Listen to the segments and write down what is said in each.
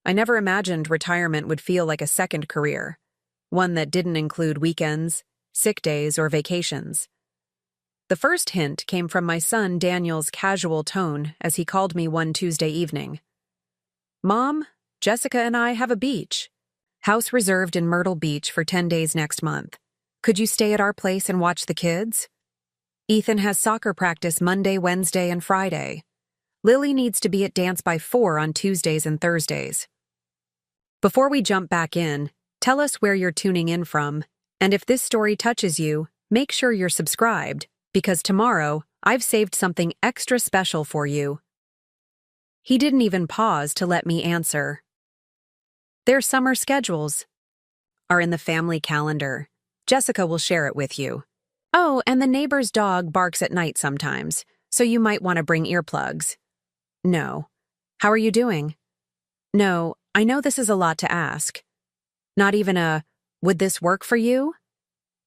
I never imagined retirement would feel like a second career, one that didn't include weekends, sick days, or vacations. The first hint came from my son Daniel's casual tone as he called me one Tuesday evening. "Mom, Jessica and I have a beach. House reserved in Myrtle Beach for 10 days next month. Could you stay at our place and watch the kids? Ethan has soccer practice Monday, Wednesday, and Friday. Lily needs to be at dance by 4 on Tuesdays and Thursdays." Before we jump back in, tell us where you're tuning in from, and if this story touches you, make sure you're subscribed, because tomorrow I've saved something extra special for you. He didn't even pause to let me answer. Their summer schedules are in the family calendar. Jessica will share it with you. Oh, and the neighbor's dog barks at night sometimes, so you might want to bring earplugs. No. How are you doing? No, I know this is a lot to ask. Not even a, would this work for you?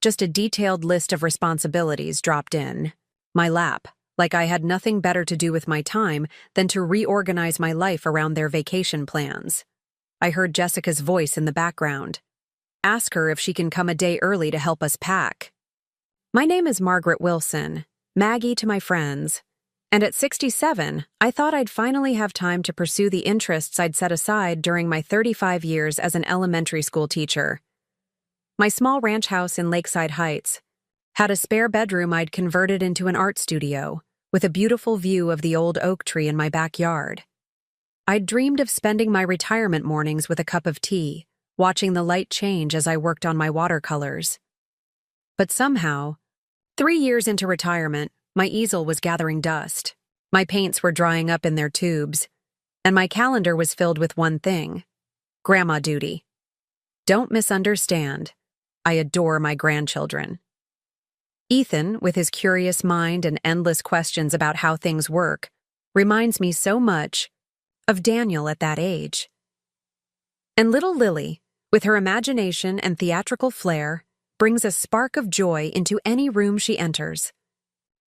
Just a detailed list of responsibilities dropped in my lap, like I had nothing better to do with my time than to reorganize my life around their vacation plans. I heard Jessica's voice in the background. Ask her if she can come a day early to help us pack. My name is Margaret Wilson, Maggie to my friends, and at 67, I thought I'd finally have time to pursue the interests I'd set aside during my 35 years as an elementary school teacher. My small ranch house in Lakeside Heights had a spare bedroom I'd converted into an art studio, with a beautiful view of the old oak tree in my backyard. I'd dreamed of spending my retirement mornings with a cup of tea, watching the light change as I worked on my watercolors. But somehow, 3 years into retirement, my easel was gathering dust, my paints were drying up in their tubes, and my calendar was filled with one thing: grandma duty. Don't misunderstand. I adore my grandchildren. Ethan, with his curious mind and endless questions about how things work, reminds me so much of Daniel at that age. And little Lily, with her imagination and theatrical flair, brings a spark of joy into any room she enters.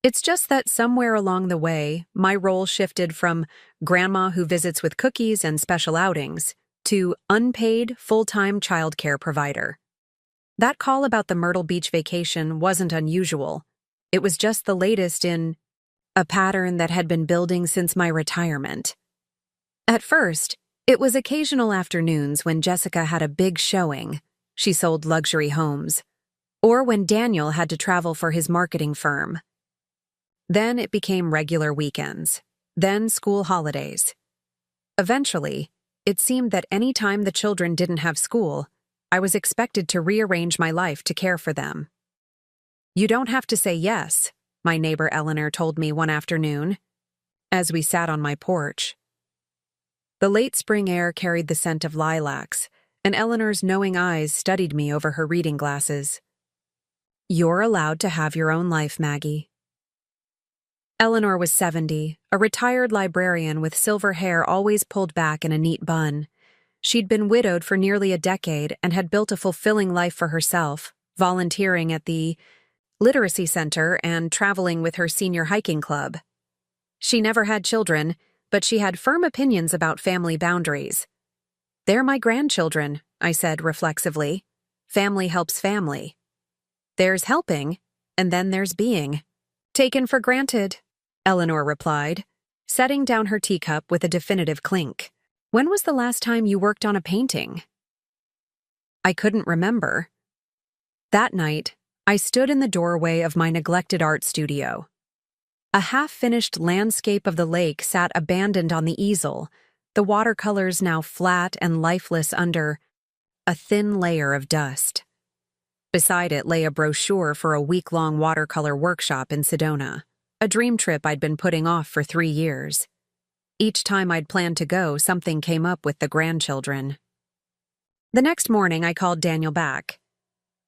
It's just that somewhere along the way, my role shifted from grandma who visits with cookies and special outings to unpaid, full-time childcare provider. That call about the Myrtle Beach vacation wasn't unusual. It was just the latest in a pattern that had been building since my retirement. At first, it was occasional afternoons when Jessica had a big showing. She sold luxury homes. Or when Daniel had to travel for his marketing firm. Then it became regular weekends. Then school holidays. Eventually, it seemed that any time the children didn't have school, I was expected to rearrange my life to care for them. "You don't have to say yes," my neighbor Eleanor told me one afternoon, as we sat on my porch. The late spring air carried the scent of lilacs, and Eleanor's knowing eyes studied me over her reading glasses. "You're allowed to have your own life, Maggie." Eleanor was 70, a retired librarian with silver hair always pulled back in a neat bun. She'd been widowed for nearly a decade and had built a fulfilling life for herself, volunteering at the Literacy Center and traveling with her senior hiking club. She never had children, but she had firm opinions about family boundaries. "They're my grandchildren," I said reflexively. "Family helps family. There's helping, and then there's being." "Taken for granted," Eleanor replied, setting down her teacup with a definitive clink. "When was the last time you worked on a painting?" I couldn't remember. That night, I stood in the doorway of my neglected art studio. A half-finished landscape of the lake sat abandoned on the easel, the watercolors now flat and lifeless under a thin layer of dust. Beside it lay a brochure for a week-long watercolor workshop in Sedona, a dream trip I'd been putting off for 3 years. Each time I'd planned to go, something came up with the grandchildren. The next morning, I called Daniel back.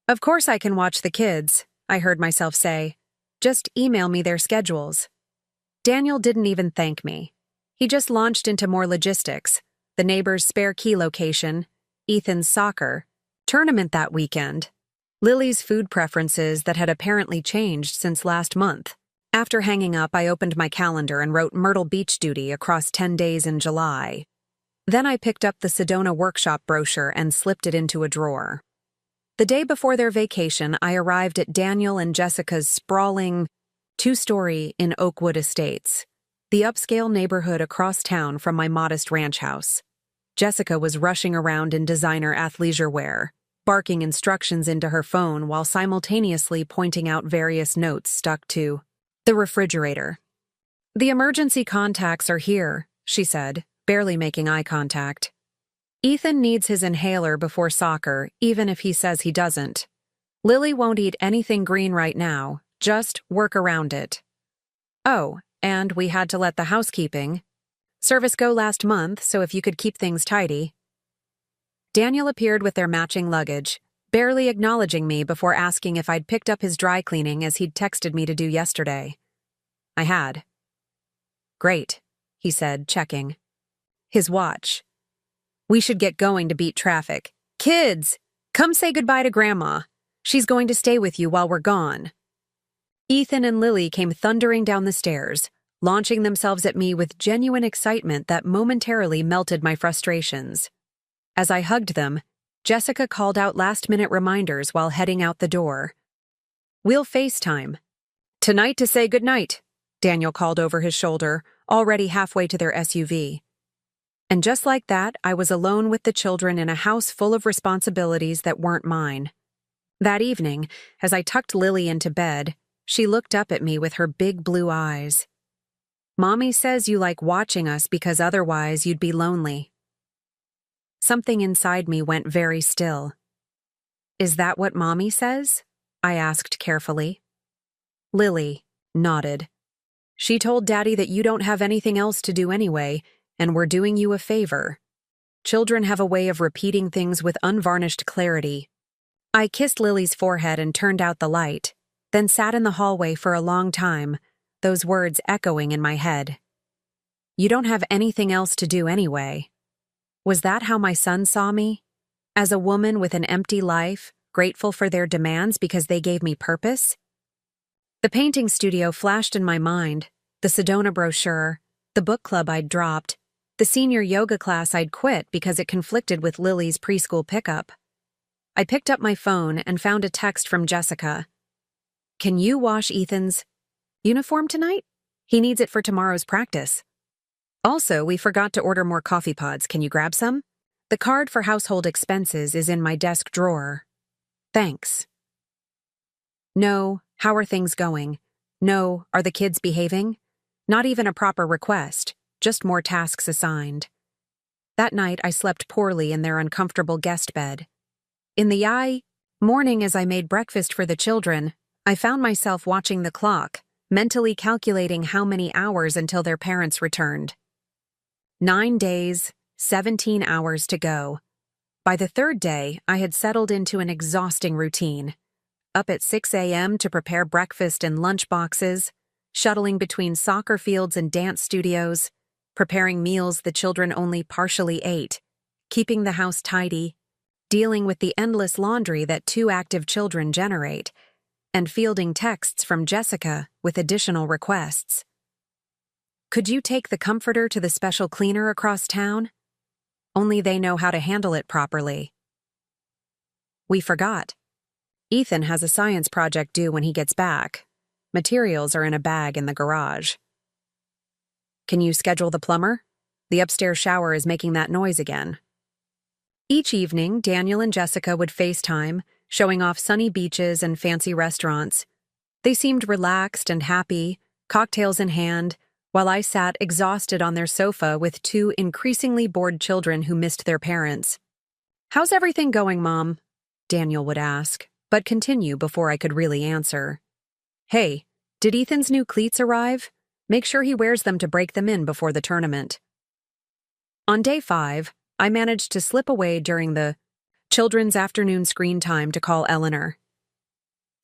"Of course I can watch the kids," I heard myself say. "Just email me their schedules." Daniel didn't even thank me. He just launched into more logistics: the neighbor's spare key location, Ethan's soccer, tournament that weekend, Lily's food preferences that had apparently changed since last month. After hanging up, I opened my calendar and wrote Myrtle Beach duty across 10 days in July. Then I picked up the Sedona workshop brochure and slipped it into a drawer. The day before their vacation, I arrived at Daniel and Jessica's sprawling two-story in Oakwood Estates, the upscale neighborhood across town from my modest ranch house. Jessica was rushing around in designer athleisure wear, barking instructions into her phone while simultaneously pointing out various notes stuck to the refrigerator. "The emergency contacts are here," she said, barely making eye contact. "Ethan needs his inhaler before soccer, even if he says he doesn't. Lily won't eat anything green right now, just work around it. Oh, and we had to let the housekeeping service go last month, so if you could keep things tidy." Daniel appeared with their matching luggage, barely acknowledging me before asking if I'd picked up his dry cleaning as he'd texted me to do yesterday. I had. "Great," he said, checking his watch. "We should get going to beat traffic. Kids, come say goodbye to Grandma. She's going to stay with you while we're gone." Ethan and Lily came thundering down the stairs, launching themselves at me with genuine excitement that momentarily melted my frustrations. As I hugged them, Jessica called out last-minute reminders while heading out the door. "We'll FaceTime tonight to say goodnight," Daniel called over his shoulder, already halfway to their SUV. And just like that, I was alone with the children in a house full of responsibilities that weren't mine. That evening, as I tucked Lily into bed, she looked up at me with her big blue eyes. "Mommy says you like watching us because otherwise you'd be lonely." Something inside me went very still. "Is that what Mommy says?" I asked carefully. Lily nodded. "She told Daddy that you don't have anything else to do anyway, and we're doing you a favor. Children have a way of repeating things with unvarnished clarity." I kissed Lily's forehead and turned out the light, then sat in the hallway for a long time, those words echoing in my head. "You don't have anything else to do anyway." Was that how my son saw me? As a woman with an empty life, grateful for their demands because they gave me purpose? The painting studio flashed in my mind, the Sedona brochure, the book club I'd dropped, the senior yoga class I'd quit because it conflicted with Lily's preschool pickup. I picked up my phone and found a text from Jessica. "Can you wash Ethan's uniform tonight? He needs it for tomorrow's practice. Also, we forgot to order more coffee pods. Can you grab some? The card for household expenses is in my desk drawer. Thanks." No, how are things going? No, are the kids behaving? Not even a proper request, just more tasks assigned. That night, I slept poorly in their uncomfortable guest bed. In the morning as I made breakfast for the children, I found myself watching the clock, mentally calculating how many hours until their parents returned. 9 days, 17 hours to go. By the third day, I had settled into an exhausting routine. Up at 6 a.m. to prepare breakfast and lunch boxes, shuttling between soccer fields and dance studios, preparing meals the children only partially ate, keeping the house tidy, dealing with the endless laundry that 2 active children generate, and fielding texts from Jessica with additional requests. Could you take the comforter to the special cleaner across town? Only they know how to handle it properly. We forgot. Ethan has a science project due when he gets back. Materials are in a bag in the garage. Can you schedule the plumber? The upstairs shower is making that noise again. Each evening, Daniel and Jessica would FaceTime, showing off sunny beaches and fancy restaurants. They seemed relaxed and happy, cocktails in hand, while I sat exhausted on their sofa with 2 increasingly bored children who missed their parents. "How's everything going, Mom?" Daniel would ask, but continue before I could really answer. "Hey, did Ethan's new cleats arrive? Make sure he wears them to break them in before the tournament." On day 5, I managed to slip away during the children's afternoon screen time to call Eleanor.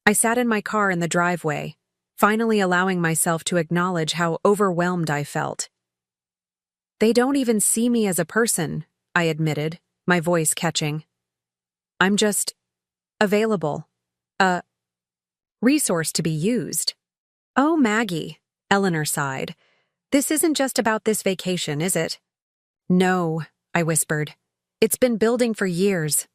I sat in my car in the driveway, finally allowing myself to acknowledge how overwhelmed I felt. "They don't even see me as a person," I admitted, my voice catching. "I'm just available. A resource to be used." "Oh, Maggie," Eleanor sighed. "This isn't just about this vacation, is it?" "No," I whispered. It's been building for years.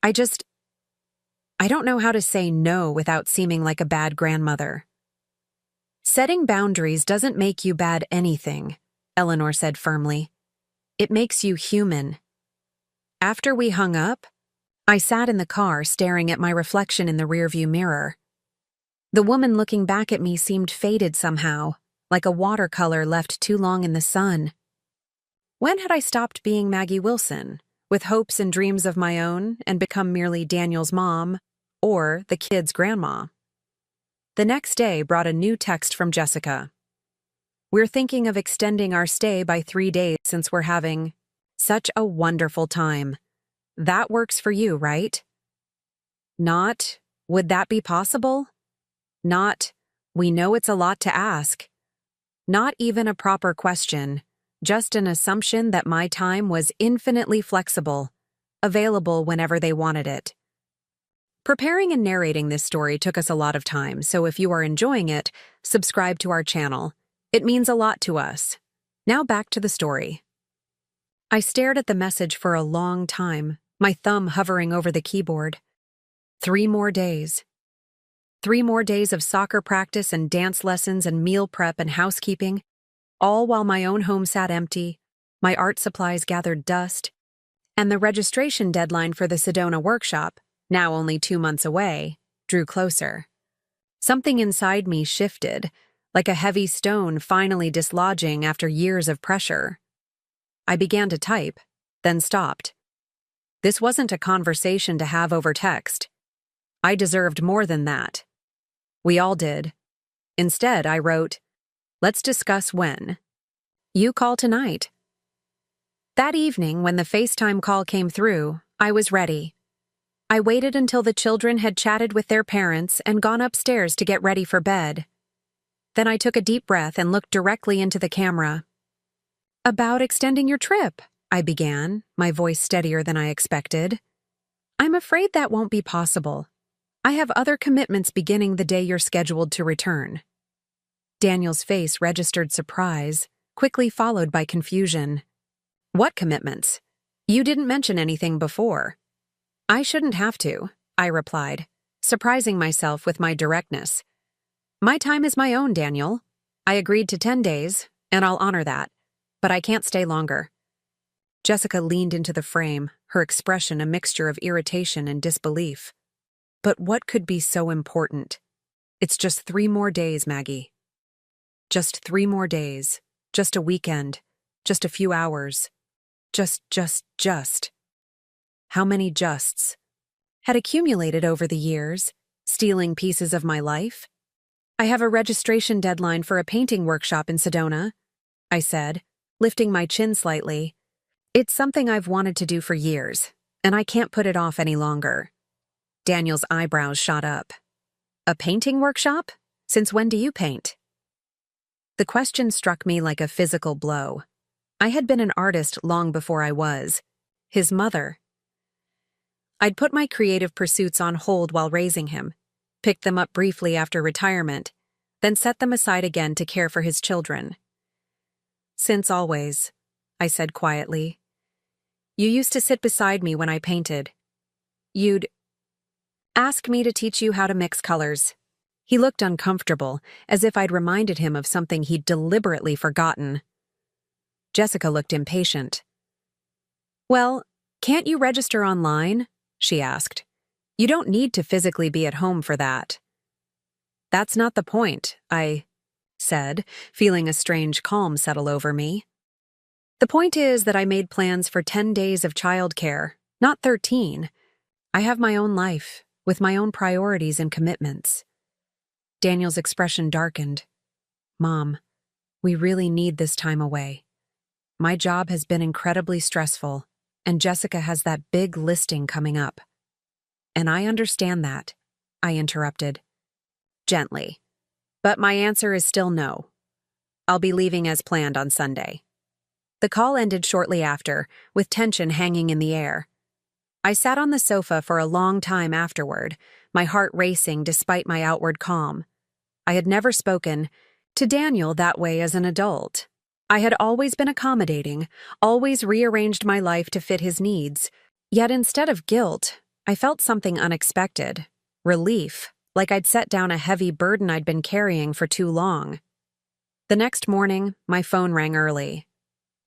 I don't know how to say no without seeming like a bad grandmother. Setting boundaries doesn't make you bad anything, Eleanor said firmly. It makes you human. After we hung up, I sat in the car staring at my reflection in the rearview mirror. The woman looking back at me seemed faded somehow, like a watercolor left too long in the sun. When had I stopped being Maggie Wilson, with hopes and dreams of my own, and become merely Daniel's mom, or the kid's grandma? The next day brought a new text from Jessica. We're thinking of extending our stay by 3 days since we're having such a wonderful time. That works for you, right? Not, would that be possible? Not, we know it's a lot to ask. Not even a proper question, just an assumption that my time was infinitely flexible, available whenever they wanted it. Preparing and narrating this story took us a lot of time, so if you are enjoying it, subscribe to our channel. It means a lot to us. Now back to the story. I stared at the message for a long time, my thumb hovering over the keyboard. 3 more days. 3 more days of soccer practice and dance lessons and meal prep and housekeeping, all while my own home sat empty, my art supplies gathered dust, and the registration deadline for the Sedona workshop, now only 2 months away, drew closer. Something inside me shifted, like a heavy stone finally dislodging after years of pressure. I began to type, then stopped. This wasn't a conversation to have over text. I deserved more than that. We all did. Instead, I wrote, "Let's discuss when. You call tonight." That evening, when the FaceTime call came through, I was ready. I waited until the children had chatted with their parents and gone upstairs to get ready for bed. Then I took a deep breath and looked directly into the camera. "About extending your trip," I began, my voice steadier than I expected. "I'm afraid that won't be possible. I have other commitments beginning the day you're scheduled to return." Daniel's face registered surprise, quickly followed by confusion. "What commitments? You didn't mention anything before." "I shouldn't have to," I replied, surprising myself with my directness. "My time is my own, Daniel. I agreed to 10 days, and I'll honor that, but I can't stay longer." Jessica leaned into the frame, her expression a mixture of irritation and disbelief. "But what could be so important? It's just 3 more days, Maggie. Just 3 more days. Just a weekend. Just a few hours. Just. How many justs had accumulated over the years, stealing pieces of my life? "I have a registration deadline for a painting workshop in Sedona," I said, lifting my chin slightly. "It's something I've wanted to do for years, and I can't put it off any longer." Daniel's eyebrows shot up. "A painting workshop? Since when do you paint?" The question struck me like a physical blow. I had been an artist long before I was his mother. I'd put my creative pursuits on hold while raising him, picked them up briefly after retirement, then set them aside again to care for his children. "Since always," I said quietly. "You used to sit beside me when I painted. You'd ask me to teach you how to mix colors." He looked uncomfortable, as if I'd reminded him of something he'd deliberately forgotten. Jessica looked impatient. "Well, can't you register online?" she asked. "You don't need to physically be at home for that." "That's not the point," I said, feeling a strange calm settle over me. "The point is that I made plans for 10 days of childcare, not 13. I have my own life, with my own priorities and commitments." Daniel's expression darkened. "Mom, we really need this time away. My job has been incredibly stressful, and Jessica has that big listing coming up." "And I understand that," I interrupted. Gently. "But my answer is still no. I'll be leaving as planned on Sunday." The call ended shortly after, with tension hanging in the air. I sat on the sofa for a long time afterward, my heart racing despite my outward calm. I had never spoken to Daniel that way as an adult. I had always been accommodating, always rearranged my life to fit his needs. Yet instead of guilt, I felt something unexpected. Relief, like I'd set down a heavy burden I'd been carrying for too long. The next morning, my phone rang early.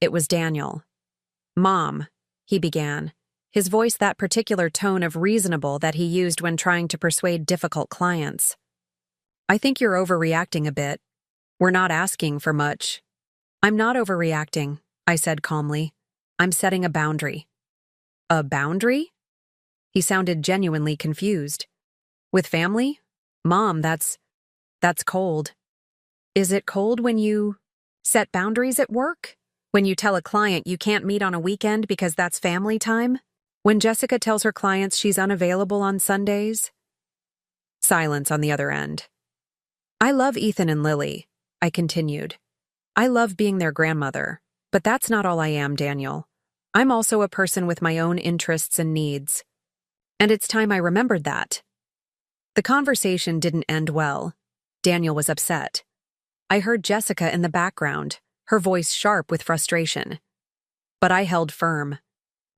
It was Daniel. "Mom," he began, his voice that particular tone of reasonable that he used when trying to persuade difficult clients. "I think you're overreacting a bit. We're not asking for much." "I'm not overreacting," I said calmly. "I'm setting a boundary." "A boundary?" He sounded genuinely confused. "With family? Mom, that's cold." "Is it cold when you set boundaries at work? When you tell a client you can't meet on a weekend because that's family time? When Jessica tells her clients she's unavailable on Sundays?" Silence on the other end. "I love Ethan and Lily," I continued. "I love being their grandmother, but that's not all I am, Daniel. I'm also a person with my own interests and needs. And it's time I remembered that." The conversation didn't end well. Daniel was upset. I heard Jessica in the background, her voice sharp with frustration. But I held firm.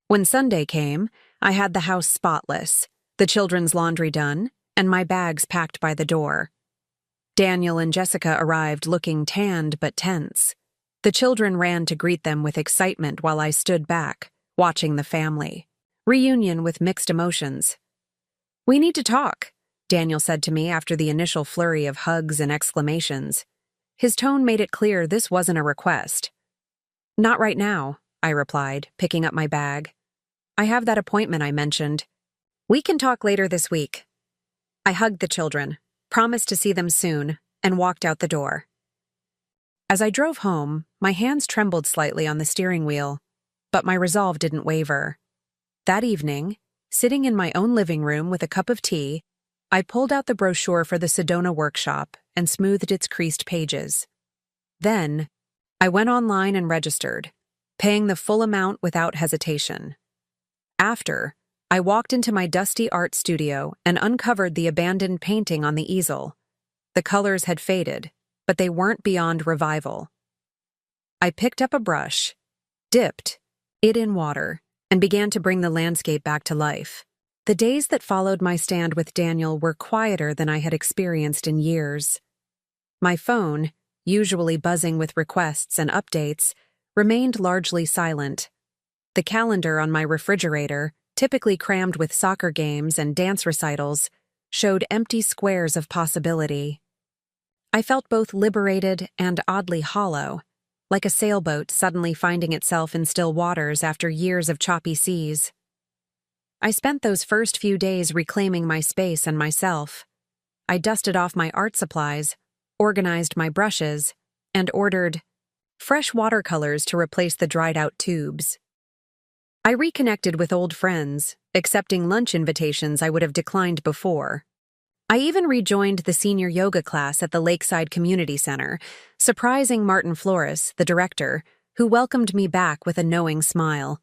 When Sunday came, I had the house spotless, the children's laundry done, and my bags packed by the door. Daniel and Jessica arrived looking tanned but tense. The children ran to greet them with excitement while I stood back, watching the family. Reunion with mixed emotions. "We need to talk," Daniel said to me after the initial flurry of hugs and exclamations. His tone made it clear this wasn't a request. "Not right now," I replied, picking up my bag. "I have that appointment I mentioned. We can talk later this week." I hugged the children, promised to see them soon, and walked out the door. As I drove home, my hands trembled slightly on the steering wheel, but my resolve didn't waver. That evening, sitting in my own living room with a cup of tea, I pulled out the brochure for the Sedona workshop and smoothed its creased pages. Then, I went online and registered, paying the full amount without hesitation. After, I walked into my dusty art studio and uncovered the abandoned painting on the easel. The colors had faded, but they weren't beyond revival. I picked up a brush, dipped it in water, and began to bring the landscape back to life. The days that followed my stand with Daniel were quieter than I had experienced in years. My phone, usually buzzing with requests and updates, remained largely silent. The calendar on my refrigerator, typically crammed with soccer games and dance recitals, showed empty squares of possibility. I felt both liberated and oddly hollow, like a sailboat suddenly finding itself in still waters after years of choppy seas. I spent those first few days reclaiming my space and myself. I dusted off my art supplies, organized my brushes, and ordered fresh watercolors to replace the dried-out tubes. I reconnected with old friends, accepting lunch invitations I would have declined before. I even rejoined the senior yoga class at the Lakeside Community Center, surprising Martin Flores, the director, who welcomed me back with a knowing smile.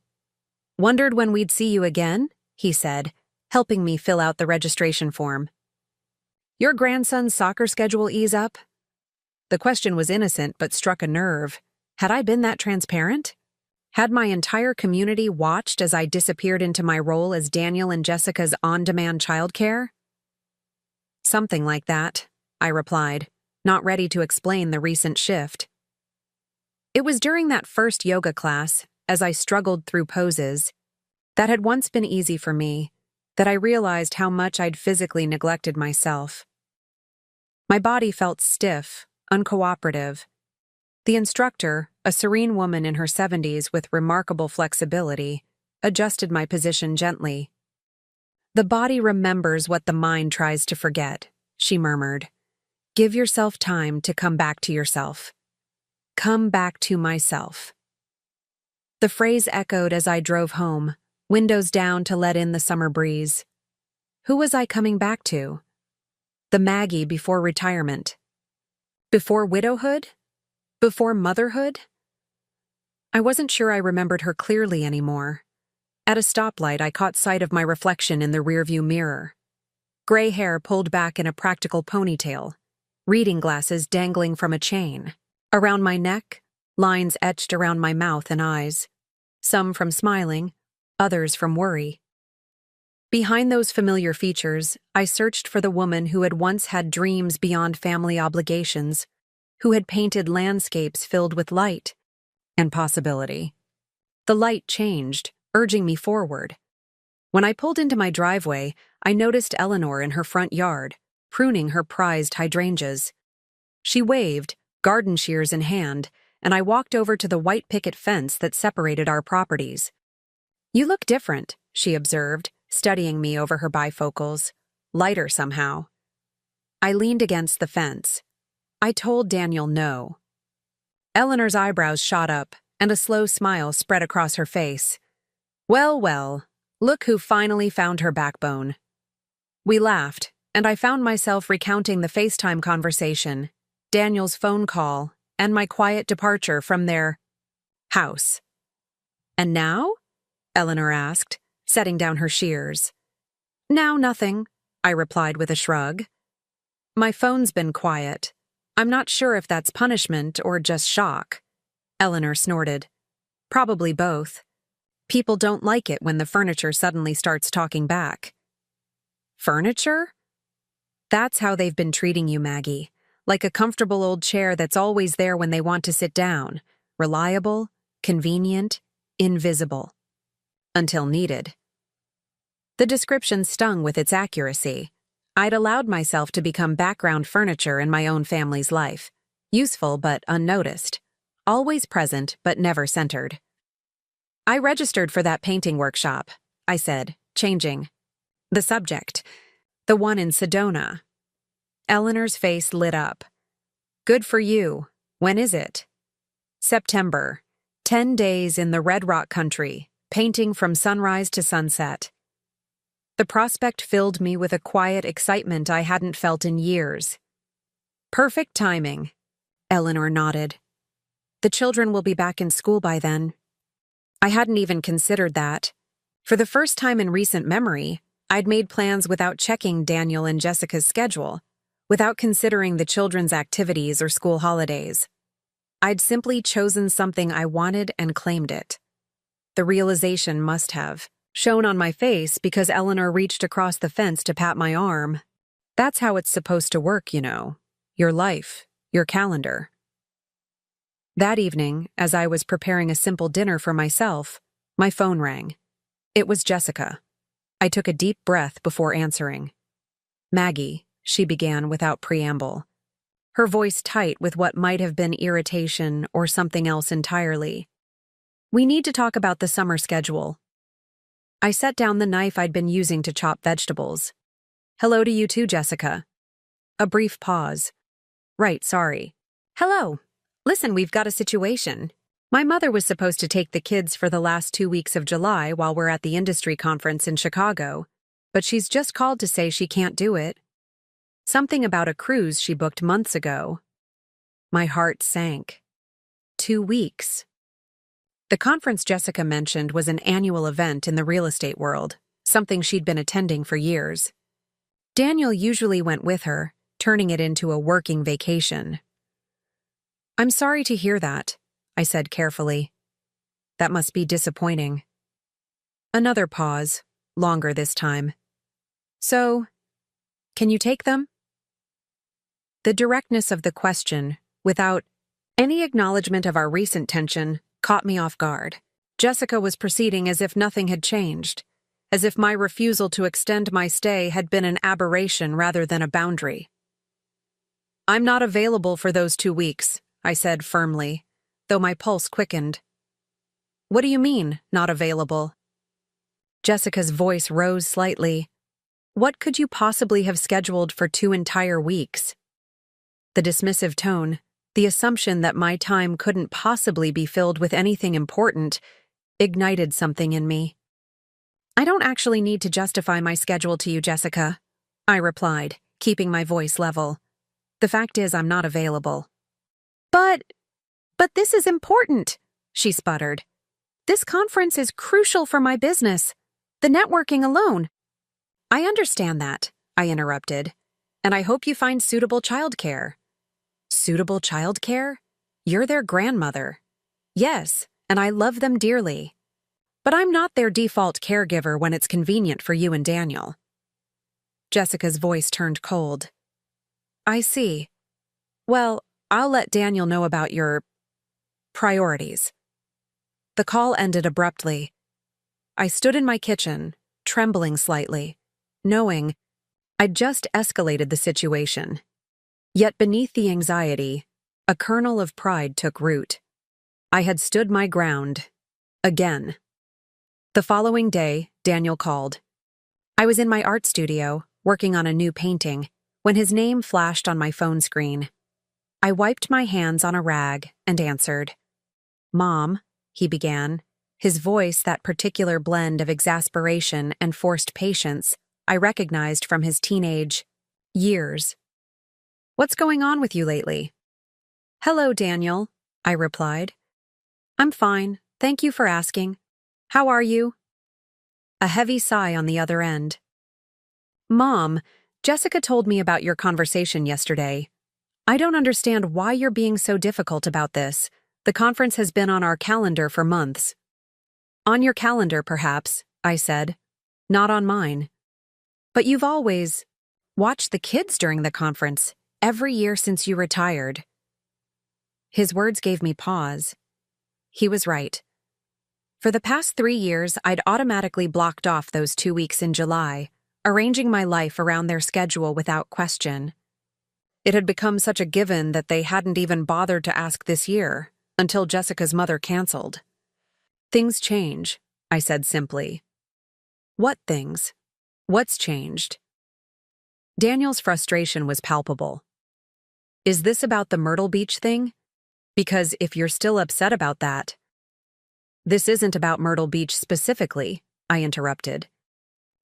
"Wondered when we'd see you again?" he said, helping me fill out the registration form. "Your grandson's soccer schedule ease up?" The question was innocent but struck a nerve. Had I been that transparent? Had my entire community watched as I disappeared into my role as Daniel and Jessica's on-demand childcare? "Something like that," I replied, not ready to explain the recent shift. It was during that first yoga class, as I struggled through poses, that had once been easy for me, that I realized how much I'd physically neglected myself. My body felt stiff, uncooperative. The instructor, a serene woman in her 70s with remarkable flexibility, adjusted my position gently. "The body remembers what the mind tries to forget," she murmured. "Give yourself time to come back to yourself." Come back to myself. The phrase echoed as I drove home, windows down to let in the summer breeze. Who was I coming back to? The Maggie before retirement. Before widowhood? Before motherhood? I wasn't sure I remembered her clearly anymore. At a stoplight, I caught sight of my reflection in the rearview mirror. Gray hair pulled back in a practical ponytail, reading glasses dangling from a chain. Around my neck, lines etched around my mouth and eyes, some from smiling, others from worry. Behind those familiar features, I searched for the woman who had once had dreams beyond family obligations, who had painted landscapes filled with light and possibility. The light changed, urging me forward. When I pulled into my driveway, I noticed Eleanor in her front yard, pruning her prized hydrangeas. She waved, garden shears in hand, and I walked over to the white picket fence that separated our properties. "You look different," she observed, studying me over her bifocals. "Lighter somehow." I leaned against the fence. I told Daniel no. Eleanor's eyebrows shot up, and a slow smile spread across her face. "Well, well, look who finally found her backbone." We laughed, and I found myself recounting the FaceTime conversation, Daniel's phone call, and my quiet departure from their house. "And now?" Eleanor asked, setting down her shears. "Now nothing," I replied with a shrug. "My phone's been quiet. I'm not sure if that's punishment or just shock." Eleanor snorted. "Probably both. People don't like it when the furniture suddenly starts talking back." "Furniture?" "That's how they've been treating you, Maggie. Like a comfortable old chair that's always there when they want to sit down. Reliable, convenient, invisible. Until needed." The description stung with its accuracy. I'd allowed myself to become background furniture in my own family's life. Useful but unnoticed. Always present but never centered. "I registered for that painting workshop," I said, changing the subject. "The one in Sedona." Eleanor's face lit up. "Good for you. When is it?" "September. 10 days in the Red Rock country, painting from sunrise to sunset." The prospect filled me with a quiet excitement I hadn't felt in years. "Perfect timing," Eleanor nodded. "The children will be back in school by then." I hadn't even considered that. For the first time in recent memory, I'd made plans without checking Daniel and Jessica's schedule, without considering the children's activities or school holidays. I'd simply chosen something I wanted and claimed it. The realization must have shown on my face because Eleanor reached across the fence to pat my arm. That's how it's supposed to work, you know. Your life, your calendar. That evening, as I was preparing a simple dinner for myself, my phone rang. It was Jessica. I took a deep breath before answering. "Maggie," she began without preamble, her voice tight with what might have been irritation or something else entirely. "We need to talk about the summer schedule." I set down the knife I'd been using to chop vegetables. "Hello to you too, Jessica." A brief pause. "Right, sorry." "Hello. Listen, we've got a situation. My mother was supposed to take the kids for the last 2 weeks of July while we're at the industry conference in Chicago, but she's just called to say she can't do it. Something about a cruise she booked months ago." My heart sank. 2 weeks. The conference Jessica mentioned was an annual event in the real estate world, something she'd been attending for years. Daniel usually went with her, turning it into a working vacation. "I'm sorry to hear that," I said carefully. "That must be disappointing." Another pause, longer this time. "So, can you take them?" The directness of the question, without any acknowledgement of our recent tension, caught me off guard. Jessica was proceeding as if nothing had changed, as if my refusal to extend my stay had been an aberration rather than a boundary. "I'm not available for those 2 weeks," I said firmly, though my pulse quickened. "What do you mean, not available?" Jessica's voice rose slightly. "What could you possibly have scheduled for 2 entire weeks?" The dismissive tone, the assumption that my time couldn't possibly be filled with anything important, ignited something in me. "I don't actually need to justify my schedule to you, Jessica," I replied, keeping my voice level. "The fact is I'm not available." But this is important," she sputtered. "This conference is crucial for my business. The networking alone." "I understand that," I interrupted, "and I hope you find suitable childcare." "Suitable childcare? You're their grandmother. Yes, and I love them dearly. But I'm not their default caregiver when it's convenient for you and Daniel. Jessica's voice turned cold. I see. Well, I'll let Daniel know about your priorities. The call ended abruptly. I stood in my kitchen, trembling slightly, knowing I'd just escalated the situation. Yet beneath the anxiety, a kernel of pride took root. I had stood my ground. Again. The following day, Daniel called. I was in my art studio, working on a new painting, when his name flashed on my phone screen. I wiped my hands on a rag and answered. Mom, he began, his voice that particular blend of exasperation and forced patience I recognized from his teenage years. What's going on with you lately? Hello, Daniel, I replied. I'm fine, thank you for asking. How are you? A heavy sigh on the other end. Mom, Jessica told me about your conversation yesterday. I don't understand why you're being so difficult about this. The conference has been on our calendar for months. On your calendar, perhaps, I said. Not on mine. But you've always watched the kids during the conference, every year since you retired. His words gave me pause. He was right. For the past 3 years, I'd automatically blocked off those 2 weeks in July, arranging my life around their schedule without question. It had become such a given that they hadn't even bothered to ask this year, until Jessica's mother canceled. Things change, I said simply. What things? What's changed? Daniel's frustration was palpable. Is this about the Myrtle Beach thing? Because if you're still upset about that— This isn't about Myrtle Beach specifically, I interrupted.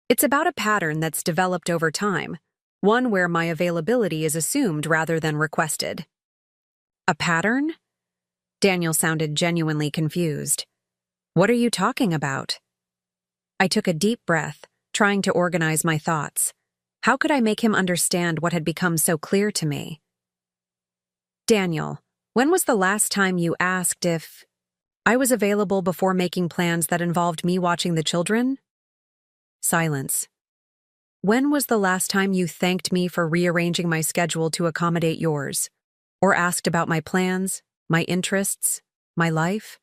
It's about a pattern that's developed over time, one where my availability is assumed rather than requested. A pattern? Daniel sounded genuinely confused. What are you talking about? I took a deep breath, trying to organize my thoughts. How could I make him understand what had become so clear to me? Daniel, when was the last time you asked if I was available before making plans that involved me watching the children? Silence. When was the last time you thanked me for rearranging my schedule to accommodate yours? Or asked about my plans, my interests, my life?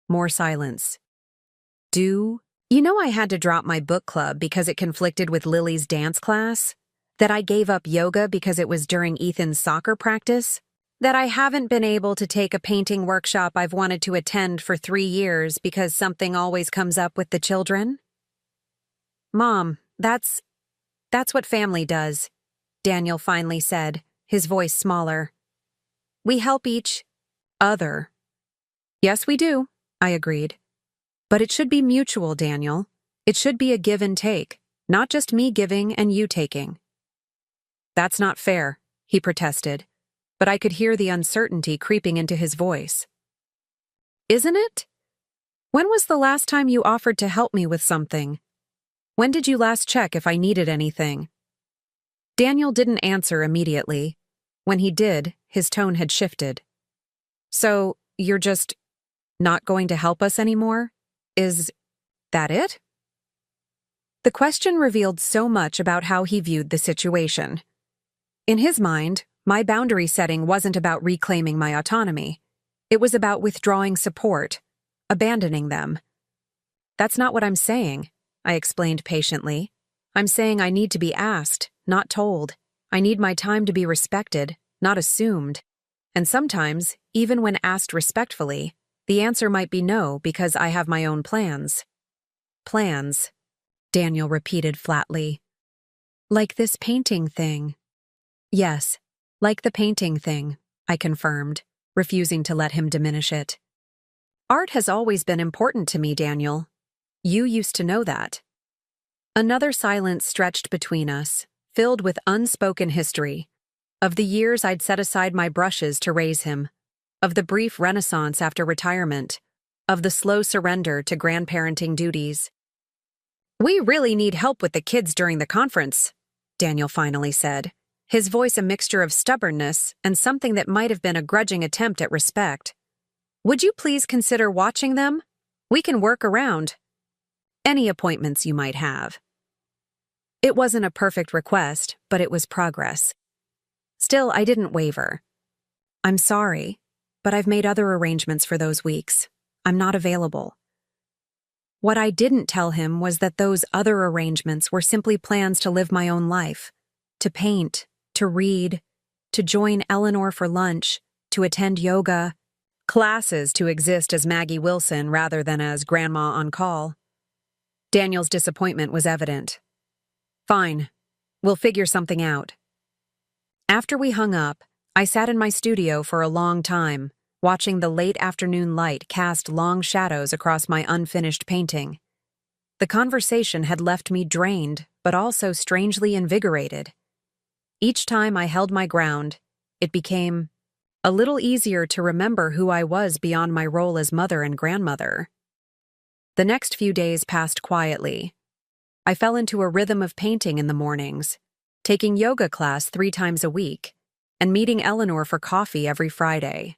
More silence. You know I had to drop my book club because it conflicted with Lily's dance class? That I gave up yoga because it was during Ethan's soccer practice? That I haven't been able to take a painting workshop I've wanted to attend for 3 years because something always comes up with the children? Mom, that's what family does, Daniel finally said, his voice smaller. We help each other. Yes, we do, I agreed. But it should be mutual, Daniel. It should be a give and take, not just me giving and you taking. That's not fair, he protested, but I could hear the uncertainty creeping into his voice. Isn't it? When was the last time you offered to help me with something? When did you last check if I needed anything? Daniel didn't answer immediately. When he did, his tone had shifted. So, you're just not going to help us anymore? Is that it? The question revealed so much about how he viewed the situation. In his mind, my boundary setting wasn't about reclaiming my autonomy. It was about withdrawing support, abandoning them. That's not what I'm saying, I explained patiently. I'm saying I need to be asked, not told. I need my time to be respected, not assumed. And sometimes, even when asked respectfully, the answer might be no because I have my own plans. Plans, Daniel repeated flatly. Like this painting thing. Yes, like the painting thing, I confirmed, refusing to let him diminish it. Art has always been important to me, Daniel. You used to know that. Another silence stretched between us, filled with unspoken history, of the years I'd set aside my brushes to raise him, of the brief renaissance after retirement, of the slow surrender to grandparenting duties. We really need help with the kids during the conference, Daniel finally said, his voice a mixture of stubbornness and something that might have been a grudging attempt at respect. Would you please consider watching them? We can work around any appointments you might have. It wasn't a perfect request, but it was progress. Still, I didn't waver. I'm sorry, but I've made other arrangements for those weeks. I'm not available. What I didn't tell him was that those other arrangements were simply plans to live my own life, to paint, to read, to join Eleanor for lunch, to attend yoga, classes to exist as Maggie Wilson rather than as Grandma on call. Daniel's disappointment was evident. Fine, we'll figure something out. After we hung up, I sat in my studio for a long time, watching the late afternoon light cast long shadows across my unfinished painting. The conversation had left me drained, but also strangely invigorated. Each time I held my ground, it became a little easier to remember who I was beyond my role as mother and grandmother. The next few days passed quietly. I fell into a rhythm of painting in the mornings, taking yoga class 3 times a week, and meeting Eleanor for coffee every Friday.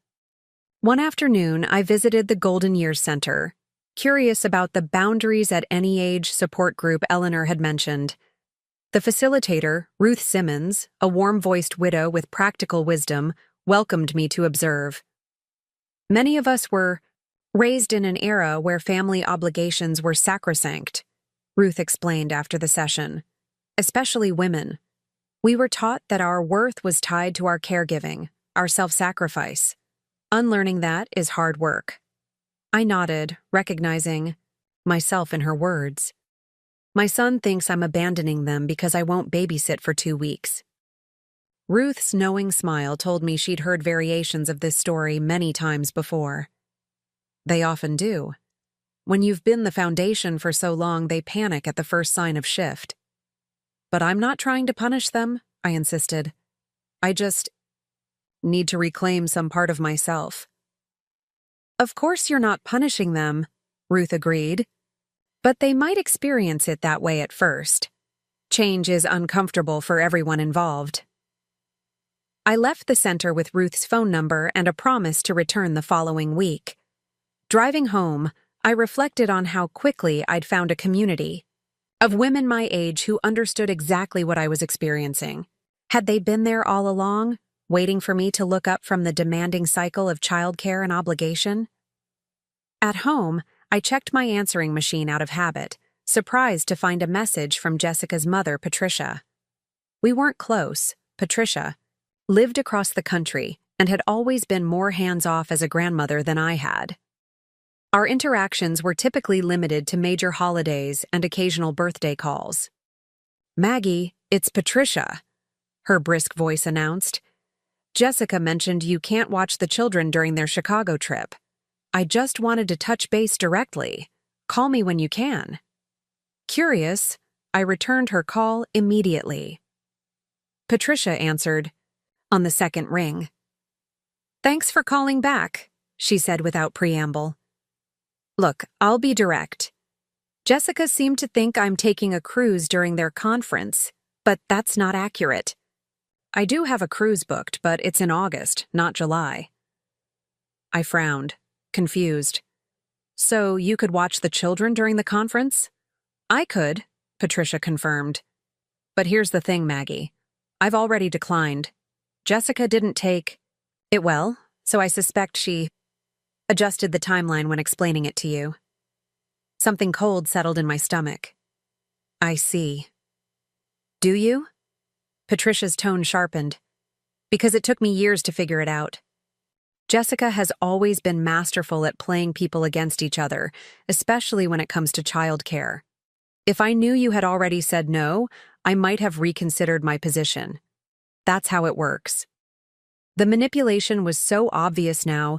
One afternoon, I visited the Golden Years Center, curious about the boundaries at any age support group Eleanor had mentioned. The facilitator, Ruth Simmons, a warm-voiced widow with practical wisdom, welcomed me to observe. Many of us were raised in an era where family obligations were sacrosanct, Ruth explained after the session. Especially women. We were taught that our worth was tied to our caregiving, our self-sacrifice. Unlearning that is hard work. I nodded, recognizing myself in her words. My son thinks I'm abandoning them because I won't babysit for 2 weeks. Ruth's knowing smile told me she'd heard variations of this story many times before. They often do. When you've been the foundation for so long, they panic at the first sign of shift. But I'm not trying to punish them, I insisted. I just need to reclaim some part of myself. Of course you're not punishing them, Ruth agreed. But they might experience it that way at first. Change is uncomfortable for everyone involved. I left the center with Ruth's phone number and a promise to return the following week. Driving home, I reflected on how quickly I'd found a community of women my age who understood exactly what I was experiencing. Had they been there all along, waiting for me to look up from the demanding cycle of childcare and obligation? At home, I checked my answering machine out of habit, surprised to find a message from Jessica's mother, Patricia. We weren't close. Patricia lived across the country and had always been more hands-off as a grandmother than I had. Our interactions were typically limited to major holidays and occasional birthday calls. "Maggie, it's Patricia," her brisk voice announced. "Jessica mentioned you can't watch the children during their Chicago trip. I just wanted to touch base directly. Call me when you can." Curious, I returned her call immediately. Patricia answered on the second ring. "Thanks for calling back," she said without preamble. "Look, I'll be direct. Jessica seemed to think I'm taking a cruise during their conference, but that's not accurate. I do have a cruise booked, but it's in August, not July." I frowned, confused. "So you could watch the children during the conference?" "I could," Patricia confirmed. "But here's the thing, Maggie. I've already declined. Jessica didn't take it well, so I suspect she adjusted the timeline when explaining it to you." Something cold settled in my stomach. "I see." "Do you?" Patricia's tone sharpened. "Because it took me years to figure it out. Jessica has always been masterful at playing people against each other, especially when it comes to childcare. If I knew you had already said no, I might have reconsidered my position. That's how it works." The manipulation was so obvious now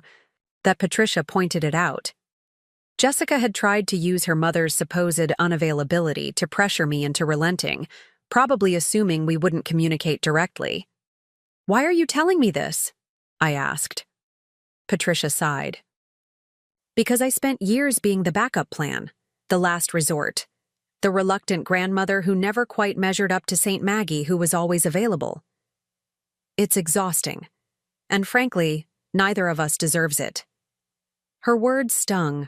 that Patricia pointed it out. Jessica had tried to use her mother's supposed unavailability to pressure me into relenting, probably assuming we wouldn't communicate directly. "Why are you telling me this?" I asked. Patricia sighed. "Because I spent years being the backup plan, the last resort, the reluctant grandmother who never quite measured up to St. Maggie, who was always available. It's exhausting, and frankly, neither of us deserves it." Her words stung,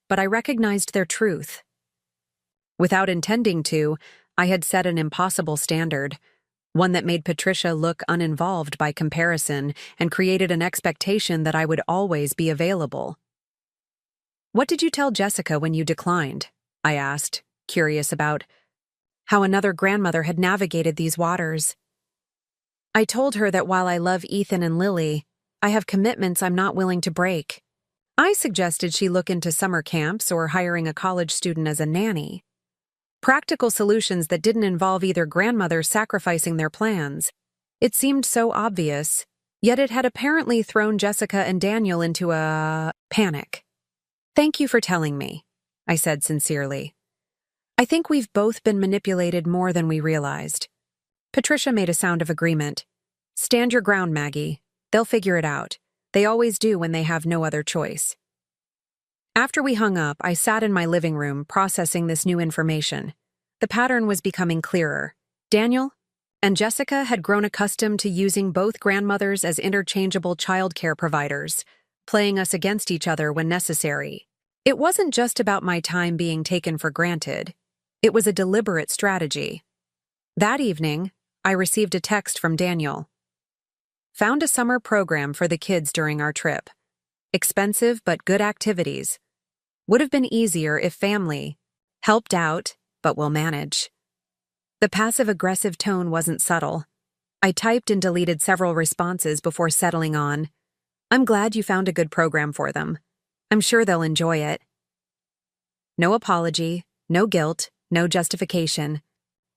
but I recognized their truth. Without intending to, I had set an impossible standard, one that made Patricia look uninvolved by comparison and created an expectation that I would always be available. "What did you tell Jessica when you declined?" I asked, curious about how another grandmother had navigated these waters. "I told her that while I love Ethan and Lily, I have commitments I'm not willing to break. I suggested she look into summer camps or hiring a college student as a nanny. Practical solutions that didn't involve either grandmothers sacrificing their plans. It seemed so obvious, yet it had apparently thrown Jessica and Daniel into a panic. "Thank you for telling me," I said sincerely. "I think we've both been manipulated more than we realized." Patricia made a sound of agreement. "Stand your ground, Maggie. They'll figure it out. They always do when they have no other choice." After we hung up, I sat in my living room processing this new information. The pattern was becoming clearer. Daniel and Jessica had grown accustomed to using both grandmothers as interchangeable childcare providers, playing us against each other when necessary. It wasn't just about my time being taken for granted. It was a deliberate strategy. That evening, I received a text from Daniel. "Found a summer program for the kids during our trip. Expensive but good activities. Would have been easier if family helped out, but will manage." The passive-aggressive tone wasn't subtle. I typed and deleted several responses before settling on, "I'm glad you found a good program for them. I'm sure they'll enjoy it." No apology, no guilt, no justification.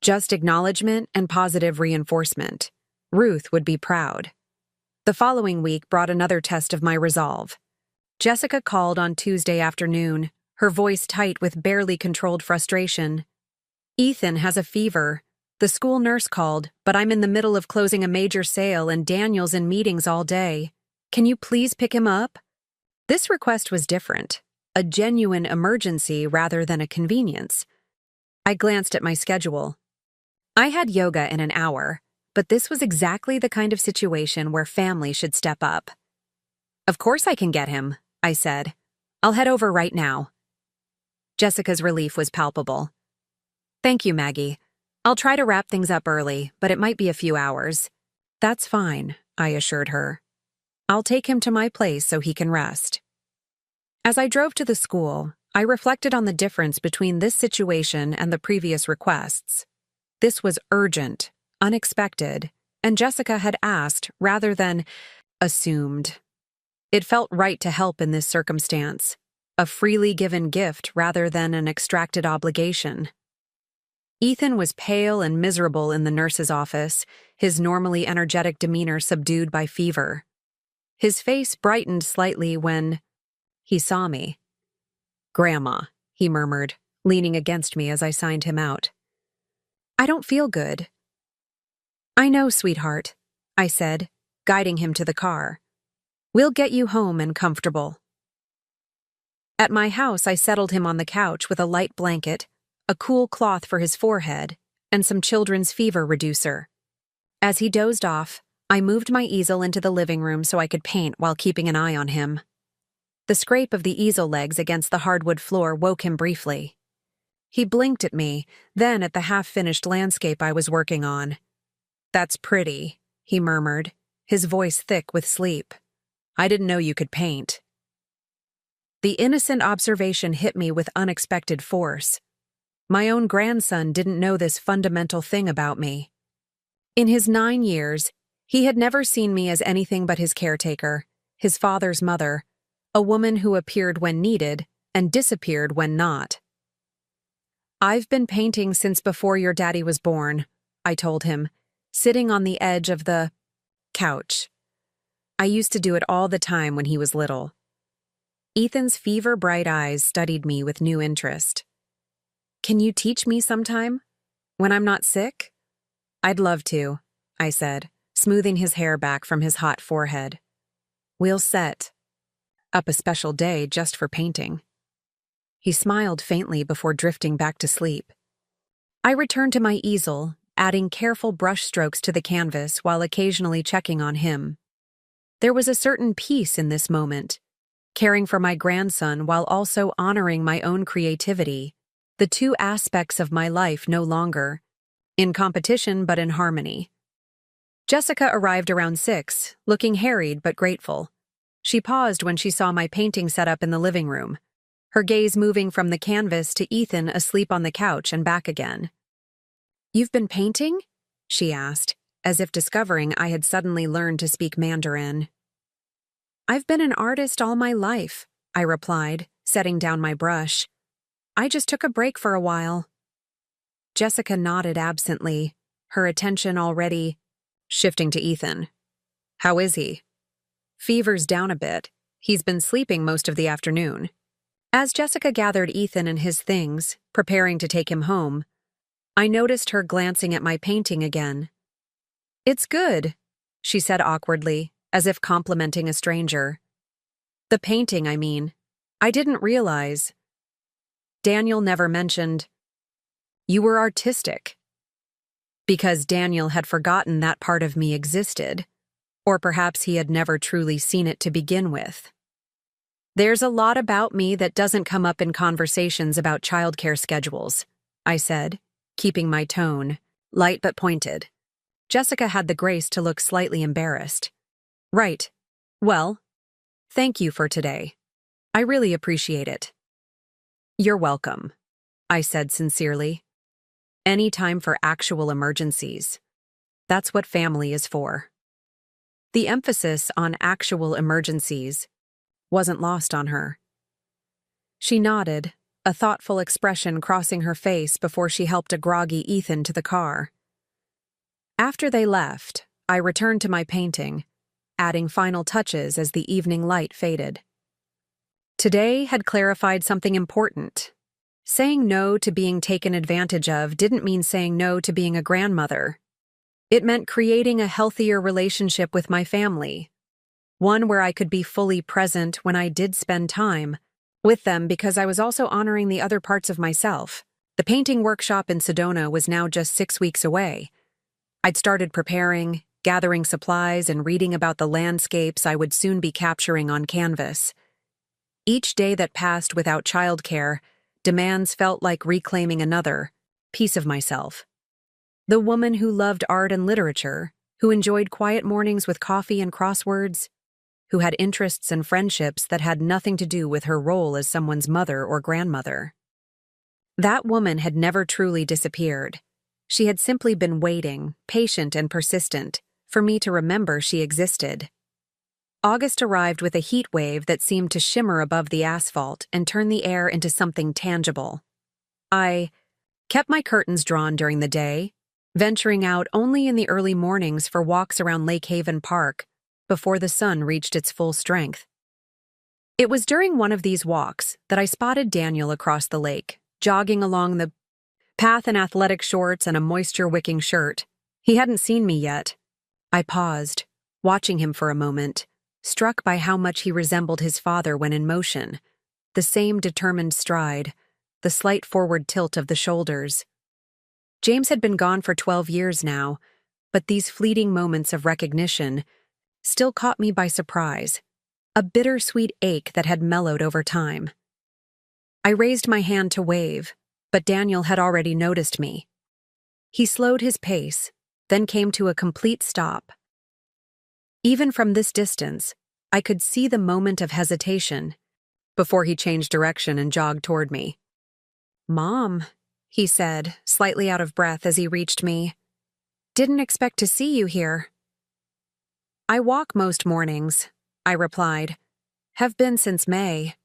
Just acknowledgement and positive reinforcement. Ruth would be proud. The following week brought another test of my resolve. Jessica called on Tuesday afternoon, her voice tight with barely controlled frustration. "Ethan has a fever. The school nurse called, but I'm in the middle of closing a major sale and Daniel's in meetings all day. Can you please pick him up?" This request was different, a genuine emergency rather than a convenience. I glanced at my schedule. I had yoga in an hour, but this was exactly the kind of situation where family should step up. "Of course I can get him," I said. "I'll head over right now." Jessica's relief was palpable. "Thank you, Maggie. I'll try to wrap things up early, but it might be a few hours." "That's fine," I assured her. "I'll take him to my place so he can rest." As I drove to the school, I reflected on the difference between this situation and the previous requests. This was urgent, unexpected, and Jessica had asked rather than assumed. It felt right to help in this circumstance, a freely given gift rather than an extracted obligation. Ethan was pale and miserable in the nurse's office, his normally energetic demeanor subdued by fever. His face brightened slightly when he saw me. "Grandma," he murmured, leaning against me as I signed him out. "I don't feel good." "I know, sweetheart," I said, guiding him to the car. "We'll get you home and comfortable." At my house, I settled him on the couch with a light blanket, a cool cloth for his forehead, and some children's fever reducer. As he dozed off, I moved my easel into the living room so I could paint while keeping an eye on him. The scrape of the easel legs against the hardwood floor woke him briefly. He blinked at me, then at the half-finished landscape I was working on. "That's pretty," he murmured, his voice thick with sleep. "I didn't know you could paint." The innocent observation hit me with unexpected force. My own grandson didn't know this fundamental thing about me. In his 9 years, he had never seen me as anything but his caretaker, his father's mother, a woman who appeared when needed and disappeared when not. "I've been painting since before your daddy was born," I told him, sitting on the edge of the couch. "I used to do it all the time when he was little." Ethan's fever-bright eyes studied me with new interest. "Can you teach me sometime? When I'm not sick?" "I'd love to," I said, smoothing his hair back from his hot forehead. "We'll set up a special day just for painting." He smiled faintly before drifting back to sleep. I returned to my easel, adding careful brush strokes to the canvas while occasionally checking on him. There was a certain peace in this moment, caring for my grandson while also honoring my own creativity, the two aspects of my life no longer in competition but in harmony. Jessica arrived around 6, looking harried but grateful. She paused when she saw my painting set up in the living room, her gaze moving from the canvas to Ethan asleep on the couch and back again. "You've been painting?" she asked, as if discovering I had suddenly learned to speak Mandarin. "I've been an artist all my life," I replied, setting down my brush. "I just took a break for a while." Jessica nodded absently, her attention already shifting to Ethan. "How is he?" "Fever's down a bit. He's been sleeping most of the afternoon." As Jessica gathered Ethan and his things, preparing to take him home, I noticed her glancing at my painting again. "It's good," she said awkwardly, as if complimenting a stranger. "The painting, I mean. I didn't realize." Daniel never mentioned, "You were artistic." Because Daniel had forgotten that part of me existed, or perhaps he had never truly seen it to begin with. "There's a lot about me that doesn't come up in conversations about childcare schedules," I said, keeping my tone light but pointed. Jessica had the grace to look slightly embarrassed. "Right. Well, thank you for today. I really appreciate it." "You're welcome," I said sincerely. "Any time for actual emergencies. That's what family is for." The emphasis on actual emergencies wasn't lost on her. She nodded, a thoughtful expression crossing her face before she helped a groggy Ethan to the car. After they left, I returned to my painting, adding final touches as the evening light faded. Today had clarified something important. Saying no to being taken advantage of didn't mean saying no to being a grandmother. It meant creating a healthier relationship with my family, one where I could be fully present when I did spend time with them because I was also honoring the other parts of myself. The painting workshop in Sedona was now just 6 weeks away. I'd started preparing, gathering supplies, and reading about the landscapes I would soon be capturing on canvas. Each day that passed without childcare demands felt like reclaiming another piece of myself. The woman who loved art and literature, who enjoyed quiet mornings with coffee and crosswords, who had interests and friendships that had nothing to do with her role as someone's mother or grandmother. That woman had never truly disappeared. She had simply been waiting, patient and persistent, for me to remember she existed. August arrived with a heat wave that seemed to shimmer above the asphalt and turn the air into something tangible. I kept my curtains drawn during the day, venturing out only in the early mornings for walks around Lake Haven Park before the sun reached its full strength. It was during one of these walks that I spotted Daniel across the lake, jogging along the path in athletic shorts and a moisture-wicking shirt. He hadn't seen me yet. I paused, watching him for a moment, struck by how much he resembled his father when in motion, the same determined stride, the slight forward tilt of the shoulders. James had been gone for 12 years now, but these fleeting moments of recognition still caught me by surprise, a bittersweet ache that had mellowed over time. I raised my hand to wave, but Daniel had already noticed me. He slowed his pace, then came to a complete stop. Even from this distance, I could see the moment of hesitation before he changed direction and jogged toward me. "Mom," he said, slightly out of breath as he reached me. "Didn't expect to see you here." "I walk most mornings," I replied. "Have been since May."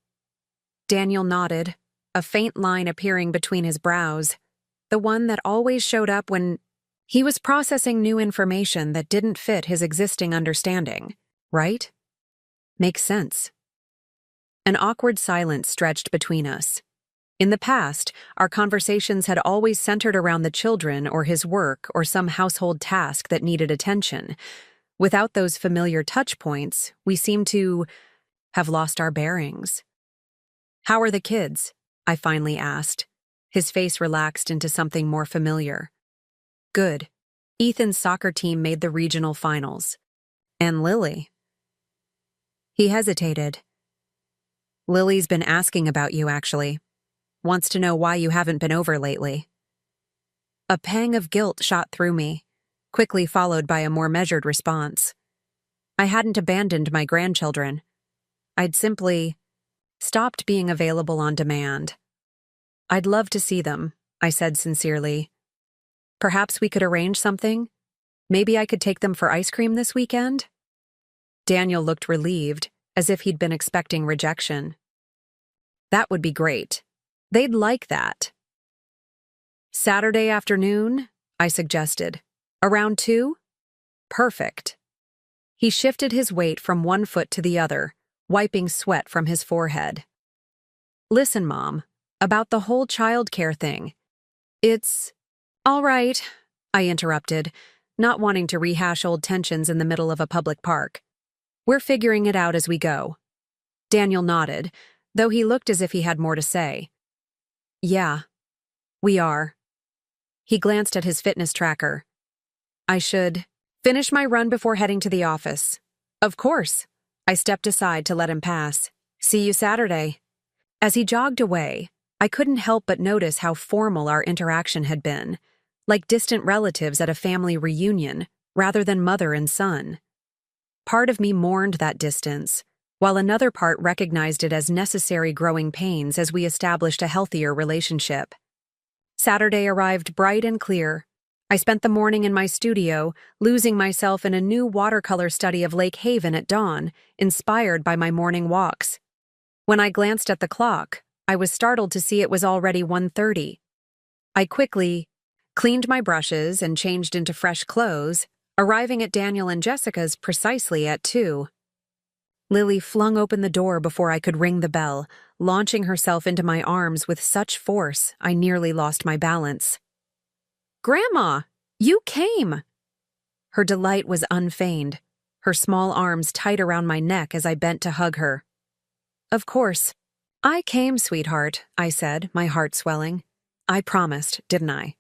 Daniel nodded, a faint line appearing between his brows, the one that always showed up when he was processing new information that didn't fit his existing understanding. "Right? Makes sense." An awkward silence stretched between us. In the past, our conversations had always centered around the children or his work or some household task that needed attention. Without those familiar touch points, we seemed to have lost our bearings. "How are the kids?" I finally asked. His face relaxed into something more familiar. "Good. Ethan's soccer team made the regional finals. And Lily?" He hesitated. Lily's been asking about you, actually. Wants to know why you haven't been over lately. A pang of guilt shot through me, quickly followed by a more measured response. I hadn't abandoned my grandchildren. I'd simply stopped being available on demand. I'd love to see them, I said sincerely. Perhaps we could arrange something? Maybe I could take them for ice cream this weekend? Daniel looked relieved, as if he'd been expecting rejection. That would be great. They'd like that. Saturday afternoon, I suggested. Around 2? Perfect. He shifted his weight from one foot to the other, wiping sweat from his forehead. Listen, Mom, about the whole childcare thing. It's… All right, I interrupted, not wanting to rehash old tensions in the middle of a public park. We're figuring it out as we go. Daniel nodded, though he looked as if he had more to say. Yeah, we are. He glanced at his fitness tracker. I should finish my run before heading to the office. Of course. I stepped aside to let him pass. See you Saturday. As he jogged away, I couldn't help but notice how formal our interaction had been, like distant relatives at a family reunion, rather than mother and son. Part of me mourned that distance, while another part recognized it as necessary growing pains as we established a healthier relationship. Saturday arrived bright and clear. I spent the morning in my studio, losing myself in a new watercolor study of Lake Haven at dawn, inspired by my morning walks. When I glanced at the clock, I was startled to see it was already 1:30. I quickly cleaned my brushes and changed into fresh clothes, arriving at Daniel and Jessica's precisely at 2. Lily flung open the door before I could ring the bell, launching herself into my arms with such force I nearly lost my balance. Grandma, you came! Her delight was unfeigned, her small arms tight around my neck as I bent to hug her. Of course. I came, sweetheart, I said, my heart swelling. I promised, didn't I?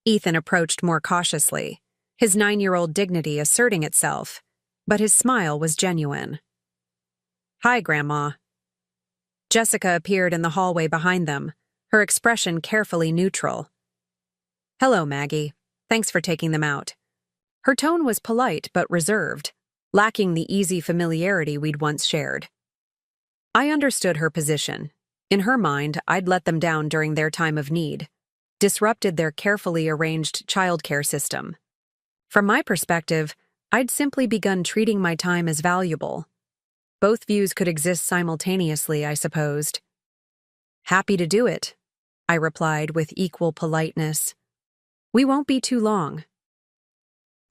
Ethan approached more cautiously, his 9-year-old dignity asserting itself, but his smile was genuine. Hi, Grandma. Jessica appeared in the hallway behind them, her expression carefully neutral. Hello, Maggie. Thanks for taking them out. Her tone was polite but reserved, lacking the easy familiarity we'd once shared. I understood her position. In her mind, I'd let them down during their time of need, disrupted their carefully arranged childcare system. From my perspective, I'd simply begun treating my time as valuable. Both views could exist simultaneously, I supposed. Happy to do it, I replied with equal politeness. We won't be too long.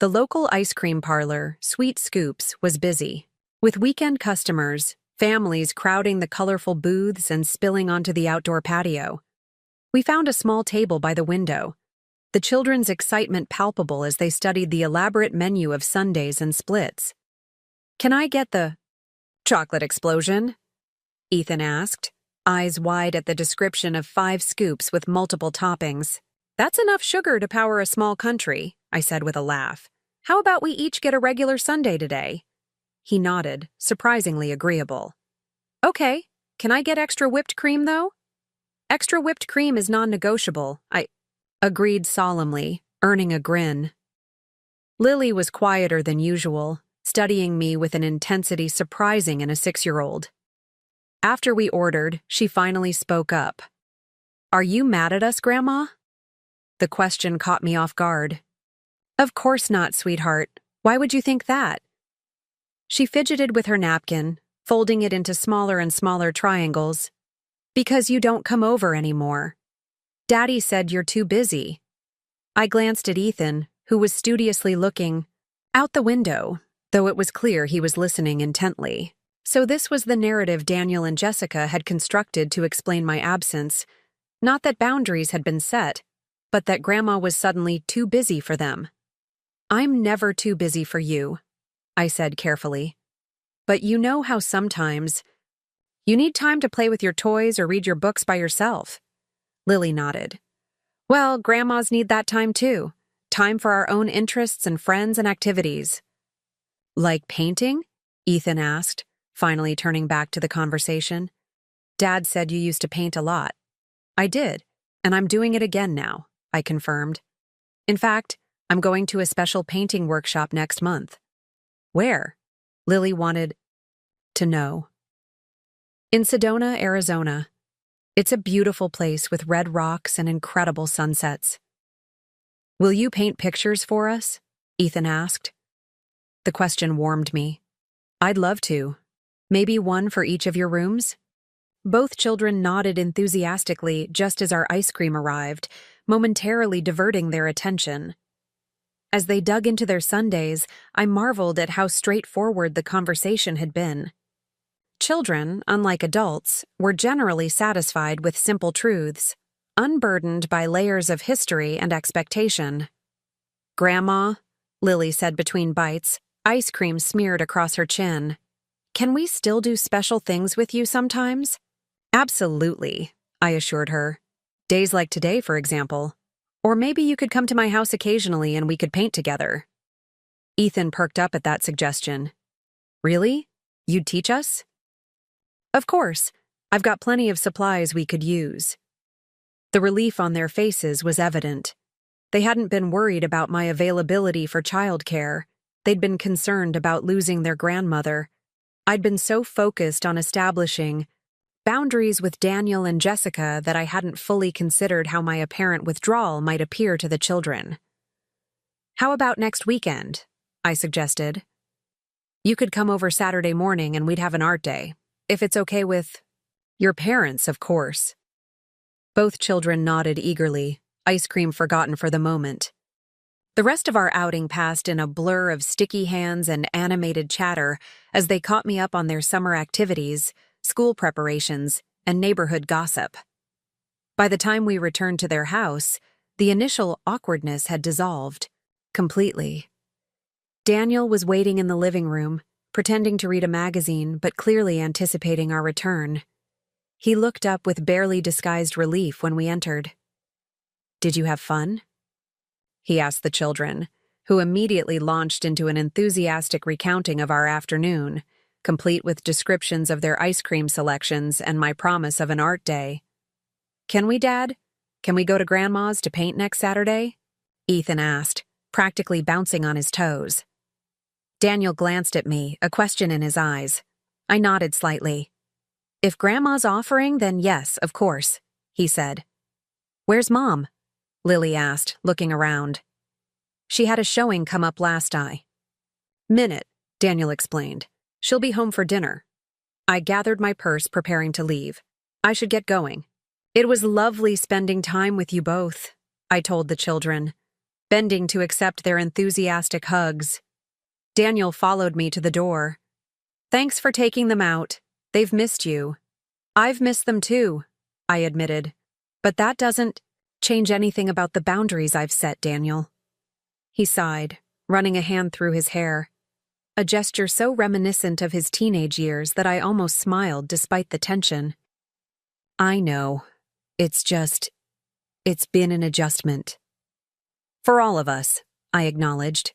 The local ice cream parlor, Sweet Scoops, was busy, with weekend customers, families crowding the colorful booths and spilling onto the outdoor patio. We found a small table by the window, the children's excitement palpable as they studied the elaborate menu of sundaes and splits. Can I get the chocolate explosion? Ethan asked, eyes wide at the description of 5 scoops with multiple toppings. That's enough sugar to power a small country, I said with a laugh. How about we each get a regular sundae today? He nodded, surprisingly agreeable. Okay, can I get extra whipped cream, though? Extra whipped cream is non-negotiable, I agreed solemnly, earning a grin. Lily was quieter than usual, studying me with an intensity surprising in a 6-year-old. After we ordered, she finally spoke up. Are you mad at us, Grandma? The question caught me off guard. Of course not, sweetheart. Why would you think that? She fidgeted with her napkin, folding it into smaller and smaller triangles. Because you don't come over anymore. Daddy said you're too busy. I glanced at Ethan, who was studiously looking out the window, though it was clear he was listening intently. So this was the narrative Daniel and Jessica had constructed to explain my absence. Not that boundaries had been set, but that Grandma was suddenly too busy for them. I'm never too busy for you, I said carefully. But you know how sometimes you need time to play with your toys or read your books by yourself. Lily nodded. Well, grandmas need that time too. Time for our own interests and friends and activities. Like painting? Ethan asked, finally turning back to the conversation. Dad said you used to paint a lot. I did, and I'm doing it again now, I confirmed. In fact, I'm going to a special painting workshop next month. Where? Lily wanted to know. In Sedona, Arizona. It's a beautiful place with red rocks and incredible sunsets. Will you paint pictures for us? Ethan asked. The question warmed me. I'd love to. Maybe one for each of your rooms? Both children nodded enthusiastically just as our ice cream arrived, momentarily diverting their attention. As they dug into their sundaes, I marveled at how straightforward the conversation had been. Children, unlike adults, were generally satisfied with simple truths, unburdened by layers of history and expectation. Grandma, Lily said between bites, ice cream smeared across her chin. Can we still do special things with you sometimes? Absolutely, I assured her. Days like today, for example. Or maybe you could come to my house occasionally and we could paint together. Ethan perked up at that suggestion. Really? You'd teach us? Of course. I've got plenty of supplies we could use. The relief on their faces was evident. They hadn't been worried about my availability for childcare. They'd been concerned about losing their grandmother. I'd been so focused on establishing boundaries with Daniel and Jessica that I hadn't fully considered how my apparent withdrawal might appear to the children. How about next weekend? I suggested. You could come over Saturday morning and we'd have an art day. If it's okay with your parents, of course. Both children nodded eagerly, ice cream forgotten for the moment. The rest of our outing passed in a blur of sticky hands and animated chatter as they caught me up on their summer activities, school preparations, and neighborhood gossip. By the time we returned to their house, the initial awkwardness had dissolved completely. Daniel was waiting in the living room, pretending to read a magazine but clearly anticipating our return. He looked up with barely disguised relief when we entered. Did you have fun? He asked the children, who immediately launched into an enthusiastic recounting of our afternoon, complete with descriptions of their ice cream selections and my promise of an art day. Can we, Dad? Can we go to Grandma's to paint next Saturday? Ethan asked, practically bouncing on his toes. Daniel glanced at me, a question in his eyes. I nodded slightly. If Grandma's offering, then yes, of course, he said. Where's Mom? Lily asked, looking around. She had a showing come up last night. Minute, Daniel explained. She'll be home for dinner. I gathered my purse, preparing to leave. I should get going. It was lovely spending time with you both, I told the children, bending to accept their enthusiastic hugs. Daniel followed me to the door. Thanks for taking them out. They've missed you. I've missed them too, I admitted. But that doesn't change anything about the boundaries I've set, Daniel. He sighed, running a hand through his hair, a gesture so reminiscent of his teenage years that I almost smiled despite the tension. I know. It's been an adjustment. For all of us, I acknowledged.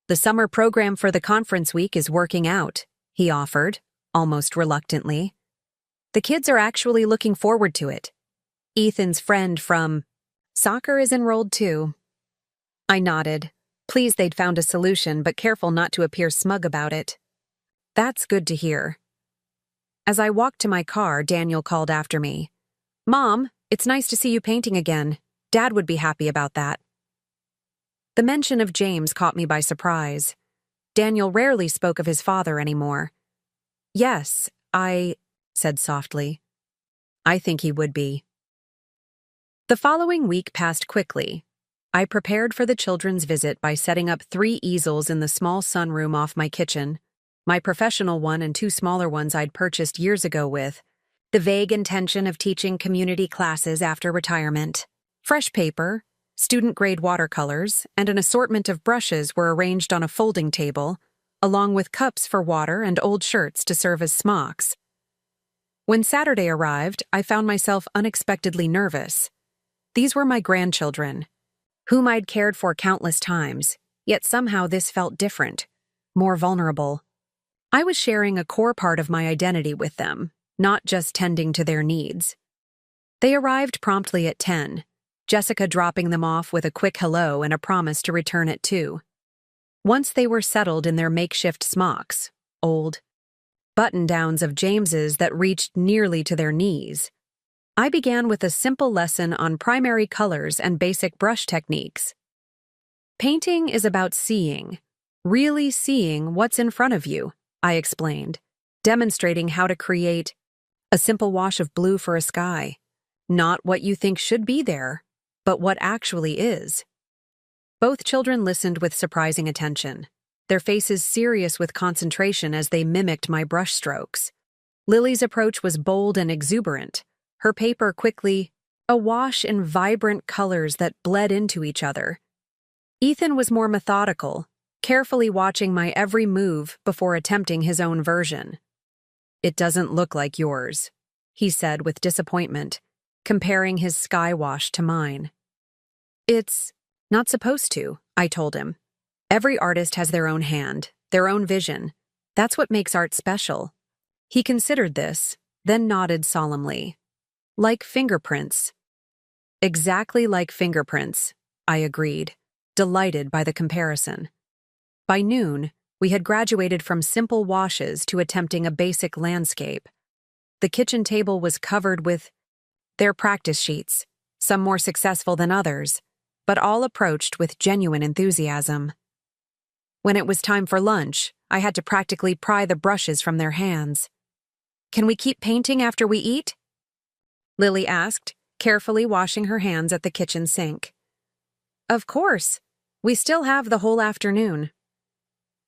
The summer program for the conference week is working out, he offered, almost reluctantly. The kids are actually looking forward to it. Ethan's friend from soccer is enrolled too. I nodded, pleased they'd found a solution but careful not to appear smug about it. That's good to hear. As I walked to my car, Daniel called after me. Mom, it's nice to see you painting again. Dad would be happy about that. The mention of James caught me by surprise. Daniel rarely spoke of his father anymore. Yes, I said softly. I think he would be. The following week passed quickly. I prepared for the children's visit by setting up 3 easels in the small sunroom off my kitchen, my professional one and 2 smaller ones I'd purchased years ago with the vague intention of teaching community classes after retirement. Fresh paper, student-grade watercolors, and an assortment of brushes were arranged on a folding table, along with cups for water and old shirts to serve as smocks. When Saturday arrived, I found myself unexpectedly nervous. These were my grandchildren, whom I'd cared for countless times, yet somehow this felt different, more vulnerable. I was sharing a core part of my identity with them, not just tending to their needs. They arrived promptly at 10, Jessica dropping them off with a quick hello and a promise to return at 2. Once they were settled in their makeshift smocks, old button-downs of James's that reached nearly to their knees, I began with a simple lesson on primary colors and basic brush techniques. Painting is about seeing, really seeing what's in front of you, I explained, demonstrating how to create a simple wash of blue for a sky. Not what you think should be there, but what actually is. Both children listened with surprising attention, their faces serious with concentration as they mimicked my brushstrokes. Lily's approach was bold and exuberant, her paper quickly awash in vibrant colors that bled into each other. Ethan was more methodical, carefully watching my every move before attempting his own version. "It doesn't look like yours," he said with disappointment, comparing his sky wash to mine. "It's not supposed to," I told him. "Every artist has their own hand, their own vision. That's what makes art special." He considered this, then nodded solemnly. "Like fingerprints." "Exactly like fingerprints," I agreed, delighted by the comparison. By noon, we had graduated from simple washes to attempting a basic landscape. The kitchen table was covered with their practice sheets, some more successful than others, but all approached with genuine enthusiasm. When it was time for lunch, I had to practically pry the brushes from their hands. "Can we keep painting after we eat?" Lily asked, carefully washing her hands at the kitchen sink. "Of course. We still have the whole afternoon."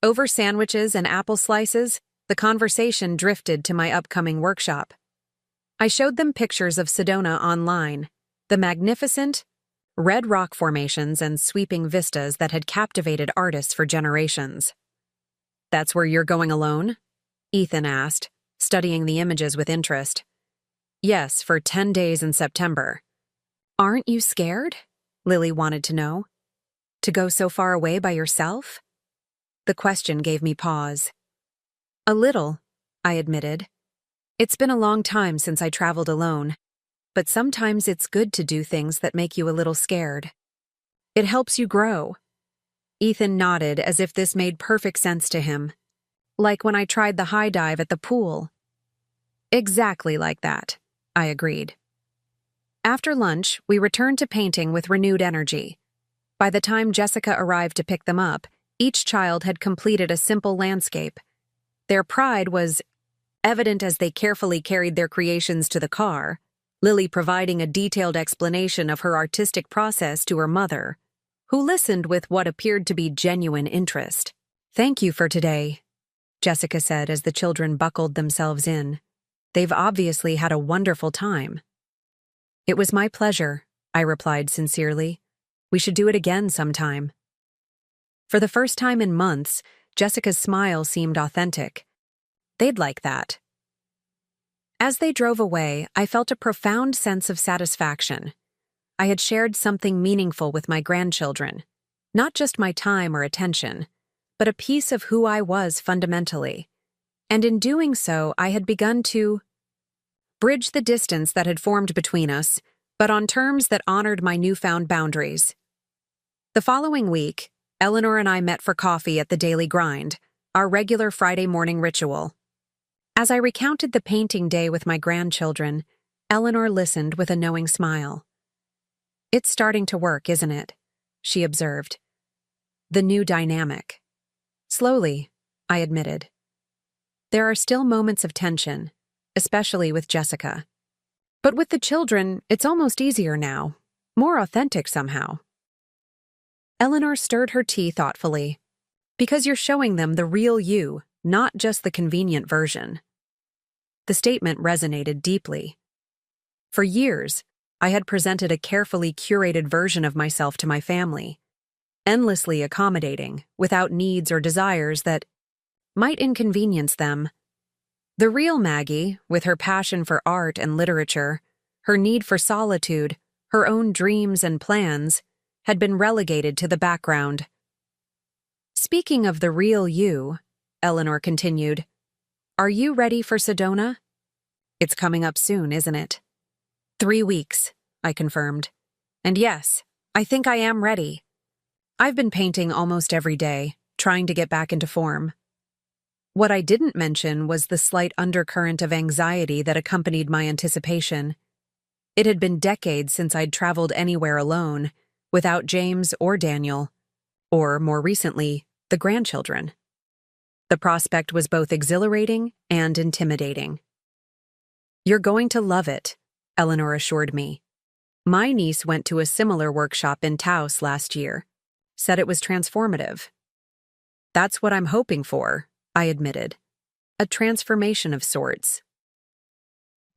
Over sandwiches and apple slices, the conversation drifted to my upcoming workshop. I showed them pictures of Sedona online, the magnificent red rock formations and sweeping vistas that had captivated artists for generations. "That's where you're going alone?" Ethan asked, studying the images with interest. "Yes, for 10 days in September." "Aren't you scared?" Lily wanted to know. "To go so far away by yourself?" The question gave me pause. "A little," I admitted. "It's been a long time since I traveled alone, but sometimes it's good to do things that make you a little scared. It helps you grow." Ethan nodded as if this made perfect sense to him. "Like when I tried the high dive at the pool." "Exactly like that," I agreed. After lunch, we returned to painting with renewed energy. By the time Jessica arrived to pick them up, each child had completed a simple landscape. Their pride was evident as they carefully carried their creations to the car, Lily providing a detailed explanation of her artistic process to her mother, who listened with what appeared to be genuine interest. "Thank you for today," Jessica said as the children buckled themselves in. "They've obviously had a wonderful time." "It was my pleasure," I replied sincerely. "We should do it again sometime." For the first time in months, Jessica's smile seemed authentic. They'd like that. As they drove away, I felt a profound sense of satisfaction. I had shared something meaningful with my grandchildren, not just my time or attention, but a piece of who I was fundamentally. And in doing so, I had begun to bridge the distance that had formed between us, but on terms that honored my newfound boundaries. The following week, Eleanor and I met for coffee at the Daily Grind, our regular Friday morning ritual. As I recounted the painting day with my grandchildren, Eleanor listened with a knowing smile. "It's starting to work, isn't it?" she observed. "The new dynamic." "Slowly," I admitted. "There are still moments of tension, especially with Jessica. But with the children, it's almost easier now, more authentic somehow." Eleanor stirred her tea thoughtfully. "Because you're showing them the real you, not just the convenient version." The statement resonated deeply. For years, I had presented a carefully curated version of myself to my family, endlessly accommodating, without needs or desires that might inconvenience them. The real Maggie, with her passion for art and literature, her need for solitude, her own dreams and plans, had been relegated to the background. "Speaking of the real you," Eleanor continued, "are you ready for Sedona?" It's coming up soon, isn't it? 3 weeks, I confirmed. And yes, I think I am ready. I've been painting almost every day, trying to get back into form. What I didn't mention was the slight undercurrent of anxiety that accompanied my anticipation. It had been decades since I'd traveled anywhere alone, without James or Daniel, or, more recently, the grandchildren. The prospect was both exhilarating and intimidating. "You're going to love it," Eleanor assured me. My niece went to a similar workshop in Taos last year, said it was transformative. "That's what I'm hoping for," I admitted. "A transformation of sorts."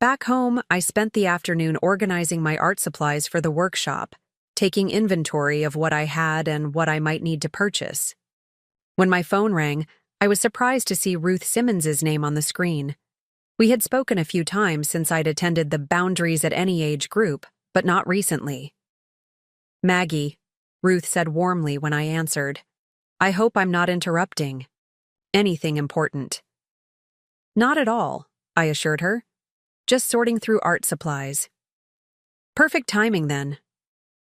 Back home, I spent the afternoon organizing my art supplies for the workshop, taking inventory of what I had and what I might need to purchase. When my phone rang, I was surprised to see Ruth Simmons's name on the screen. We had spoken a few times since I'd attended the Boundaries at Any Age group, but not recently. "Maggie," Ruth said warmly when I answered. "I hope I'm not interrupting. Anything important?" "Not at all," I assured her. "Just sorting through art supplies." "Perfect timing, then.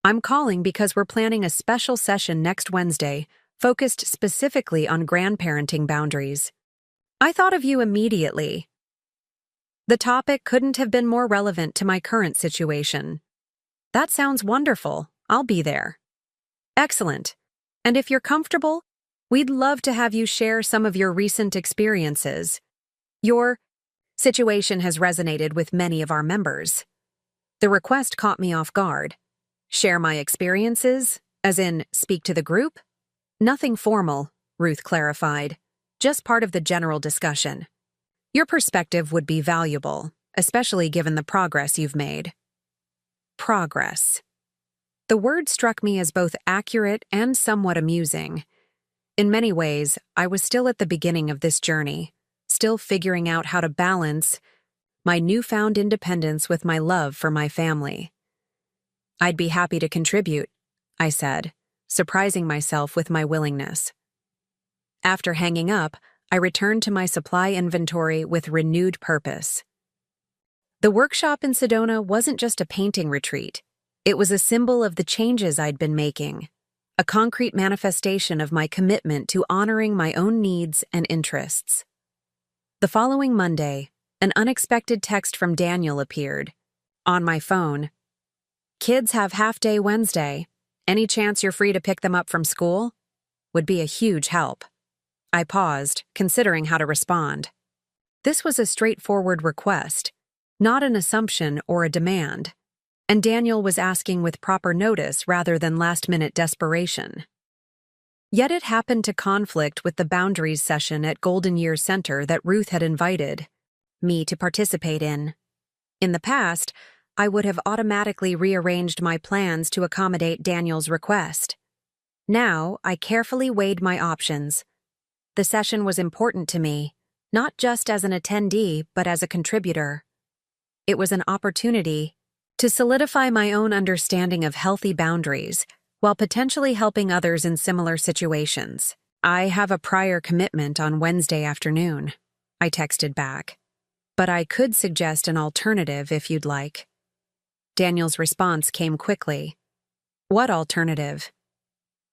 I'm calling because we're planning a special session next Wednesday focused specifically on grandparenting boundaries. I thought of you immediately. The topic couldn't have been more relevant to my current situation." "That sounds wonderful. I'll be there." "Excellent. And if you're comfortable, we'd love to have you share some of your recent experiences. Your situation has resonated with many of our members." The request caught me off guard. "Share my experiences? As in, speak to the group?" "Nothing formal," Ruth clarified. "Just part of the general discussion. Your perspective would be valuable, especially given the progress you've made." Progress. The word struck me as both accurate and somewhat amusing. In many ways, I was still at the beginning of this journey, still figuring out how to balance my newfound independence with my love for my family. "I'd be happy to contribute," I said, surprising myself with my willingness. After hanging up, I returned to my supply inventory with renewed purpose. The workshop in Sedona wasn't just a painting retreat. It was a symbol of the changes I'd been making, a concrete manifestation of my commitment to honoring my own needs and interests. The following Monday, an unexpected text from Daniel appeared. On my phone, "Kids have half-day Wednesday. Any chance you're free to pick them up from school? Would be a huge help." I paused, considering how to respond. This was a straightforward request, not an assumption or a demand, and Daniel was asking with proper notice rather than last-minute desperation. Yet it happened to conflict with the Boundaries session at Golden Year Center that Ruth had invited me to participate in. In the past, I would have automatically rearranged my plans to accommodate Daniel's request. Now, I carefully weighed my options. The session was important to me, not just as an attendee, but as a contributor. It was an opportunity to solidify my own understanding of healthy boundaries while potentially helping others in similar situations. "I have a prior commitment on Wednesday afternoon," I texted back. "But I could suggest an alternative if you'd like." Daniel's response came quickly. "What alternative?"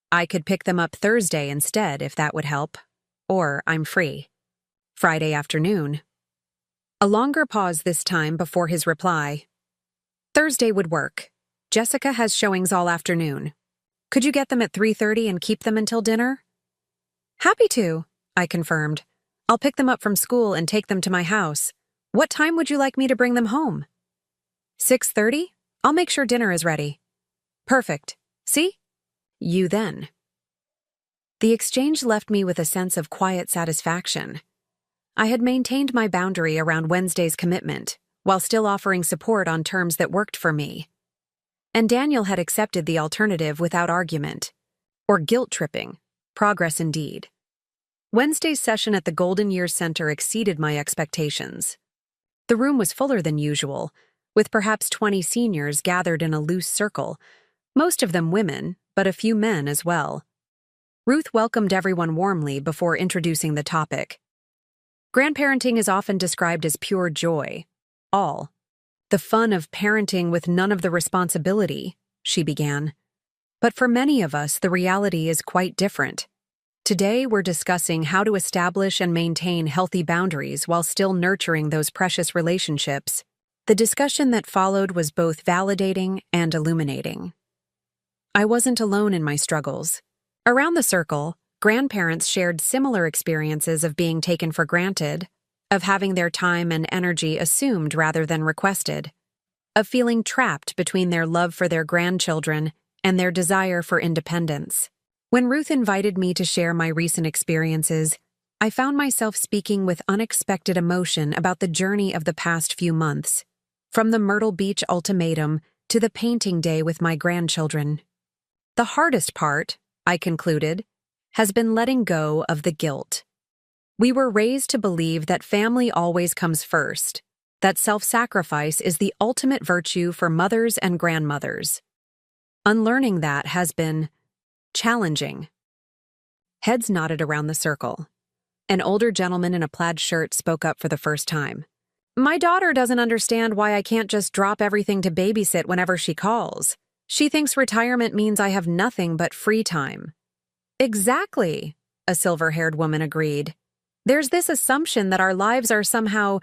"I could pick them up Thursday instead, if that would help. Or I'm free. Friday afternoon." A longer pause this time before his reply. "Thursday would work. Jessica has showings all afternoon. Could you get them at 3:30 and keep them until dinner?" "Happy to," I confirmed. "I'll pick them up from school and take them to my house. What time would you like me to bring them home?" 6:30? I'll make sure dinner is ready." "Perfect. See? You then." The exchange left me with a sense of quiet satisfaction. I had maintained my boundary around Wednesday's commitment, while still offering support on terms that worked for me. And Daniel had accepted the alternative without argument. Or guilt-tripping. Progress indeed. Wednesday's session at the Golden Year Center exceeded my expectations. The room was fuller than usual, with perhaps 20 seniors gathered in a loose circle, most of them women, but a few men as well. Ruth welcomed everyone warmly before introducing the topic. "Grandparenting is often described as pure joy. all. The fun of parenting with none of the responsibility, she began. But for many of us, the reality is quite different. Today, we're discussing how to establish and maintain healthy boundaries while still nurturing those precious relationships. The discussion that followed was both validating and illuminating. I wasn't alone in my struggles. Around the circle, grandparents shared similar experiences of being taken for granted, of having their time and energy assumed rather than requested, of feeling trapped between their love for their grandchildren and their desire for independence. When Ruth invited me to share my recent experiences, I found myself speaking with unexpected emotion about the journey of the past few months, from the Myrtle Beach ultimatum to the painting day with my grandchildren. The hardest part, I concluded, has been letting go of the guilt. We were raised to believe that family always comes first, that self-sacrifice is the ultimate virtue for mothers and grandmothers. Unlearning that has been challenging. Heads nodded around the circle. An older gentleman in a plaid shirt spoke up for the first time. My daughter doesn't understand why I can't just drop everything to babysit whenever she calls. She thinks retirement means I have nothing but free time. Exactly, a silver-haired woman agreed. There's this assumption that our lives are somehow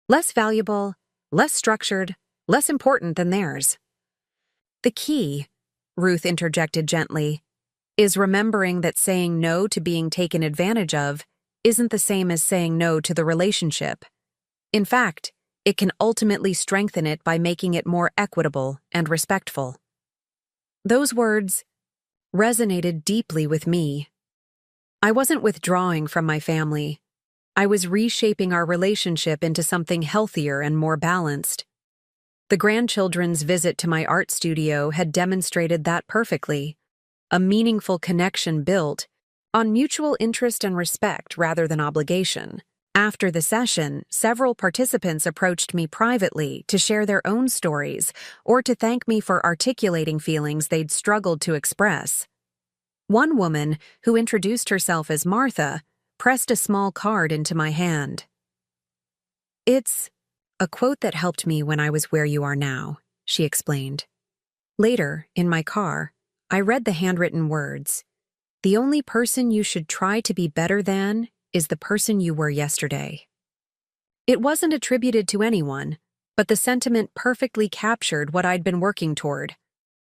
less valuable, less structured, less important than theirs. The key, Ruth interjected gently, is remembering that saying no to being taken advantage of isn't the same as saying no to the relationship. In fact, it can ultimately strengthen it by making it more equitable and respectful. Those words resonated deeply with me. I wasn't withdrawing from my family. I was reshaping our relationship into something healthier and more balanced. The grandchildren's visit to my art studio had demonstrated that perfectly. A meaningful connection built on mutual interest and respect rather than obligation. After the session, several participants approached me privately to share their own stories or to thank me for articulating feelings they'd struggled to express. One woman, who introduced herself as Martha, pressed a small card into my hand. It's a quote that helped me when I was where you are now, she explained. Later, in my car, I read the handwritten words. The only person you should try to be better than is the person you were yesterday. It wasn't attributed to anyone, but the sentiment perfectly captured what I'd been working toward.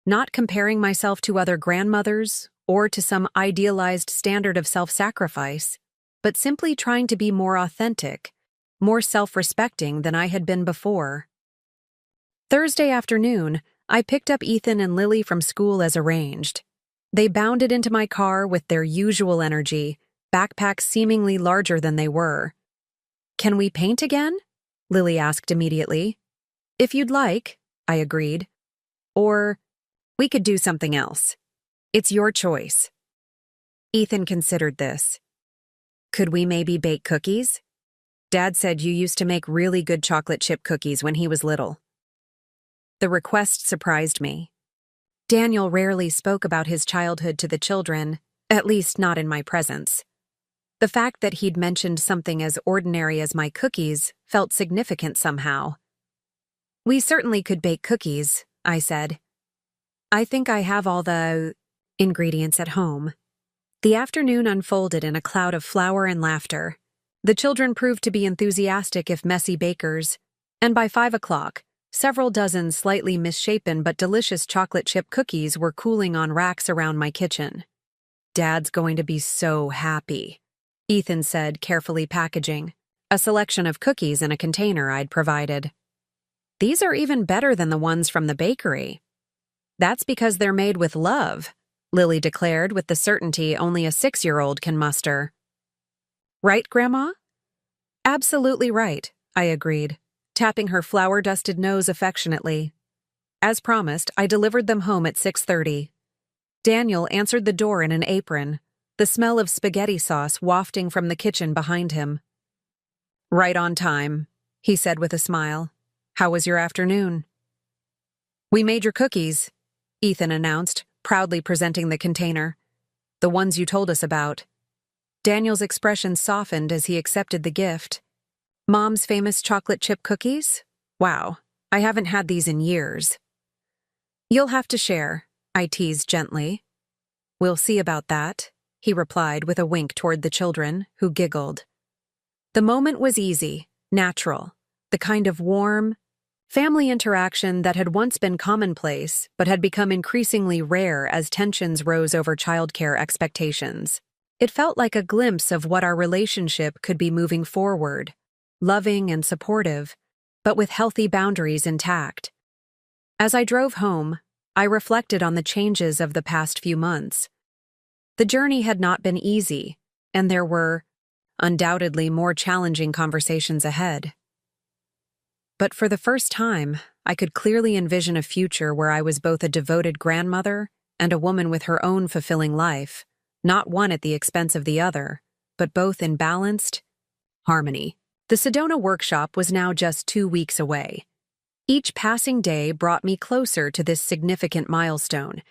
Not comparing myself to other grandmothers or to some idealized standard of self-sacrifice, but simply trying to be more authentic, more self-respecting than I had been before. Thursday afternoon, I picked up Ethan and Lily from school as arranged. They bounded into my car with their usual energy, backpacks seemingly larger than they were. Can we paint again? Lily asked immediately. If you'd like, I agreed. Or we could do something else. It's your choice. Ethan considered this. Could we maybe bake cookies? Dad said you used to make really good chocolate chip cookies when he was little. The request surprised me. Daniel rarely spoke about his childhood to the children, at least not in my presence. The fact that he'd mentioned something as ordinary as my cookies felt significant somehow. We certainly could bake cookies, I said. I think I have all the ingredients at home. The afternoon unfolded in a cloud of flour and laughter. The children proved to be enthusiastic if messy bakers, and by 5 o'clock, several dozen slightly misshapen but delicious chocolate chip cookies were cooling on racks around my kitchen. Dad's going to be so happy, Ethan said, carefully packaging a selection of cookies in a container I'd provided. These are even better than the ones from the bakery. That's because they're made with love, Lily declared with the certainty only a 6-year-old can muster. Right, Grandma? Absolutely right, I agreed, tapping her flour-dusted nose affectionately. As promised, I delivered them home at 6:30. Daniel answered the door in an apron, the smell of spaghetti sauce wafting from the kitchen behind him. Right on time, he said with a smile. How was your afternoon? We made your cookies, Ethan announced, proudly presenting the container. The ones you told us about. Daniel's expression softened as he accepted the gift. Mom's famous chocolate chip cookies? Wow, I haven't had these in years. You'll have to share, I teased gently. We'll see about that, he replied with a wink toward the children, who giggled. The moment was easy, natural, the kind of warm, family interaction that had once been commonplace but had become increasingly rare as tensions rose over childcare expectations. It felt like a glimpse of what our relationship could be moving forward, loving and supportive, but with healthy boundaries intact. As I drove home, I reflected on the changes of the past few months. The journey had not been easy, and there were, undoubtedly, more challenging conversations ahead. But for the first time, I could clearly envision a future where I was both a devoted grandmother and a woman with her own fulfilling life, not one at the expense of the other, but both in balanced harmony. The Sedona workshop was now just 2 weeks away. Each passing day brought me closer to this significant milestone,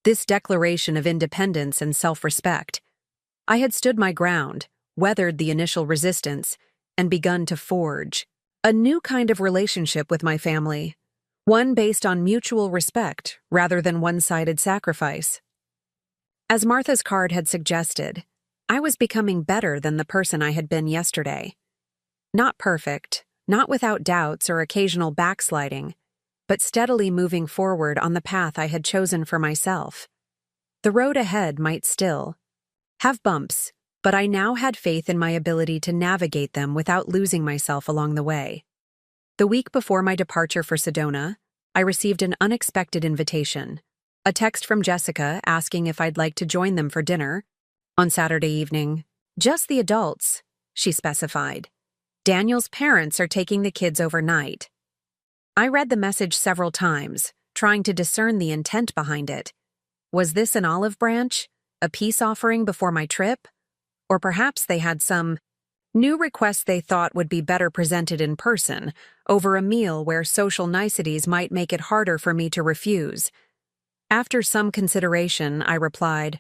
this declaration of independence and self-respect. I had stood my ground, weathered the initial resistance, and begun to forge a new kind of relationship with my family, one based on mutual respect rather than one-sided sacrifice. As Martha's card had suggested, I was becoming better than the person I had been yesterday. Not perfect, not without doubts or occasional backsliding, but steadily moving forward on the path I had chosen for myself. The road ahead might still have bumps, but I now had faith in my ability to navigate them without losing myself along the way. The week before my departure for Sedona, I received an unexpected invitation, a text from Jessica asking if I'd like to join them for dinner on Saturday evening. Just the adults, she specified. Daniel's parents are taking the kids overnight. I read the message several times, trying to discern the intent behind it. Was this an olive branch, a peace offering before my trip? Or perhaps they had some new request they thought would be better presented in person, over a meal where social niceties might make it harder for me to refuse. After some consideration, I replied,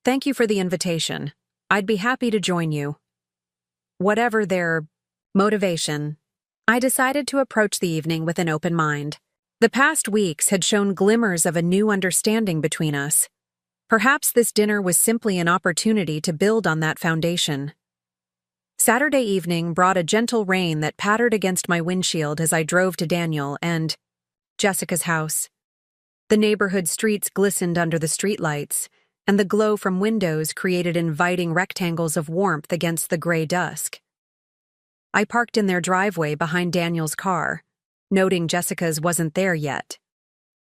"Thank you for the invitation. I'd be happy to join you." Whatever their motivation, I decided to approach the evening with an open mind. The past weeks had shown glimmers of a new understanding between us. Perhaps this dinner was simply an opportunity to build on that foundation. Saturday evening brought a gentle rain that pattered against my windshield as I drove to Daniel and Jessica's house. The neighborhood streets glistened under the streetlights, and the glow from windows created inviting rectangles of warmth against the gray dusk. I parked in their driveway behind Daniel's car, noting Jessica's wasn't there yet.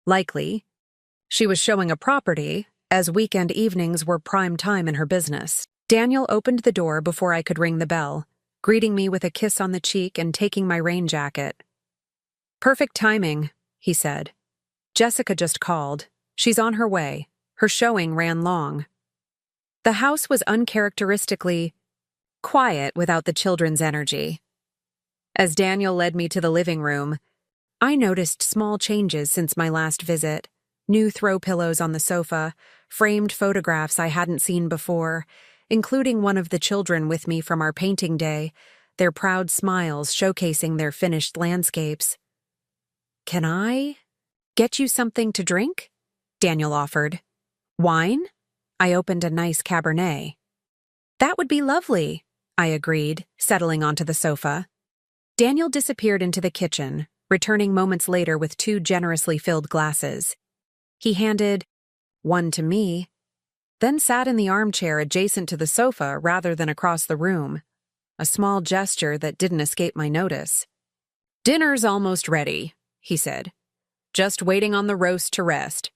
Likely, she was showing a property, as weekend evenings were prime time in her business. Daniel opened the door before I could ring the bell, greeting me with a kiss on the cheek and taking my rain jacket. "Perfect timing," he said. "Jessica just called. She's on her way. Her showing ran long." The house was uncharacteristically quiet without the children's energy. As Daniel led me to the living room, I noticed small changes since my last visit. New throw pillows on the sofa, framed photographs I hadn't seen before, including one of the children with me from our painting day, their proud smiles showcasing their finished landscapes. "Can I get you something to drink?" Daniel offered. "Wine?" I opened a nice Cabernet. "That would be lovely," I agreed, settling onto the sofa. Daniel disappeared into the kitchen, returning moments later with 2 generously filled glasses. He handed one to me, then sat in the armchair adjacent to the sofa rather than across the room, a small gesture that didn't escape my notice. "Dinner's almost ready," he said. "Just waiting on the roast to rest.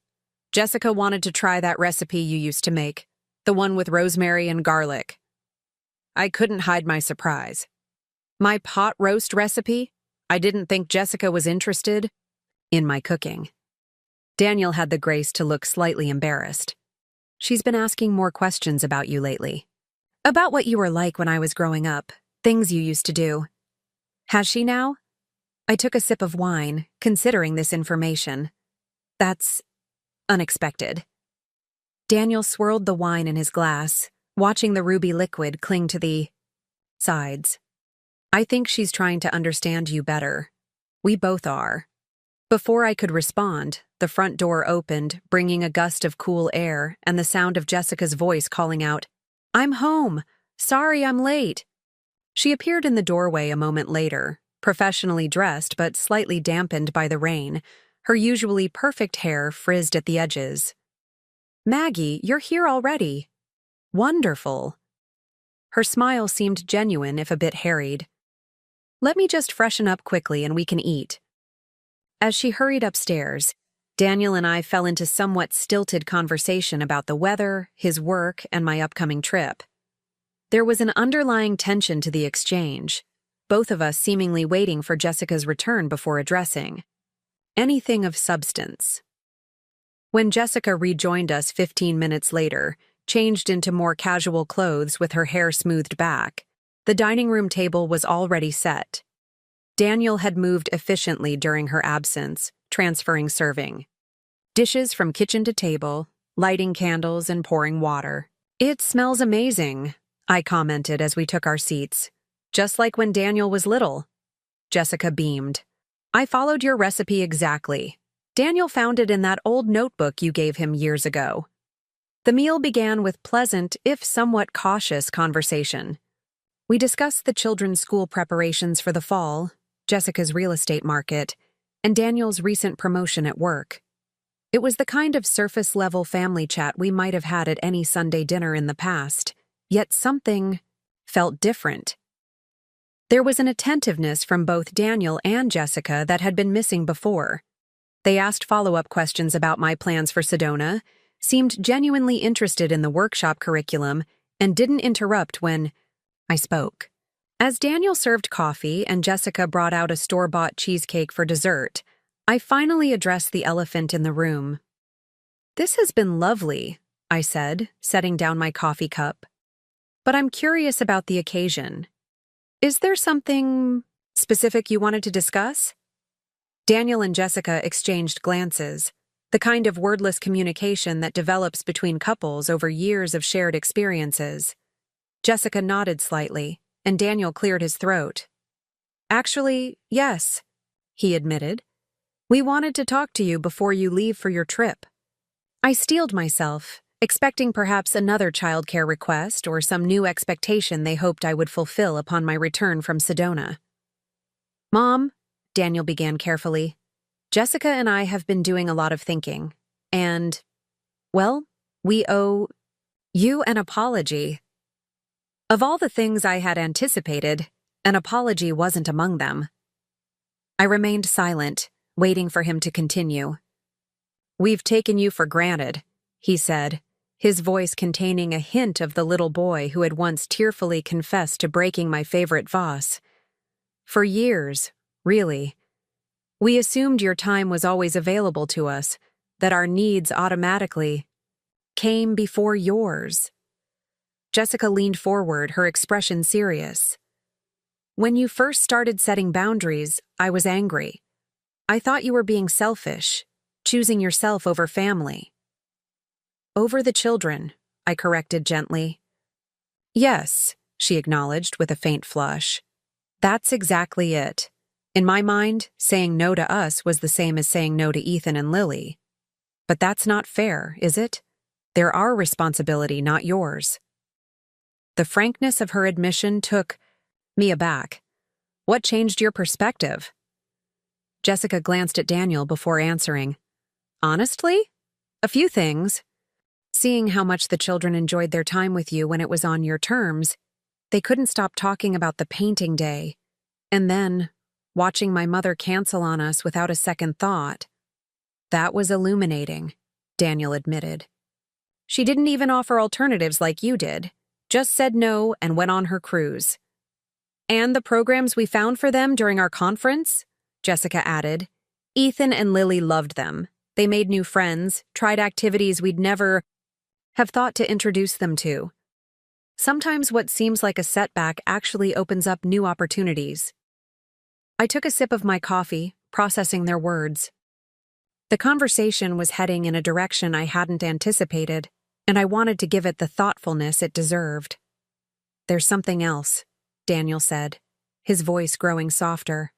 Jessica wanted to try that recipe you used to make, the one with rosemary and garlic." I couldn't hide my surprise. My pot roast recipe? I didn't think Jessica was interested in my cooking. Daniel had the grace to look slightly embarrassed. "She's been asking more questions about you lately. About what you were like when I was growing up, things you used to do." "Has she now?" I took a sip of wine, considering this information. "That's unexpected." Daniel swirled the wine in his glass, watching the ruby liquid cling to the sides. "I think she's trying to understand you better." We both are. Before I could respond, the front door opened, bringing a gust of cool air and the sound of Jessica's voice calling out, "I'm home! Sorry I'm late!" She appeared in the doorway a moment later, professionally dressed but slightly dampened by the rain, her usually perfect hair frizzed at the edges. "Maggie, you're here already." "Wonderful." Her smile seemed genuine if a bit harried. "Let me just freshen up quickly and we can eat." As she hurried upstairs, Daniel and I fell into somewhat stilted conversation about the weather, his work, and my upcoming trip. There was an underlying tension to the exchange, both of us seemingly waiting for Jessica's return before addressing anything of substance. When Jessica rejoined us 15 minutes later, changed into more casual clothes with her hair smoothed back, the dining room table was already set. Daniel had moved efficiently during her absence, transferring serving dishes from kitchen to table, lighting candles and pouring water. "It smells amazing," I commented as we took our seats. "Just like when Daniel was little." Jessica beamed. "I followed your recipe exactly. Daniel found it in that old notebook you gave him years ago." The meal began with pleasant, if somewhat cautious, conversation. We discussed the children's school preparations for the fall, Jessica's real estate market, and Daniel's recent promotion at work. It was the kind of surface-level family chat we might have had at any Sunday dinner in the past, yet something felt different. There was an attentiveness from both Daniel and Jessica that had been missing before. They asked follow-up questions about my plans for Sedona, seemed genuinely interested in the workshop curriculum, and didn't interrupt when I spoke. As Daniel served coffee and Jessica brought out a store-bought cheesecake for dessert, I finally addressed the elephant in the room. "This has been lovely," I said, setting down my coffee cup. "But I'm curious about the occasion. Is there something specific you wanted to discuss?" Daniel and Jessica exchanged glances, the kind of wordless communication that develops between couples over years of shared experiences. Jessica nodded slightly, and Daniel cleared his throat. "Actually, yes," he admitted. "We wanted to talk to you before you leave for your trip." I steeled myself, expecting perhaps another childcare request or some new expectation they hoped I would fulfill upon my return from Sedona. "Mom," Daniel began carefully, "Jessica and I have been doing a lot of thinking, and, well, we owe you an apology." Of all the things I had anticipated, an apology wasn't among them. I remained silent, waiting for him to continue. "We've taken you for granted," he said, his voice containing a hint of the little boy who had once tearfully confessed to breaking my favorite vase. "For years, really. We assumed your time was always available to us, that our needs automatically came before yours." Jessica leaned forward, her expression serious. "When you first started setting boundaries, I was angry. I thought you were being selfish, choosing yourself over family." "Over the children," I corrected gently. "Yes," she acknowledged with a faint flush. "That's exactly it. In my mind, saying no to us was the same as saying no to Ethan and Lily. But that's not fair, is it? They're our responsibility, not yours." The frankness of her admission took me aback. "What changed your perspective?" Jessica glanced at Daniel before answering. "Honestly? A few things. Seeing how much the children enjoyed their time with you when it was on your terms, they couldn't stop talking about the painting day. And then, watching my mother cancel on us without a second thought. That was illuminating," Daniel admitted. "She didn't even offer alternatives like you did, just said no and went on her cruise." "And the programs we found for them during our conference?" Jessica added. "Ethan and Lily loved them. They made new friends, tried activities we'd never have thought to introduce them to. Sometimes what seems like a setback actually opens up new opportunities." I took a sip of my coffee, processing their words. The conversation was heading in a direction I hadn't anticipated, and I wanted to give it the thoughtfulness it deserved. "There's something else," Daniel said, his voice growing softer.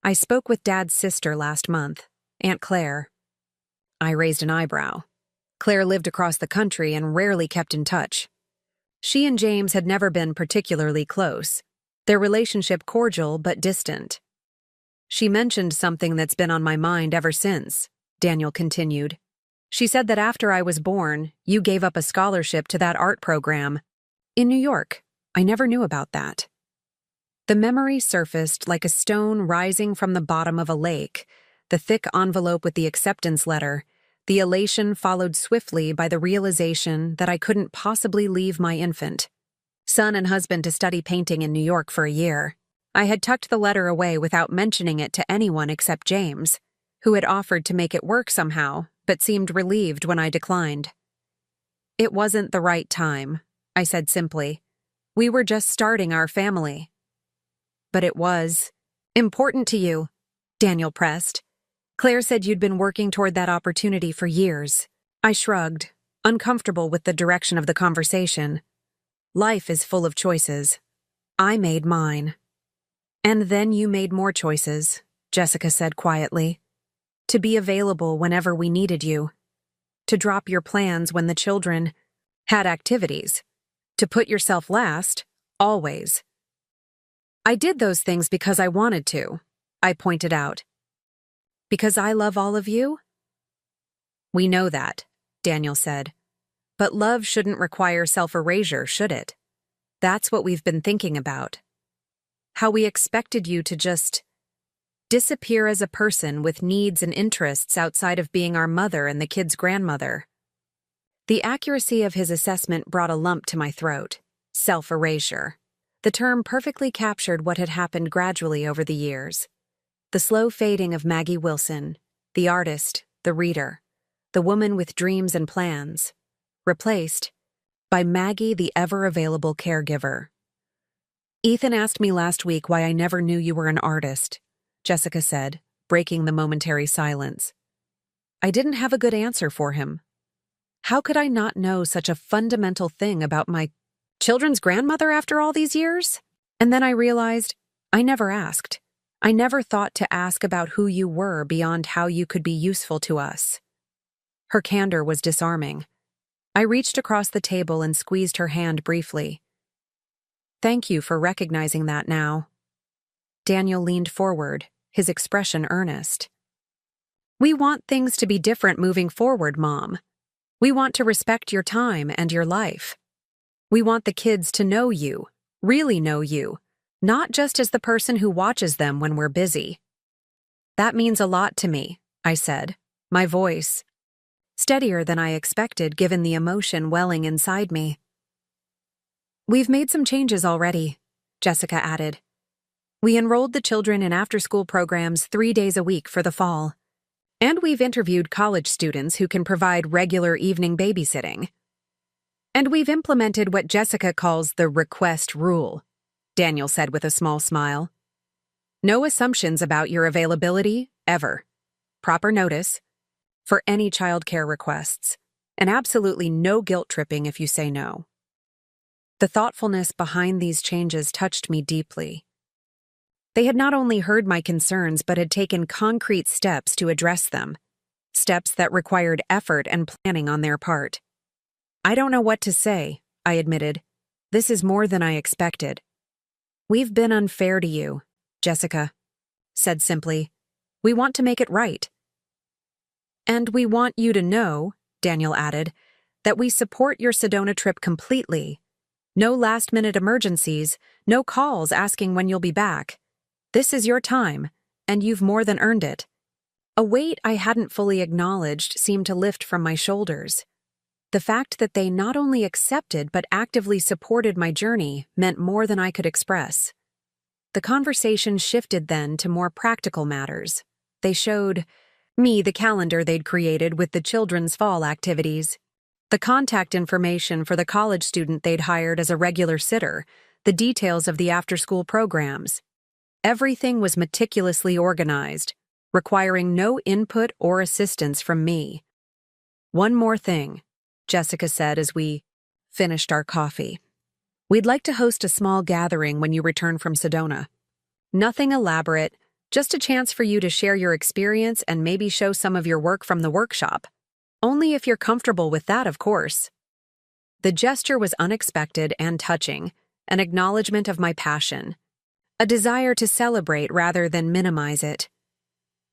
I spoke with Dad's sister last month, Aunt Claire. I raised an eyebrow. Claire lived across the country and rarely kept in touch. She and James had never been particularly close, their relationship cordial but distant. She mentioned something that's been on my mind ever since, Daniel continued. She said that after I was born, you gave up a scholarship to that art program in New York. I never knew about that. The memory surfaced like a stone rising from the bottom of a lake, the thick envelope with the acceptance letter. The elation followed swiftly by the realization that I couldn't possibly leave my infant, son and husband, to study painting in New York for a year. I had tucked the letter away without mentioning it to anyone except James, who had offered to make it work somehow, but seemed relieved when I declined. It wasn't the right time, I said simply. We were just starting our family. But it was important to you, Daniel pressed. Claire said you'd been working toward that opportunity for years. I shrugged, uncomfortable with the direction of the conversation. Life is full of choices. I made mine. And then you made more choices, Jessica said quietly. To be available whenever we needed you. To drop your plans when the children had activities. To put yourself last, always. I did those things because I wanted to, I pointed out. Because I love all of you? We know that, Daniel said. But love shouldn't require self-erasure, should it? That's what we've been thinking about. How we expected you to just disappear as a person with needs and interests outside of being our mother and the kid's grandmother. The accuracy of his assessment brought a lump to my throat. Self-erasure. The term perfectly captured what had happened gradually over the years. The slow fading of Maggie Wilson, the artist, the reader, the woman with dreams and plans, replaced by Maggie, the ever-available caregiver. Ethan asked me last week why I never knew you were an artist, Jessica said, breaking the momentary silence. I didn't have a good answer for him. How could I not know such a fundamental thing about my children's grandmother after all these years? And then I realized I never asked. I never thought to ask about who you were beyond how you could be useful to us. Her candor was disarming. I reached across the table and squeezed her hand briefly. Thank you for recognizing that now. Daniel leaned forward, his expression earnest. We want things to be different moving forward, Mom. We want to respect your time and your life. We want the kids to know you, really know you, not just as the person who watches them when we're busy. That means a lot to me, I said, my voice steadier than I expected given the emotion welling inside me. We've made some changes already, Jessica added. We enrolled the children in after-school programs 3 days a week for the fall. And we've interviewed college students who can provide regular evening babysitting. And we've implemented what Jessica calls the request rule, Daniel said with a small smile. No assumptions about your availability, ever. Proper notice for any childcare requests, and absolutely no guilt-tripping if you say no. The thoughtfulness behind these changes touched me deeply. They had not only heard my concerns but had taken concrete steps to address them, steps that required effort and planning on their part. I don't know what to say, I admitted. This is more than I expected. We've been unfair to you, Jessica said simply. We want to make it right. And we want you to know, Daniel added, that we support your Sedona trip completely. No last-minute emergencies, no calls asking when you'll be back. This is your time, and you've more than earned it. A weight I hadn't fully acknowledged seemed to lift from my shoulders. The fact that they not only accepted but actively supported my journey meant more than I could express. The conversation shifted then to more practical matters. They showed me the calendar they'd created with the children's fall activities, the contact information for the college student they'd hired as a regular sitter, the details of the after-school programs. Everything was meticulously organized, requiring no input or assistance from me. One more thing, Jessica said as we finished our coffee. We'd like to host a small gathering when you return from Sedona. Nothing elaborate, Just a chance for you to share your experience and maybe show some of your work from the workshop. Only if you're comfortable with that, of course. The gesture was unexpected and touching, an acknowledgement of my passion, a desire to celebrate rather than minimize it.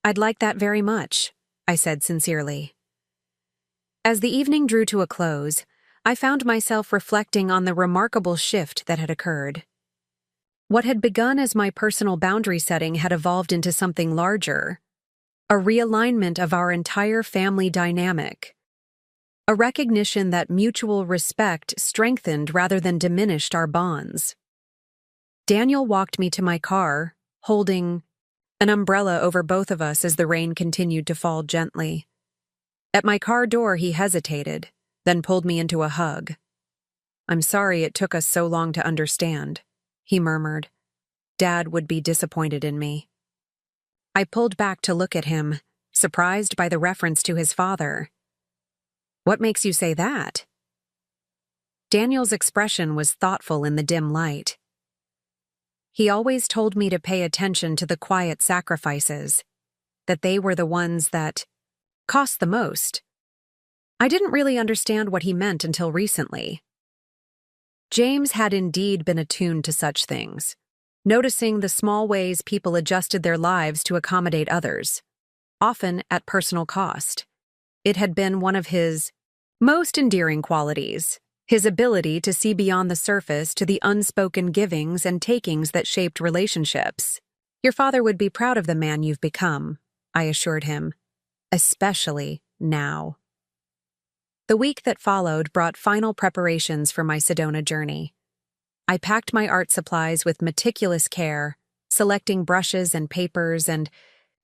I'd like that very much, I said sincerely. As the evening drew to a close, I found myself reflecting on the remarkable shift that had occurred. What had begun as my personal boundary setting had evolved into something larger, a realignment of our entire family dynamic, a recognition that mutual respect strengthened rather than diminished our bonds. Daniel walked me to my car, holding an umbrella over both of us as the rain continued to fall gently. At my car door, he hesitated, then pulled me into a hug. "I'm sorry it took us so long to understand," he murmured. "Dad would be disappointed in me." I pulled back to look at him, surprised by the reference to his father. "What makes you say that?" Daniel's expression was thoughtful in the dim light. He always told me to pay attention to the quiet sacrifices, that they were the ones that cost the most. I didn't really understand what he meant until recently. James had indeed been attuned to such things, noticing the small ways people adjusted their lives to accommodate others, often at personal cost. It had been one of his most endearing qualities, his ability to see beyond the surface to the unspoken givings and takings that shaped relationships. "Your father would be proud of the man you've become," I assured him, "especially now." The week that followed brought final preparations for my Sedona journey. I packed my art supplies with meticulous care, selecting brushes and papers and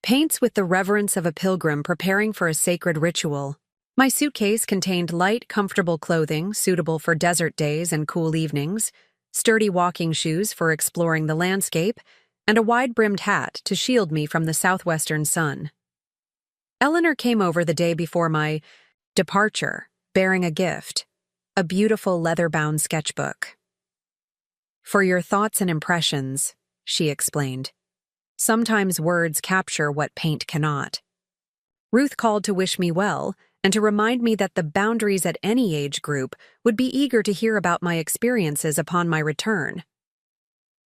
paints with the reverence of a pilgrim preparing for a sacred ritual. My suitcase contained light, comfortable clothing suitable for desert days and cool evenings, sturdy walking shoes for exploring the landscape, and a wide-brimmed hat to shield me from the southwestern sun. Eleanor came over the day before my departure, bearing a gift, a beautiful leather-bound sketchbook. "For your thoughts and impressions," she explained. "Sometimes words capture what paint cannot." Ruth called to wish me well and to remind me that the boundaries at any age group would be eager to hear about my experiences upon my return.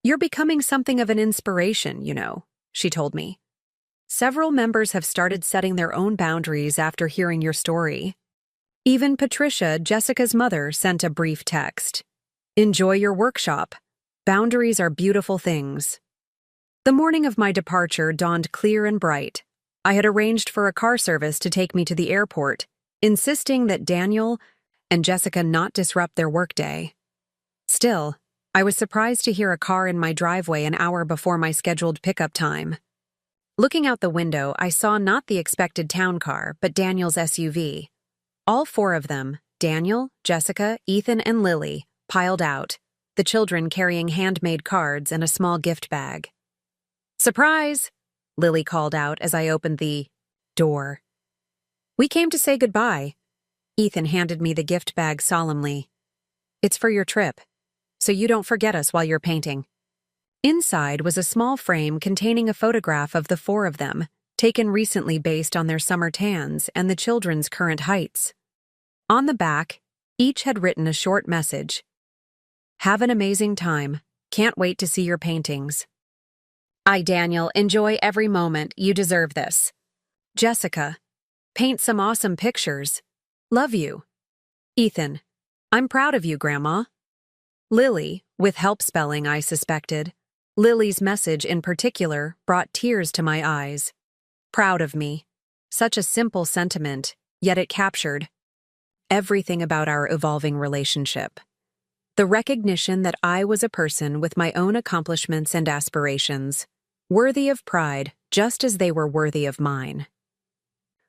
"You're becoming something of an inspiration, you know," she told me. "Several members have started setting their own boundaries after hearing your story. Even Patricia, Jessica's mother, sent a brief text. Enjoy your workshop. Boundaries are beautiful things." The morning of my departure dawned clear and bright. I had arranged for a car service to take me to the airport, insisting that Daniel and Jessica not disrupt their workday. Still, I was surprised to hear a car in my driveway an hour before my scheduled pickup time. Looking out the window, I saw not the expected town car, but Daniel's SUV. All four of them, Daniel, Jessica, Ethan, and Lily, piled out, the children carrying handmade cards and a small gift bag. "Surprise!" Lily called out as I opened the door. "We came to say goodbye." Ethan handed me the gift bag solemnly. "It's for your trip, so you don't forget us while you're painting." Inside was a small frame containing a photograph of the four of them, taken recently based on their summer tans and the children's current heights. On the back, each had written a short message. "Have an amazing time. Can't wait to see your paintings." Daniel, enjoy every moment. You deserve this." Jessica, paint some awesome pictures. Love you. Ethan, I'm proud of you, Grandma. Lily, with help spelling, I suspected. Lily's message in particular brought tears to my eyes. Proud of me. Such a simple sentiment, yet it captured everything about our evolving relationship. The recognition that I was a person with my own accomplishments and aspirations, worthy of pride just as they were worthy of mine.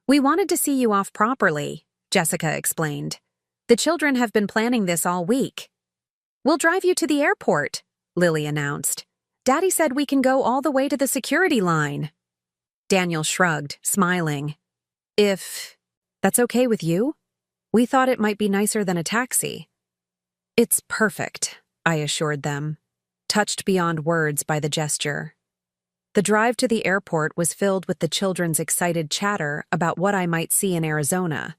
"We wanted to see you off properly," Jessica explained. "The children have been planning this all week." "We'll drive you to the airport," Lily announced. "Daddy said we can go all the way to the security line." Daniel shrugged, smiling. "If that's okay with you? We thought it might be nicer than a taxi." "It's perfect," I assured them, touched beyond words by the gesture. The drive to the airport was filled with the children's excited chatter about what I might see in Arizona,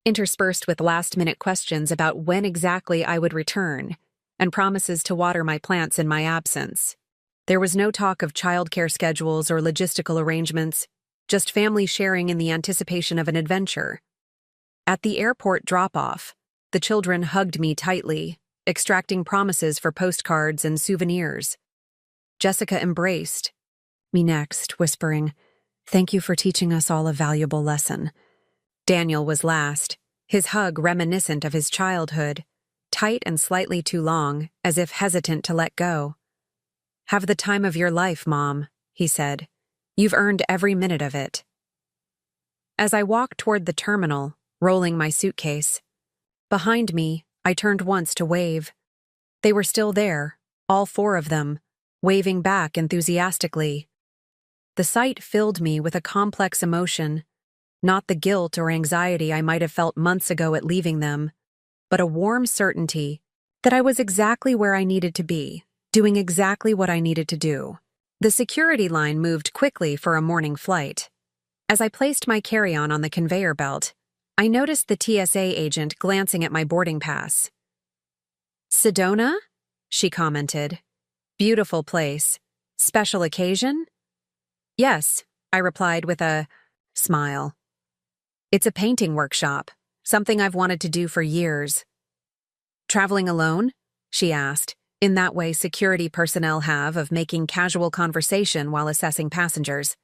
interspersed with last-minute questions about when exactly I would return, and promises to water my plants in my absence. There was no talk of childcare schedules or logistical arrangements, just family sharing in the anticipation of an adventure. At the airport drop-off, the children hugged me tightly, extracting promises for postcards and souvenirs. Jessica embraced me next, whispering, "Thank you for teaching us all a valuable lesson." Daniel was last, his hug reminiscent of his childhood, tight and slightly too long, as if hesitant to let go. "Have the time of your life, Mom," he said. "You've earned every minute of it." As I walked toward the terminal, rolling my suitcase, behind me, I turned once to wave. They were still there, all four of them, waving back enthusiastically. The sight filled me with a complex emotion, not the guilt or anxiety I might have felt months ago at leaving them, but a warm certainty that I was exactly where I needed to be, doing exactly what I needed to do. The security line moved quickly for a morning flight. As I placed my carry-on on the conveyor belt, I noticed the TSA agent glancing at my boarding pass. "Sedona?" she commented. "Beautiful place. Special occasion?" "Yes," I replied with a smile. "It's a painting workshop, something I've wanted to do for years." "Traveling alone?" she asked, in that way security personnel have of making casual conversation while assessing passengers.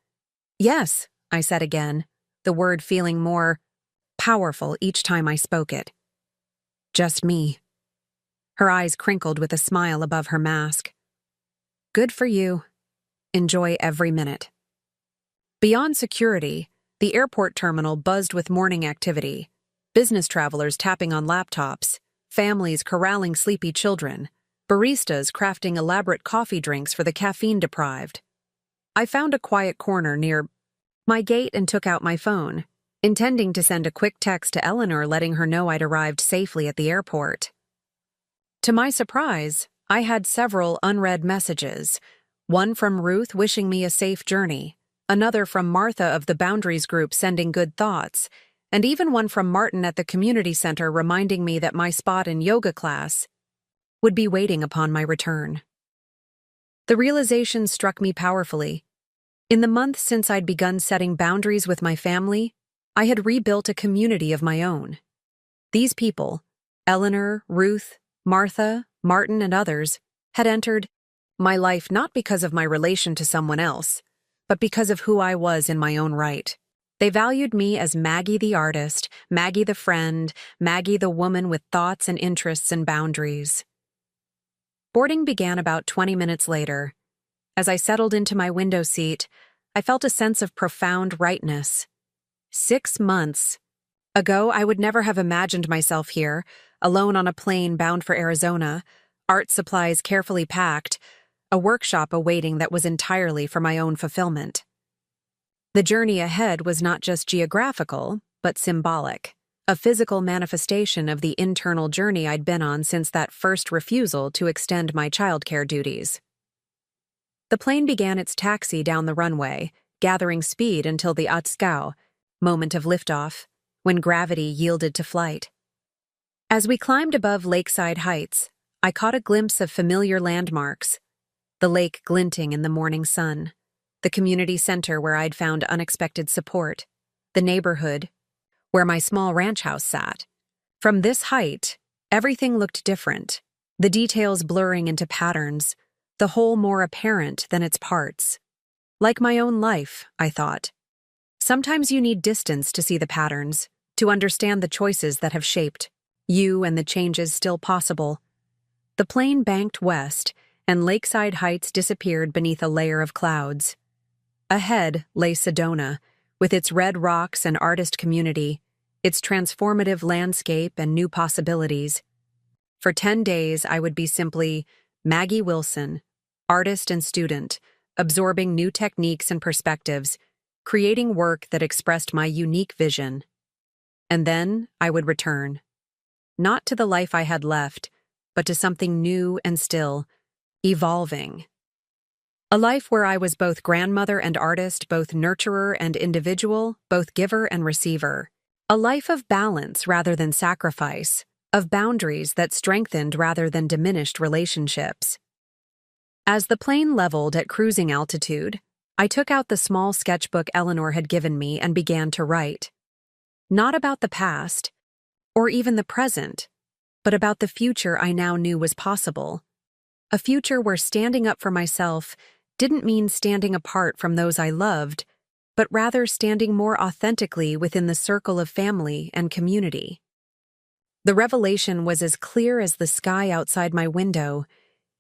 "Yes," I said again, the word feeling more powerful each time I spoke it. "Just me." Her eyes crinkled with a smile above her mask. "Good for you. Enjoy every minute." Beyond security, the airport terminal buzzed with morning activity, business travelers tapping on laptops, families corralling sleepy children, baristas crafting elaborate coffee drinks for the caffeine-deprived. I found a quiet corner near my gate and took out my phone, intending to send a quick text to Eleanor letting her know I'd arrived safely at the airport. To my surprise, I had several unread messages, one from Ruth wishing me a safe journey, another from Martha of the Boundaries group sending good thoughts, and even one from Martin at the community center reminding me that my spot in yoga class would be waiting upon my return. The realization struck me powerfully. In the month since I'd begun setting boundaries with my family, I had rebuilt a community of my own. These people, Eleanor, Ruth, Martha, Martin, and others, had entered my life not because of my relation to someone else, but because of who I was in my own right. They valued me as Maggie the artist, Maggie the friend, Maggie the woman with thoughts and interests and boundaries. Boarding began about 20 minutes later. As I settled into my window seat, I felt a sense of profound rightness. 6 months ago, I would never have imagined myself here, alone on a plane bound for Arizona, art supplies carefully packed, a workshop awaiting that was entirely for my own fulfillment. The journey ahead was not just geographical, but symbolic, a physical manifestation of the internal journey I'd been on since that first refusal to extend my childcare duties. The plane began its taxi down the runway, gathering speed until the Atskau, moment of liftoff, when gravity yielded to flight. As we climbed above lakeside heights, I caught a glimpse of familiar landmarks, the lake glinting in the morning sun, the community center where I'd found unexpected support, the neighborhood where my small ranch house sat. From this height, everything looked different, the details blurring into patterns, the whole more apparent than its parts. Like my own life, I thought. Sometimes you need distance to see the patterns, to understand the choices that have shaped you and the changes still possible. The plane banked west, and lakeside heights disappeared beneath a layer of clouds. Ahead lay Sedona, with its red rocks and artist community, its transformative landscape and new possibilities. For 10 days, I would be simply Maggie Wilson, artist and student, absorbing new techniques and perspectives, creating work that expressed my unique vision. And then I would return. Not to the life I had left, but to something new and still, evolving. A life where I was both grandmother and artist, both nurturer and individual, both giver and receiver. A life of balance rather than sacrifice, of boundaries that strengthened rather than diminished relationships. As the plane leveled at cruising altitude, I took out the small sketchbook Eleanor had given me and began to write. Not about the past, or even the present, but about the future I now knew was possible. A future where standing up for myself didn't mean standing apart from those I loved, but rather standing more authentically within the circle of family and community. The revelation was as clear as the sky outside my window.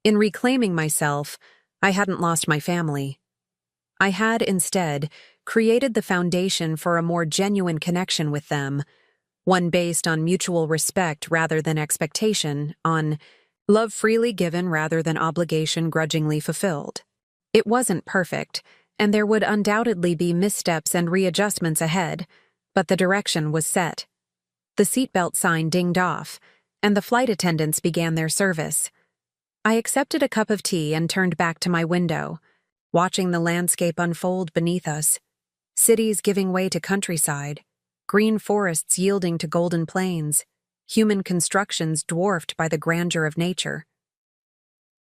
In reclaiming myself, I hadn't lost my family. I had, instead, created the foundation for a more genuine connection with them, one based on mutual respect rather than expectation, on love freely given rather than obligation grudgingly fulfilled. It wasn't perfect, and there would undoubtedly be missteps and readjustments ahead, but the direction was set. The seatbelt sign dinged off, and the flight attendants began their service. I accepted a cup of tea and turned back to my window, watching the landscape unfold beneath us, cities giving way to countryside, green forests yielding to golden plains, human constructions dwarfed by the grandeur of nature.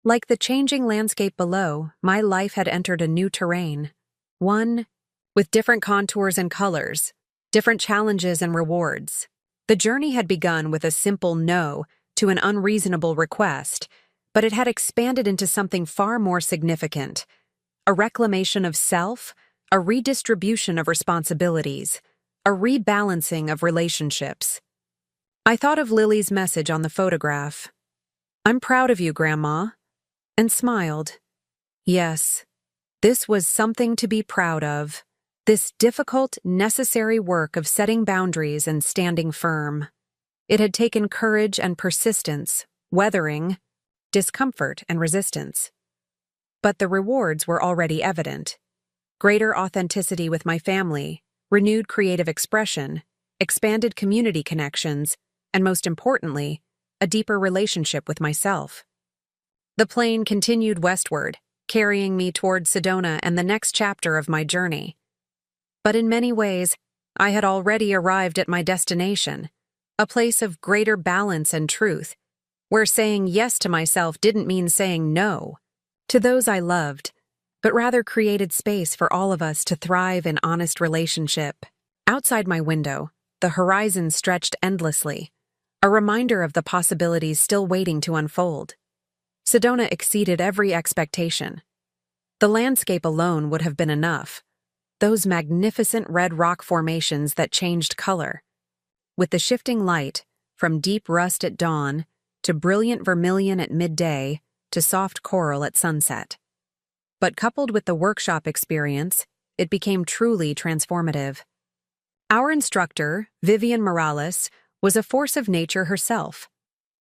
Like the changing landscape below, my life had entered a new terrain, one with different contours and colors, different challenges and rewards. The journey had begun with a simple no to an unreasonable request, but it had expanded into something far more significant, a reclamation of self, a redistribution of responsibilities, a rebalancing of relationships. I thought of Lily's message on the photograph. "I'm proud of you, Grandma," and smiled. Yes, this was something to be proud of. This difficult, necessary work of setting boundaries and standing firm. It had taken courage and persistence, weathering, discomfort and resistance. But the rewards were already evident. Greater authenticity with my family, renewed creative expression, expanded community connections, and most importantly, a deeper relationship with myself. The plane continued westward, carrying me toward Sedona and the next chapter of my journey. But in many ways, I had already arrived at my destination, a place of greater balance and truth, where saying yes to myself didn't mean saying no to those I loved, but rather created space for all of us to thrive in honest relationship. Outside my window, the horizon stretched endlessly, a reminder of the possibilities still waiting to unfold. Sedona exceeded every expectation. The landscape alone would have been enough. Those magnificent red rock formations that changed color. With the shifting light, from deep rust at dawn, to brilliant vermilion at midday, to soft coral at sunset. But coupled with the workshop experience, it became truly transformative. Our instructor, Vivian Morales, was a force of nature herself.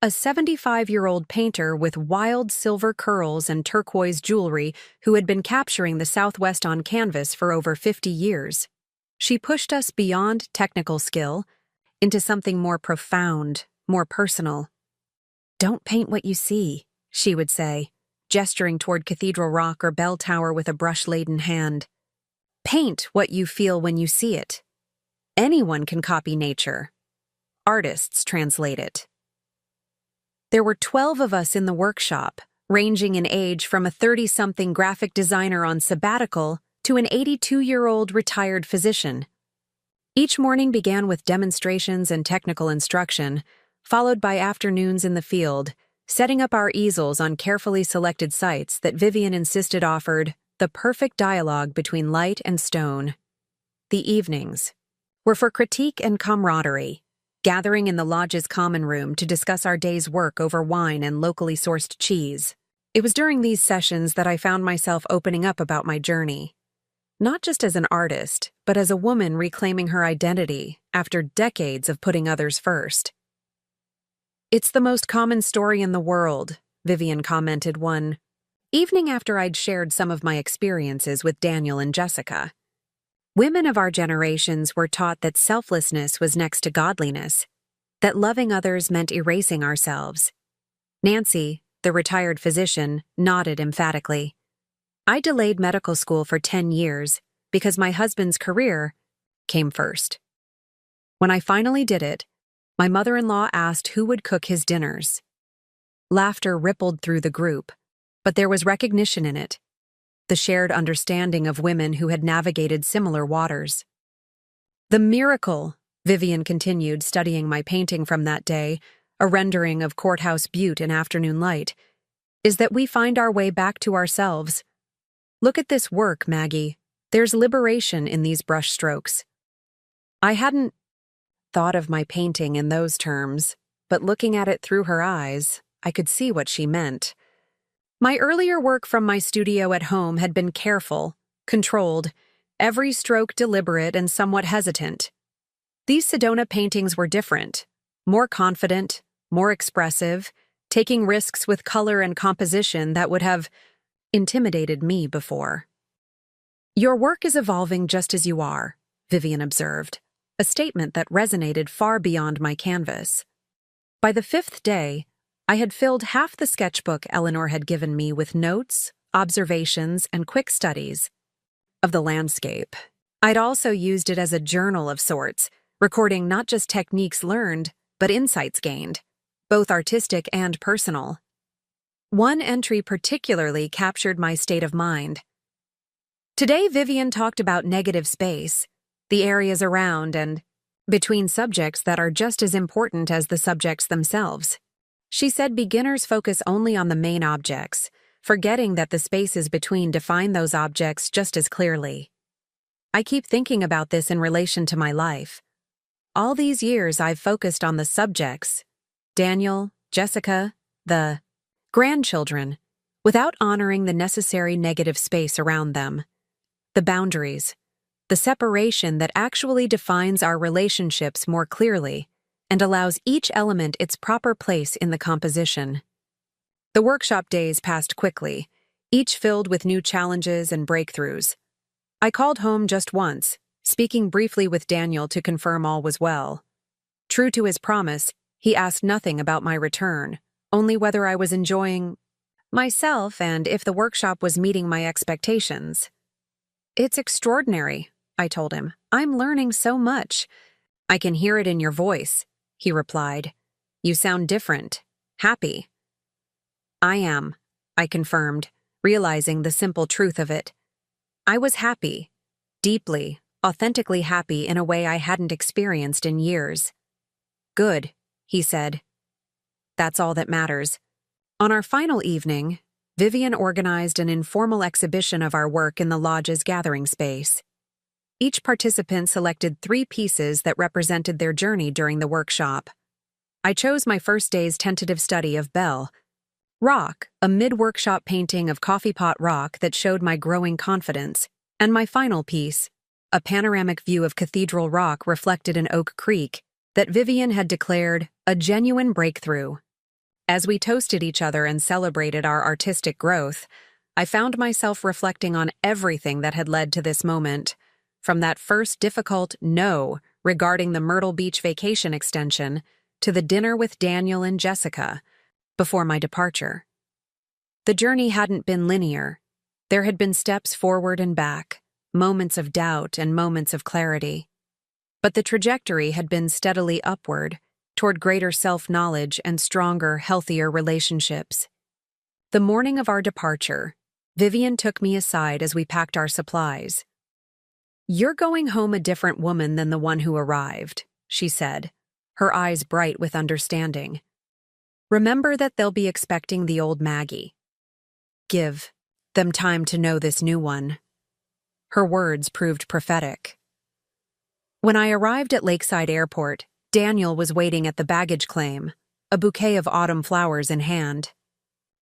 A 75-year-old painter with wild silver curls and turquoise jewelry who had been capturing the Southwest on canvas for over 50 years. She pushed us beyond technical skill into something more profound, more personal. "Don't paint what you see," she would say, gesturing toward Cathedral Rock or Bell Tower with a brush-laden hand. "Paint what you feel when you see it. Anyone can copy nature. Artists translate it." There were 12 of us in the workshop, ranging in age from a 30-something graphic designer on sabbatical to an 82-year-old retired physician. Each morning began with demonstrations and technical instruction, followed by afternoons in the field, setting up our easels on carefully selected sites that Vivian insisted offered the perfect dialogue between light and stone. The evenings were for critique and camaraderie, gathering in the lodge's common room to discuss our day's work over wine and locally sourced cheese. It was during these sessions that I found myself opening up about my journey. Not just as an artist, but as a woman reclaiming her identity after decades of putting others first. "It's the most common story in the world," Vivian commented one evening after I'd shared some of my experiences with Daniel and Jessica. Women of our generations were taught that selflessness was next to godliness, that loving others meant erasing ourselves. Nancy, the retired physician, nodded emphatically. I delayed medical school for 10 years because my husband's career came first. When I finally did it, my mother-in-law asked who would cook his dinners. Laughter rippled through the group, but there was recognition in it, the shared understanding of women who had navigated similar waters. The miracle, Vivian continued, studying my painting from that day, a rendering of Courthouse Butte in afternoon light, is that we find our way back to ourselves. Look at this work, Maggie. There's liberation in these brush strokes. I hadn't thought of my painting in those terms, but looking at it through her eyes, I could see what she meant. My earlier work from my studio at home had been careful, controlled, every stroke deliberate and somewhat hesitant. These Sedona paintings were different, more confident, more expressive, taking risks with color and composition that would have intimidated me before. Your work is evolving just as you are, Vivian observed, a statement that resonated far beyond my canvas. By the 5th day, I had filled half the sketchbook Eleanor had given me with notes, observations, and quick studies of the landscape. I'd also used it as a journal of sorts, recording not just techniques learned, but insights gained, both artistic and personal. One entry particularly captured my state of mind. Today, Vivian talked about negative space, the areas around and between subjects that are just as important as the subjects themselves. She said beginners focus only on the main objects, forgetting that the spaces between define those objects just as clearly. I keep thinking about this in relation to my life. All these years I've focused on the subjects, Daniel, Jessica, the grandchildren, without honoring the necessary negative space around them, the boundaries, the separation that actually defines our relationships more clearly and allows each element its proper place in the composition. The workshop days passed quickly, each filled with new challenges and breakthroughs. I called home just once, speaking briefly with Daniel to confirm all was well. True to his promise, he asked nothing about my return, only whether I was enjoying myself and if the workshop was meeting my expectations. It's extraordinary, I told him. I'm learning so much. I can hear it in your voice, he replied. You sound different, happy. I am, I confirmed, realizing the simple truth of it. I was happy, deeply, authentically happy in a way I hadn't experienced in years. Good, he said. That's all that matters. On our final evening, Vivian organized an informal exhibition of our work in the lodge's gathering space. Each participant selected 3 pieces that represented their journey during the workshop. I chose my first day's tentative study of Belle Rock, a mid-workshop painting of coffee pot rock that showed my growing confidence, and my final piece, a panoramic view of Cathedral Rock reflected in Oak Creek, that Vivian had declared a genuine breakthrough. As we toasted each other and celebrated our artistic growth, I found myself reflecting on everything that had led to this moment, from that first difficult no regarding the Myrtle Beach vacation extension to the dinner with Daniel and Jessica before my departure. The journey hadn't been linear. There had been steps forward and back, moments of doubt and moments of clarity. But the trajectory had been steadily upward, toward greater self-knowledge and stronger, healthier relationships. The morning of our departure, Vivian took me aside as we packed our supplies. You're going home a different woman than the one who arrived, she said, her eyes bright with understanding. Remember that they'll be expecting the old Maggie. Give them time to know this new one. Her words proved prophetic. When I arrived at Lakeside Airport, Daniel was waiting at the baggage claim, a bouquet of autumn flowers in hand.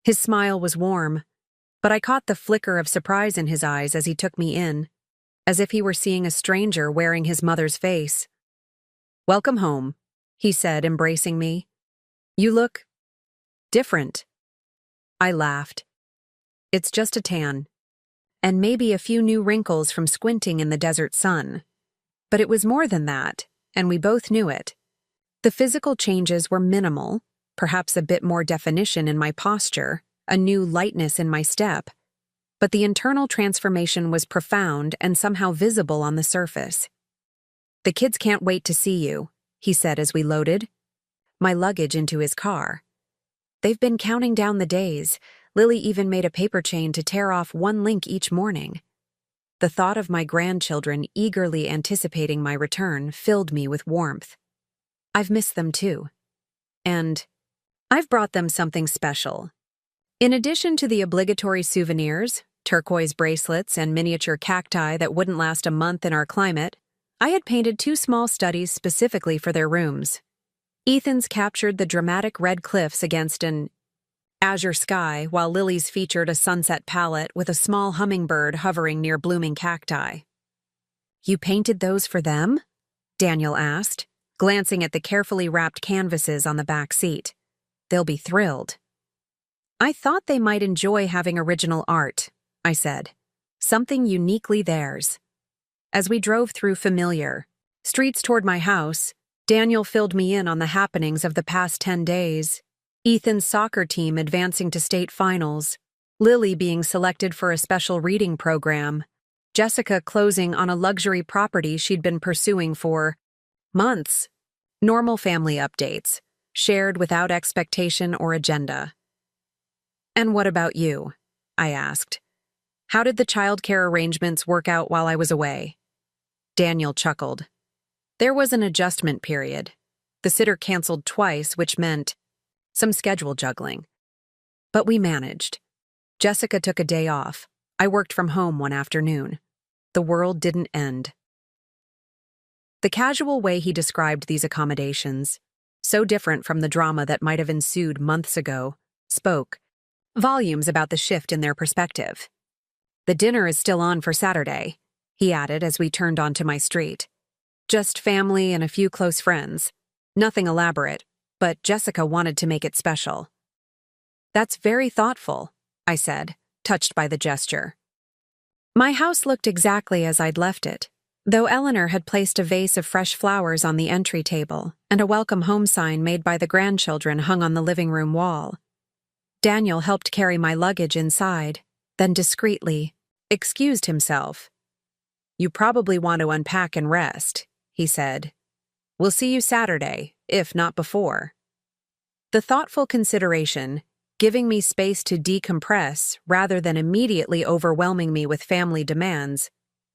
His smile was warm, but I caught the flicker of surprise in his eyes as he took me in, as if he were seeing a stranger wearing his mother's face. Welcome home, he said, embracing me. You look different. I laughed. It's just a tan, and maybe a few new wrinkles from squinting in the desert sun. But it was more than that, and we both knew it. The physical changes were minimal, perhaps a bit more definition in my posture, a new lightness in my step. but the internal transformation was profound and somehow visible on the surface. "The kids can't wait to see you," he said as we loaded my luggage into his car. "They've been counting down the days. Lily even made a paper chain to tear off one link each morning." The thought of my grandchildren eagerly anticipating my return filled me with warmth. I've missed them too. And I've brought them something special. In addition to the obligatory souvenirs, turquoise bracelets, and miniature cacti that wouldn't last a month in our climate, I had painted 2 small studies specifically for their rooms. Ethan's captured the dramatic red cliffs against an azure sky, while Lily's featured a sunset palette with a small hummingbird hovering near blooming cacti. "You painted those for them?" Daniel asked, glancing at the carefully wrapped canvases on the back seat. "They'll be thrilled." "I thought they might enjoy having original art," I said. "Something uniquely theirs." As we drove through familiar streets toward my house, Daniel filled me in on the happenings of the past 10 days. Ethan's soccer team advancing to state finals, Lily being selected for a special reading program, Jessica closing on a luxury property she'd been pursuing for months. Normal family updates, shared without expectation or agenda. "And what about you?" I asked. "How did the childcare arrangements work out while I was away?" Daniel chuckled. "There was an adjustment period. The sitter canceled twice, which meant some schedule juggling. But we managed. Jessica took a day off. I worked from home one afternoon. The world didn't end." The casual way he described these accommodations, so different from the drama that might have ensued months ago, spoke volumes about the shift in their perspective. "The dinner is still on for Saturday," he added as we turned onto my street. "Just family and a few close friends. Nothing elaborate, but Jessica wanted to make it special." "That's very thoughtful," I said, touched by the gesture. My house looked exactly as I'd left it, though Eleanor had placed a vase of fresh flowers on the entry table and a welcome home sign made by the grandchildren hung on the living room wall. Daniel helped carry my luggage inside, then discreetly excused himself. "You probably want to unpack and rest," he said. "We'll see you Saturday, if not before." The thoughtful consideration, giving me space to decompress rather than immediately overwhelming me with family demands,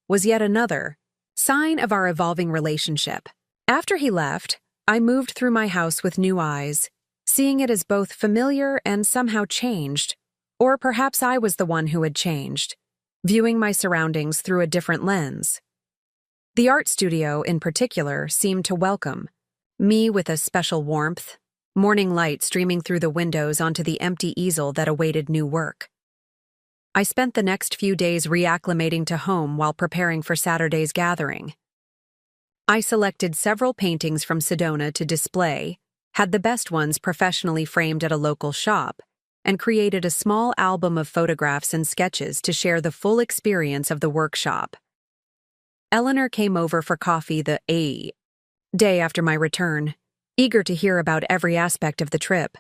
was yet another sign of our evolving relationship. After he left, I moved through my house with new eyes, seeing it as both familiar and somehow changed, or perhaps I was the one who had changed, viewing my surroundings through a different lens. The art studio, in particular, seemed to welcome me with a special warmth, morning light streaming through the windows onto the empty easel that awaited new work. I spent the next few days reacclimating to home while preparing for Saturday's gathering. I selected several paintings from Sedona to display, had the best ones professionally framed at a local shop, and created a small album of photographs and sketches to share the full experience of the workshop. Eleanor came over for coffee the day after my return, eager to hear about every aspect of the trip.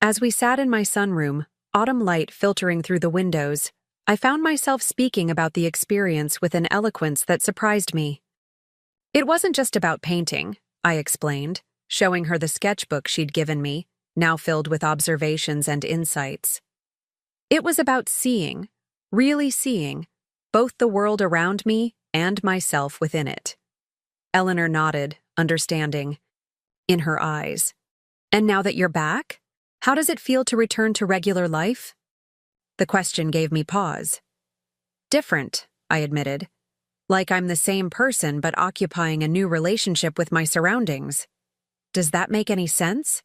As we sat in my sunroom, autumn light filtering through the windows, I found myself speaking about the experience with an eloquence that surprised me. "It wasn't just about painting," I explained, showing her the sketchbook she'd given me, now filled with observations and insights. "It was about seeing, really seeing, both the world around me and myself within it." Eleanor nodded, understanding, in her eyes. "And now that you're back, how does it feel to return to regular life?" The question gave me pause. "Different," I admitted. "Like I'm the same person but occupying a new relationship with my surroundings. Does that make any sense?"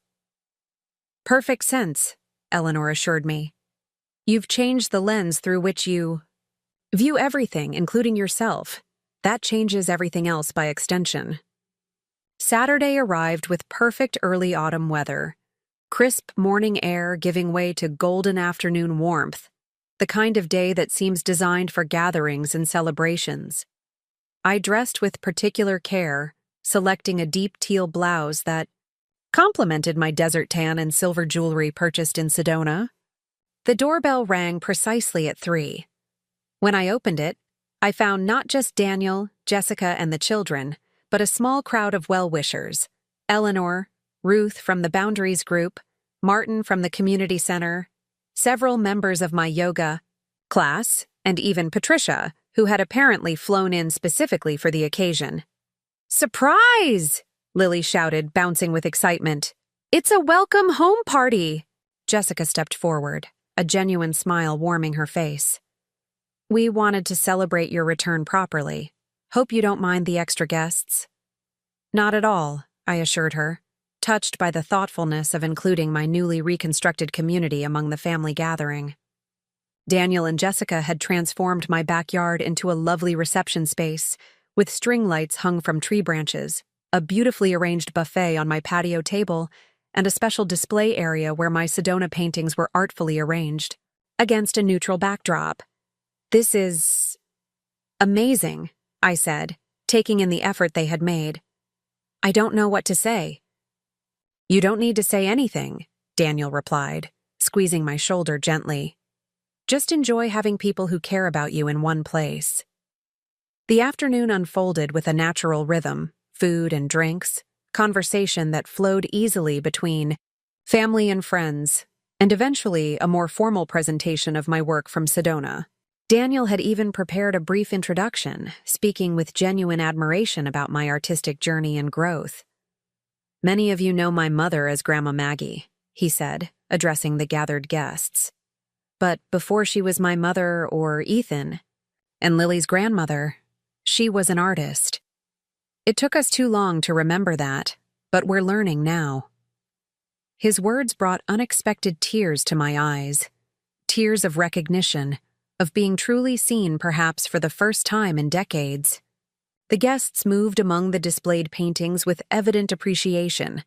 "Perfect sense," Eleanor assured me. "You've changed the lens through which you view everything, including yourself. That changes everything else by extension." Saturday arrived with perfect early autumn weather, crisp morning air giving way to golden afternoon warmth, the kind of day that seems designed for gatherings and celebrations. I dressed with particular care, selecting a deep teal blouse that complemented my desert tan and silver jewelry purchased in Sedona. The doorbell rang precisely at 3. When I opened it, I found not just Daniel, Jessica, and the children, but a small crowd of well-wishers: Eleanor, Ruth from the Boundaries group, Martin from the community center, several members of my yoga class, and even Patricia, who had apparently flown in specifically for the occasion. "Surprise!" Lily shouted, bouncing with excitement. "It's a welcome home party!" Jessica stepped forward, a genuine smile warming her face. "We wanted to celebrate your return properly. Hope you don't mind the extra guests." "Not at all," I assured her, touched by the thoughtfulness of including my newly reconstructed community among the family gathering. Daniel and Jessica had transformed my backyard into a lovely reception space, with string lights hung from tree branches, a beautifully arranged buffet on my patio table, and a special display area where my Sedona paintings were artfully arranged, against a neutral backdrop. "This is amazing," I said, taking in the effort they had made. "I don't know what to say." "You don't need to say anything," Daniel replied, squeezing my shoulder gently. "Just enjoy having people who care about you in one place." The afternoon unfolded with a natural rhythm: food and drinks, conversation that flowed easily between family and friends, and eventually a more formal presentation of my work from Sedona. Daniel had even prepared a brief introduction, speaking with genuine admiration about my artistic journey and growth. "Many of you know my mother as Grandma Maggie," he said, addressing the gathered guests. "But before she was my mother or Ethan, and Lily's grandmother, she was an artist. It took us too long to remember that, but we're learning now." His words brought unexpected tears to my eyes, tears of recognition, of being truly seen perhaps for the first time in decades. The guests moved among the displayed paintings with evident appreciation,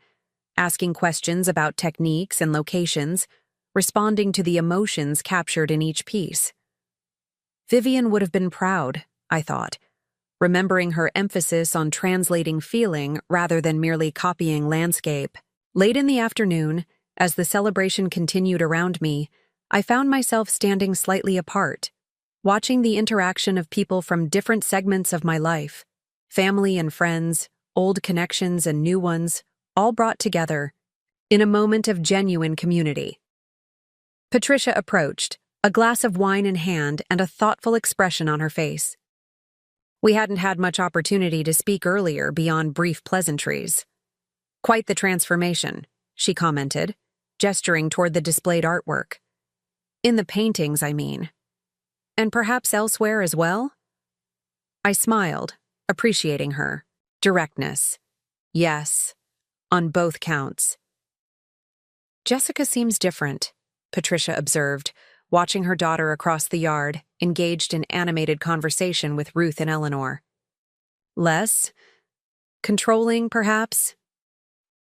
asking questions about techniques and locations, responding to the emotions captured in each piece. Vivian would have been proud, I thought, remembering her emphasis on translating feeling rather than merely copying landscape. Late in the afternoon, as the celebration continued around me, I found myself standing slightly apart, watching the interaction of people from different segments of my life, family and friends, old connections and new ones, all brought together in a moment of genuine community. Patricia approached, a glass of wine in hand and a thoughtful expression on her face. We hadn't had much opportunity to speak earlier beyond brief pleasantries. "Quite the transformation," she commented, gesturing toward the displayed artwork. "In the paintings, I mean. And perhaps elsewhere as well?" I smiled, appreciating her directness. "Yes, on both counts." "Jessica seems different," Patricia observed, watching her daughter across the yard, engaged in animated conversation with Ruth and Eleanor. "Less controlling, perhaps?"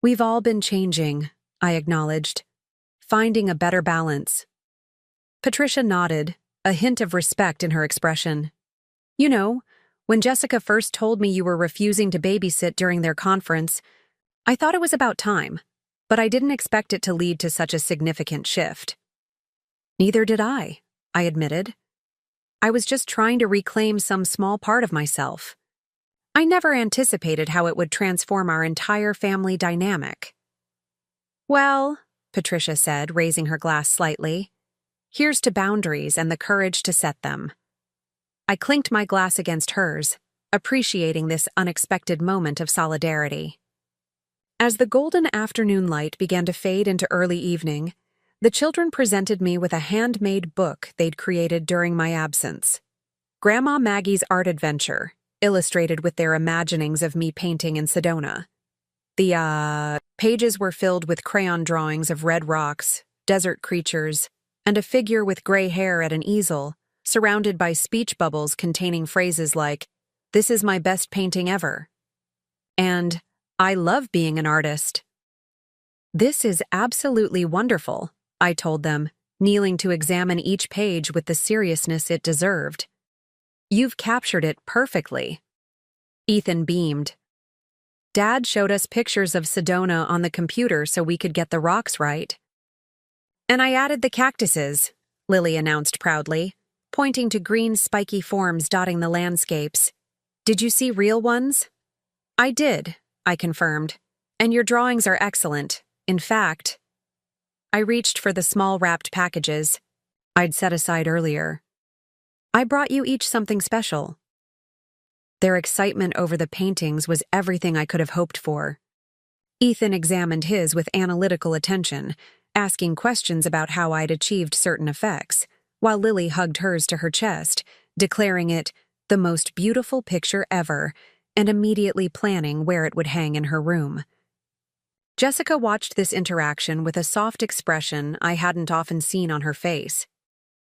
"We've all been changing," I acknowledged, "finding a better balance." Patricia nodded, a hint of respect in her expression. "You know, when Jessica first told me you were refusing to babysit during their conference, I thought it was about time, but I didn't expect it to lead to such a significant shift." "Neither did I admitted. "I was just trying to reclaim some small part of myself. I never anticipated how it would transform our entire family dynamic." "Well," Patricia said, raising her glass slightly, "here's to boundaries and the courage to set them." I clinked my glass against hers, appreciating this unexpected moment of solidarity. As the golden afternoon light began to fade into early evening, the children presented me with a handmade book they'd created during my absence. Grandma Maggie's Art Adventure, illustrated with their imaginings of me painting in Sedona. The pages were filled with crayon drawings of red rocks, desert creatures, and a figure with gray hair at an easel, surrounded by speech bubbles containing phrases like, "This is my best painting ever," and "I love being an artist." "This is absolutely wonderful," I told them, kneeling to examine each page with the seriousness it deserved. "You've captured it perfectly." Ethan beamed. "Dad showed us pictures of Sedona on the computer so we could get the rocks right." "And I added the cactuses," Lily announced proudly. pointing to green spiky forms dotting the landscapes. "Did you see real ones?" "I did," I confirmed. "And your drawings are excellent. In fact," I reached for the small wrapped packages I'd set aside earlier. "I brought you each something special." Their excitement over the paintings was everything I could have hoped for. Ethan examined his with analytical attention, asking questions about how I'd achieved certain effects, while Lily hugged hers to her chest, declaring it the most beautiful picture ever, and immediately planning where it would hang in her room. Jessica watched this interaction with a soft expression I hadn't often seen on her face.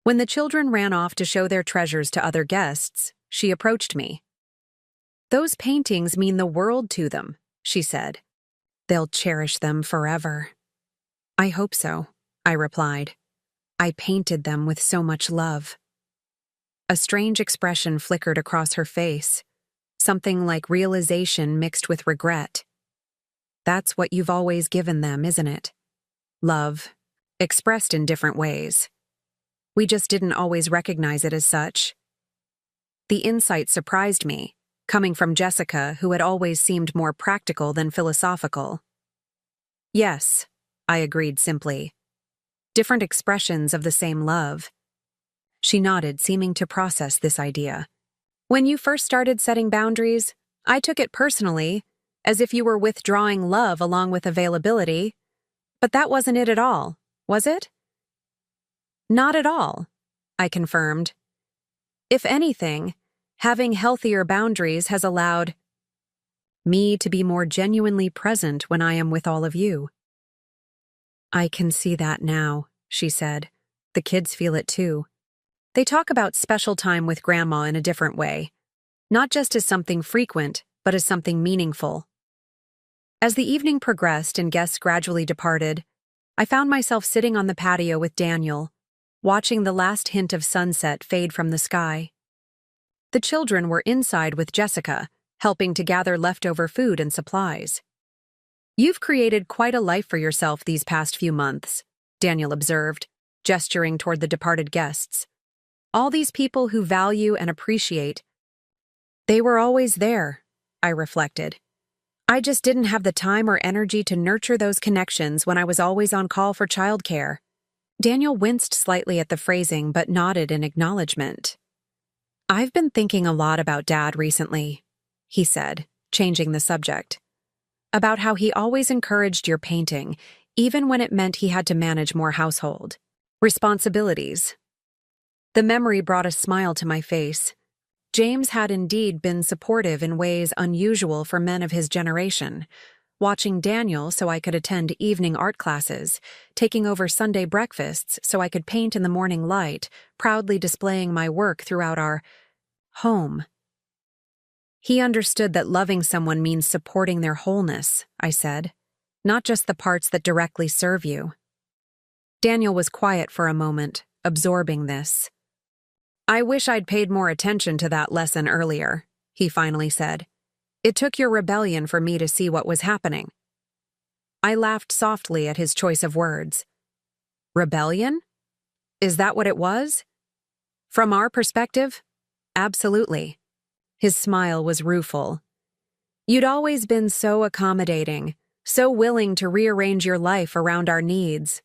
When the children ran off to show their treasures to other guests, she approached me. "Those paintings mean the world to them," she said. "They'll cherish them forever." "I hope so," I replied. "I painted them with so much love." A strange expression flickered across her face, something like realization mixed with regret. "That's what you've always given them, isn't it? Love, expressed in different ways. We just didn't always recognize it as such." The insight surprised me, coming from Jessica, who had always seemed more practical than philosophical. "Yes," I agreed simply. "Different expressions of the same love." She nodded, seeming to process this idea. "When you first started setting boundaries, I took it personally, as if you were withdrawing love along with availability. But that wasn't it at all, was it?" "Not at all," I confirmed. "If anything, having healthier boundaries has allowed me to be more genuinely present when I am with all of you." "I can see that now," she said. "The kids feel it too. They talk about special time with Grandma in a different way, not just as something frequent, but as something meaningful." As the evening progressed and guests gradually departed, I found myself sitting on the patio with Daniel, watching the last hint of sunset fade from the sky. The children were inside with Jessica, helping to gather leftover food and supplies. "You've created quite a life for yourself these past few months," Daniel observed, gesturing toward the departed guests. "All these people who value and appreciate." "They were always there," I reflected. "I just didn't have the time or energy to nurture those connections when I was always on call for childcare." Daniel winced slightly at the phrasing but nodded in acknowledgement. "I've been thinking a lot about Dad recently," he said, changing the subject. "About how he always encouraged your painting, even when it meant he had to manage more household responsibilities." The memory brought a smile to my face. James had indeed been supportive in ways unusual for men of his generation, watching Daniel so I could attend evening art classes, taking over Sunday breakfasts so I could paint in the morning light, proudly displaying my work throughout our home. "He understood that loving someone means supporting their wholeness," I said, "not just the parts that directly serve you." Daniel was quiet for a moment, absorbing this. "I wish I'd paid more attention to that lesson earlier," he finally said. "It took your rebellion for me to see what was happening." I laughed softly at his choice of words. "Rebellion? Is that what it was?" "From our perspective, absolutely." His smile was rueful. "You'd always been so accommodating, so willing to rearrange your life around our needs.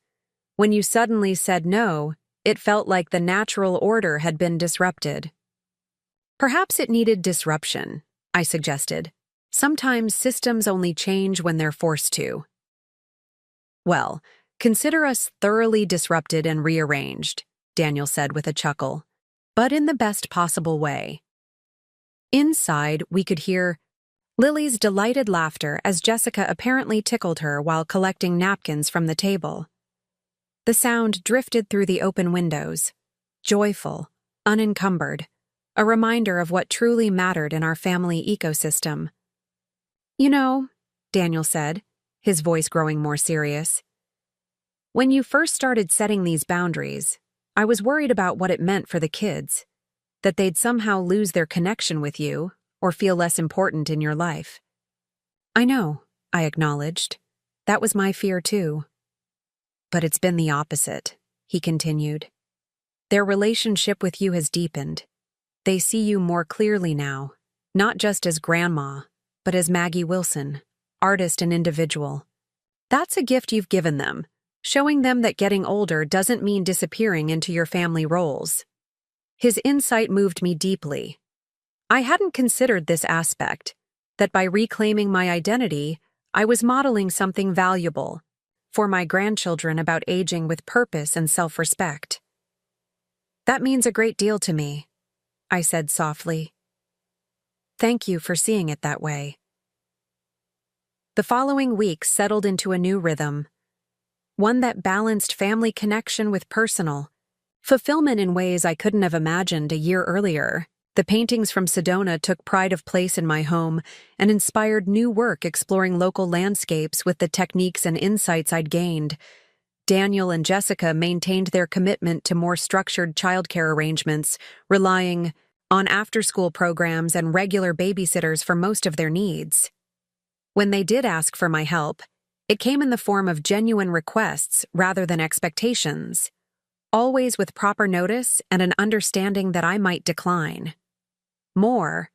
When you suddenly said no, it felt like the natural order had been disrupted." "Perhaps it needed disruption," I suggested. "Sometimes systems only change when they're forced to." "Well, consider us thoroughly disrupted and rearranged," Daniel said with a chuckle, "but in the best possible way." Inside, we could hear Lily's delighted laughter as Jessica apparently tickled her while collecting napkins from the table. The sound drifted through the open windows, joyful, unencumbered, a reminder of what truly mattered in our family ecosystem. "You know," Daniel said, his voice growing more serious, "when you first started setting these boundaries, I was worried about what it meant for the kids, that they'd somehow lose their connection with you or feel less important in your life." "I know," I acknowledged. "That was my fear too." "But it's been the opposite," he continued. Their relationship with you has deepened. They see you more clearly now, not just as grandma, but as Maggie Wilson, artist and individual. That's a gift you've given them, showing them that getting older doesn't mean disappearing into your family roles. His insight moved me deeply. I hadn't considered this aspect, that by reclaiming my identity, I was modeling something valuable for my grandchildren about aging with purpose and self-respect. That means a great deal to me, I said softly. Thank you for seeing it that way. The following weeks settled into a new rhythm, one that balanced family connection with personal fulfillment in ways I couldn't have imagined a year earlier. The paintings from Sedona took pride of place in my home and inspired new work exploring local landscapes with the techniques and insights I'd gained. Daniel and Jessica maintained their commitment to more structured childcare arrangements, relying on after-school programs and regular babysitters for most of their needs. When they did ask for my help, it came in the form of genuine requests rather than expectations, always with proper notice and an understanding that I might decline. More,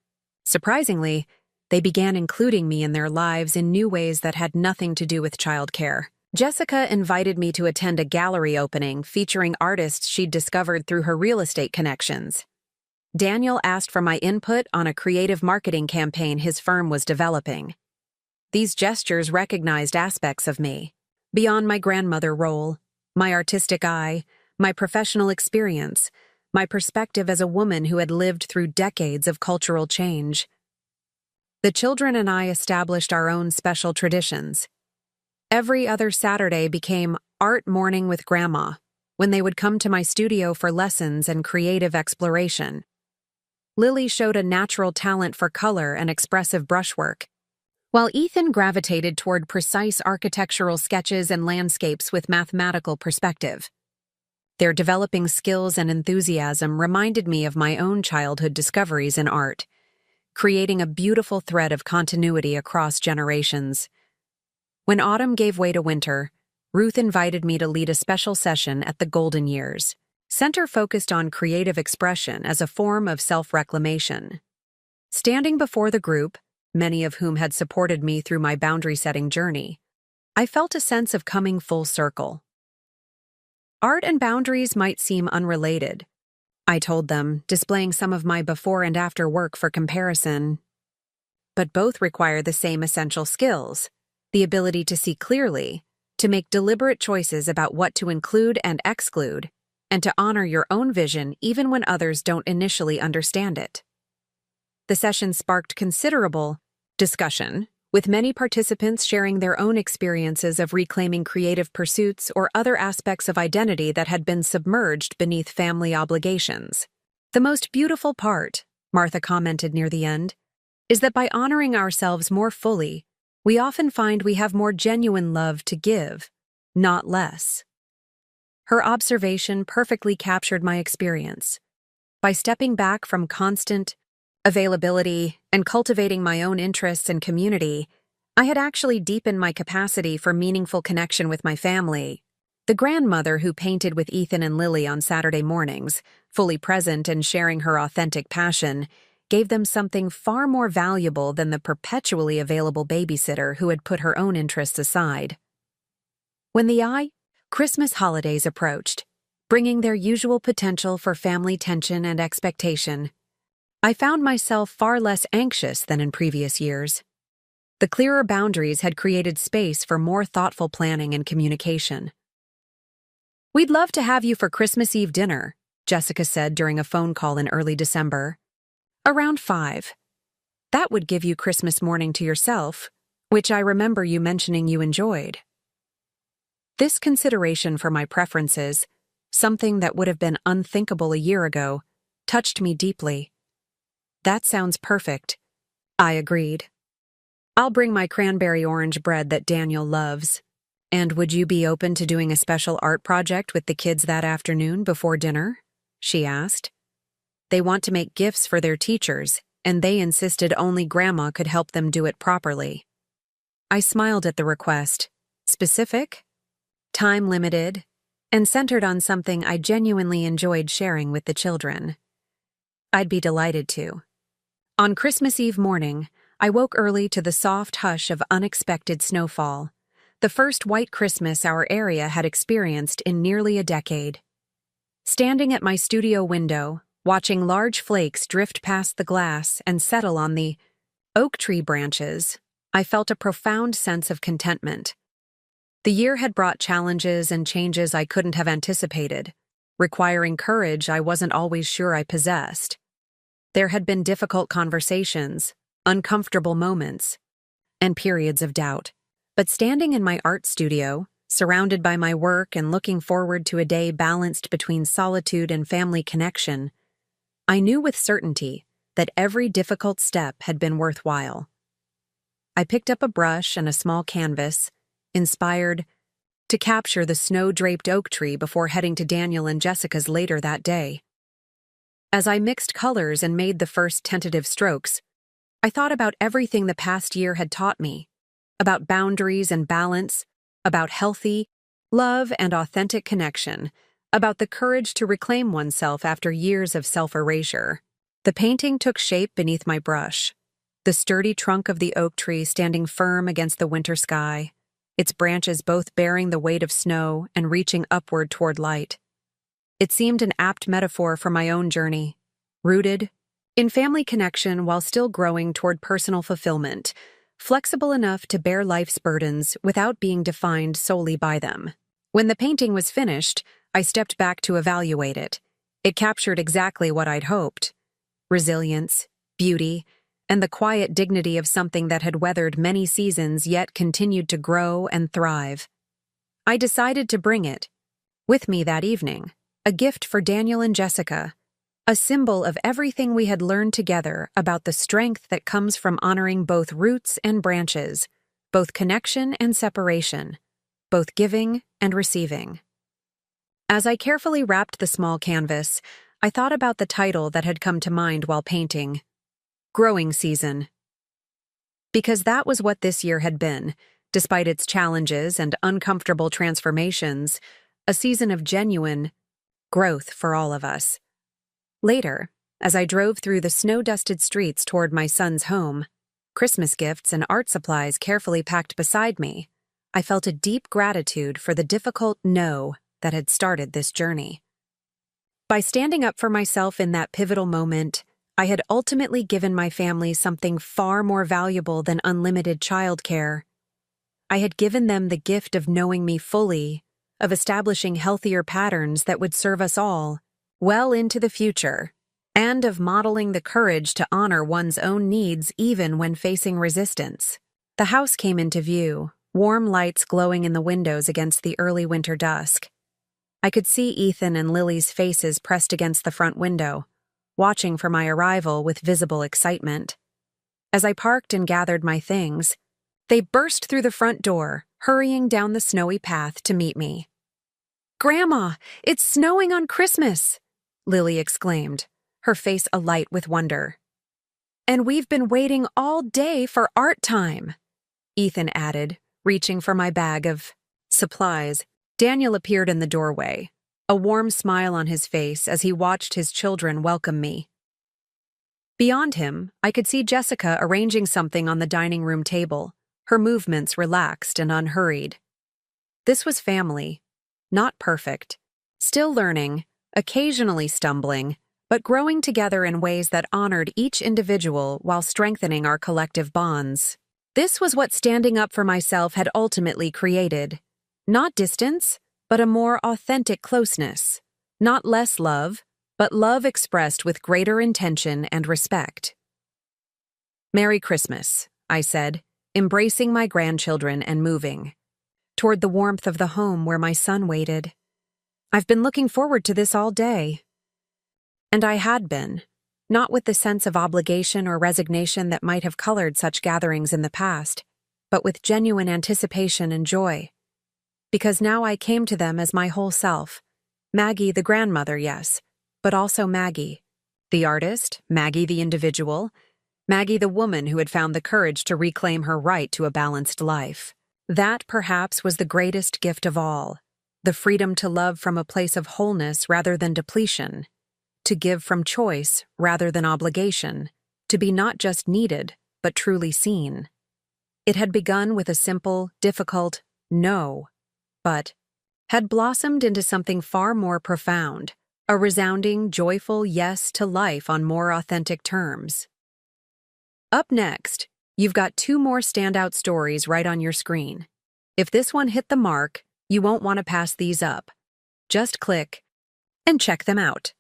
surprisingly, they began including me in their lives in new ways that had nothing to do with childcare. Jessica invited me to attend a gallery opening featuring artists she'd discovered through her real estate connections. Daniel asked for my input on a creative marketing campaign his firm was developing. These gestures recognized aspects of me, beyond my grandmother role, my artistic eye, my professional experience, my perspective as a woman who had lived through decades of cultural change. The children and I established our own special traditions. Every other Saturday became art morning with Grandma, when they would come to my studio for lessons and creative exploration. Lily showed a natural talent for color and expressive brushwork, while Ethan gravitated toward precise architectural sketches and landscapes with mathematical perspective. Their developing skills and enthusiasm reminded me of my own childhood discoveries in art, creating a beautiful thread of continuity across generations. When autumn gave way to winter, Ruth invited me to lead a special session at the Golden Years Center focused on creative expression as a form of self-reclamation. Standing before the group, many of whom had supported me through my boundary-setting journey, I felt a sense of coming full circle. Art and boundaries might seem unrelated, I told them, displaying some of my before and after work for comparison. But both require the same essential skills, the ability to see clearly, to make deliberate choices about what to include and exclude, and to honor your own vision even when others don't initially understand it. The session sparked considerable discussion, with many participants sharing their own experiences of reclaiming creative pursuits or other aspects of identity that had been submerged beneath family obligations. The most beautiful part, Martha commented near the end, is that by honoring ourselves more fully, we often find we have more genuine love to give, not less. Her observation perfectly captured my experience. By stepping back from constant availability and cultivating my own interests and community, I had actually deepened my capacity for meaningful connection with my family. The grandmother who painted with Ethan and Lily on Saturday mornings, fully present and sharing her authentic passion, gave them something far more valuable than the perpetually available babysitter who had put her own interests aside. When the Christmas holidays approached, bringing their usual potential for family tension and expectation, I found myself far less anxious than in previous years. The clearer boundaries had created space for more thoughtful planning and communication. "We'd love to have you for Christmas Eve dinner," Jessica said during a phone call in early December. "Around 5. That would give you Christmas morning to yourself, which I remember you mentioning you enjoyed." This consideration for my preferences, something that would have been unthinkable a year ago, touched me deeply. "That sounds perfect," I agreed. "I'll bring my cranberry orange bread that Daniel loves. And would you be open to doing a special art project with the kids that afternoon before dinner?" she asked. "They want to make gifts for their teachers, and they insisted only Grandma could help them do it properly." I smiled at the request. Specific, time-limited, and centered on something I genuinely enjoyed sharing with the children. I'd be delighted to. On Christmas Eve morning, I woke early to the soft hush of unexpected snowfall, the first white Christmas our area had experienced in nearly a decade. Standing at my studio window, watching large flakes drift past the glass and settle on the oak tree branches, I felt a profound sense of contentment. The year had brought challenges and changes I couldn't have anticipated, requiring courage I wasn't always sure I possessed. There had been difficult conversations, uncomfortable moments, and periods of doubt. But standing in my art studio, surrounded by my work and looking forward to a day balanced between solitude and family connection, I knew with certainty that every difficult step had been worthwhile. I picked up a brush and a small canvas, inspired to capture the snow-draped oak tree before heading to Daniel and Jessica's later that day. As I mixed colors and made the first tentative strokes, I thought about everything the past year had taught me, about boundaries and balance, about healthy love and authentic connection, about the courage to reclaim oneself after years of self-erasure. The painting took shape beneath my brush, the sturdy trunk of the oak tree standing firm against the winter sky, its branches both bearing the weight of snow and reaching upward toward light. It seemed an apt metaphor for my own journey, rooted in family connection while still growing toward personal fulfillment, flexible enough to bear life's burdens without being defined solely by them. When the painting was finished, I stepped back to evaluate it. It captured exactly what I'd hoped: resilience, beauty, and the quiet dignity of something that had weathered many seasons yet continued to grow and thrive. I decided to bring it with me that evening, a gift for Daniel and Jessica, a symbol of everything we had learned together about the strength that comes from honoring both roots and branches, both connection and separation, both giving and receiving. As I carefully wrapped the small canvas, I thought about the title that had come to mind while painting: Growing Season. Because that was what this year had been, despite its challenges and uncomfortable transformations, a season of genuine growth for all of us. Later, as I drove through the snow-dusted streets toward my son's home, Christmas gifts and art supplies carefully packed beside me, I felt a deep gratitude for the difficult no that had started this journey. By standing up for myself in that pivotal moment, I had ultimately given my family something far more valuable than unlimited childcare. I had given them the gift of knowing me fully, of establishing healthier patterns that would serve us all well into the future, and of modeling the courage to honor one's own needs even when facing resistance. The house came into view, warm lights glowing in the windows against the early winter dusk. I could see Ethan and Lily's faces pressed against the front window, watching for my arrival with visible excitement. As I parked and gathered my things, they burst through the front door, hurrying down the snowy path to meet me. "Grandma, it's snowing on Christmas!" Lily exclaimed, her face alight with wonder. "And we've been waiting all day for art time," Ethan added, reaching for my bag of supplies. Daniel appeared in the doorway, a warm smile on his face as he watched his children welcome me. Beyond him, I could see Jessica arranging something on the dining room table, her movements relaxed and unhurried. This was family, not perfect, still learning, occasionally stumbling, but growing together in ways that honored each individual while strengthening our collective bonds. This was what standing up for myself had ultimately created. Not distance, but a more authentic closeness. Not less love, but love expressed with greater intention and respect. "Merry Christmas," I said, embracing my grandchildren and moving toward the warmth of the home where my son waited. "I've been looking forward to this all day." And I had been, not with the sense of obligation or resignation that might have colored such gatherings in the past, but with genuine anticipation and joy. Because now I came to them as my whole self. Maggie the grandmother, yes, but also Maggie, the artist, Maggie the individual, Maggie the woman who had found the courage to reclaim her right to a balanced life. That, perhaps, was the greatest gift of all, the freedom to love from a place of wholeness rather than depletion, to give from choice rather than obligation, to be not just needed, but truly seen. It had begun with a simple, difficult no, but had blossomed into something far more profound, a resounding, joyful yes to life on more authentic terms. Up next, you've got 2 more standout stories right on your screen. If this one hit the mark, you won't want to pass these up. Just click and check them out.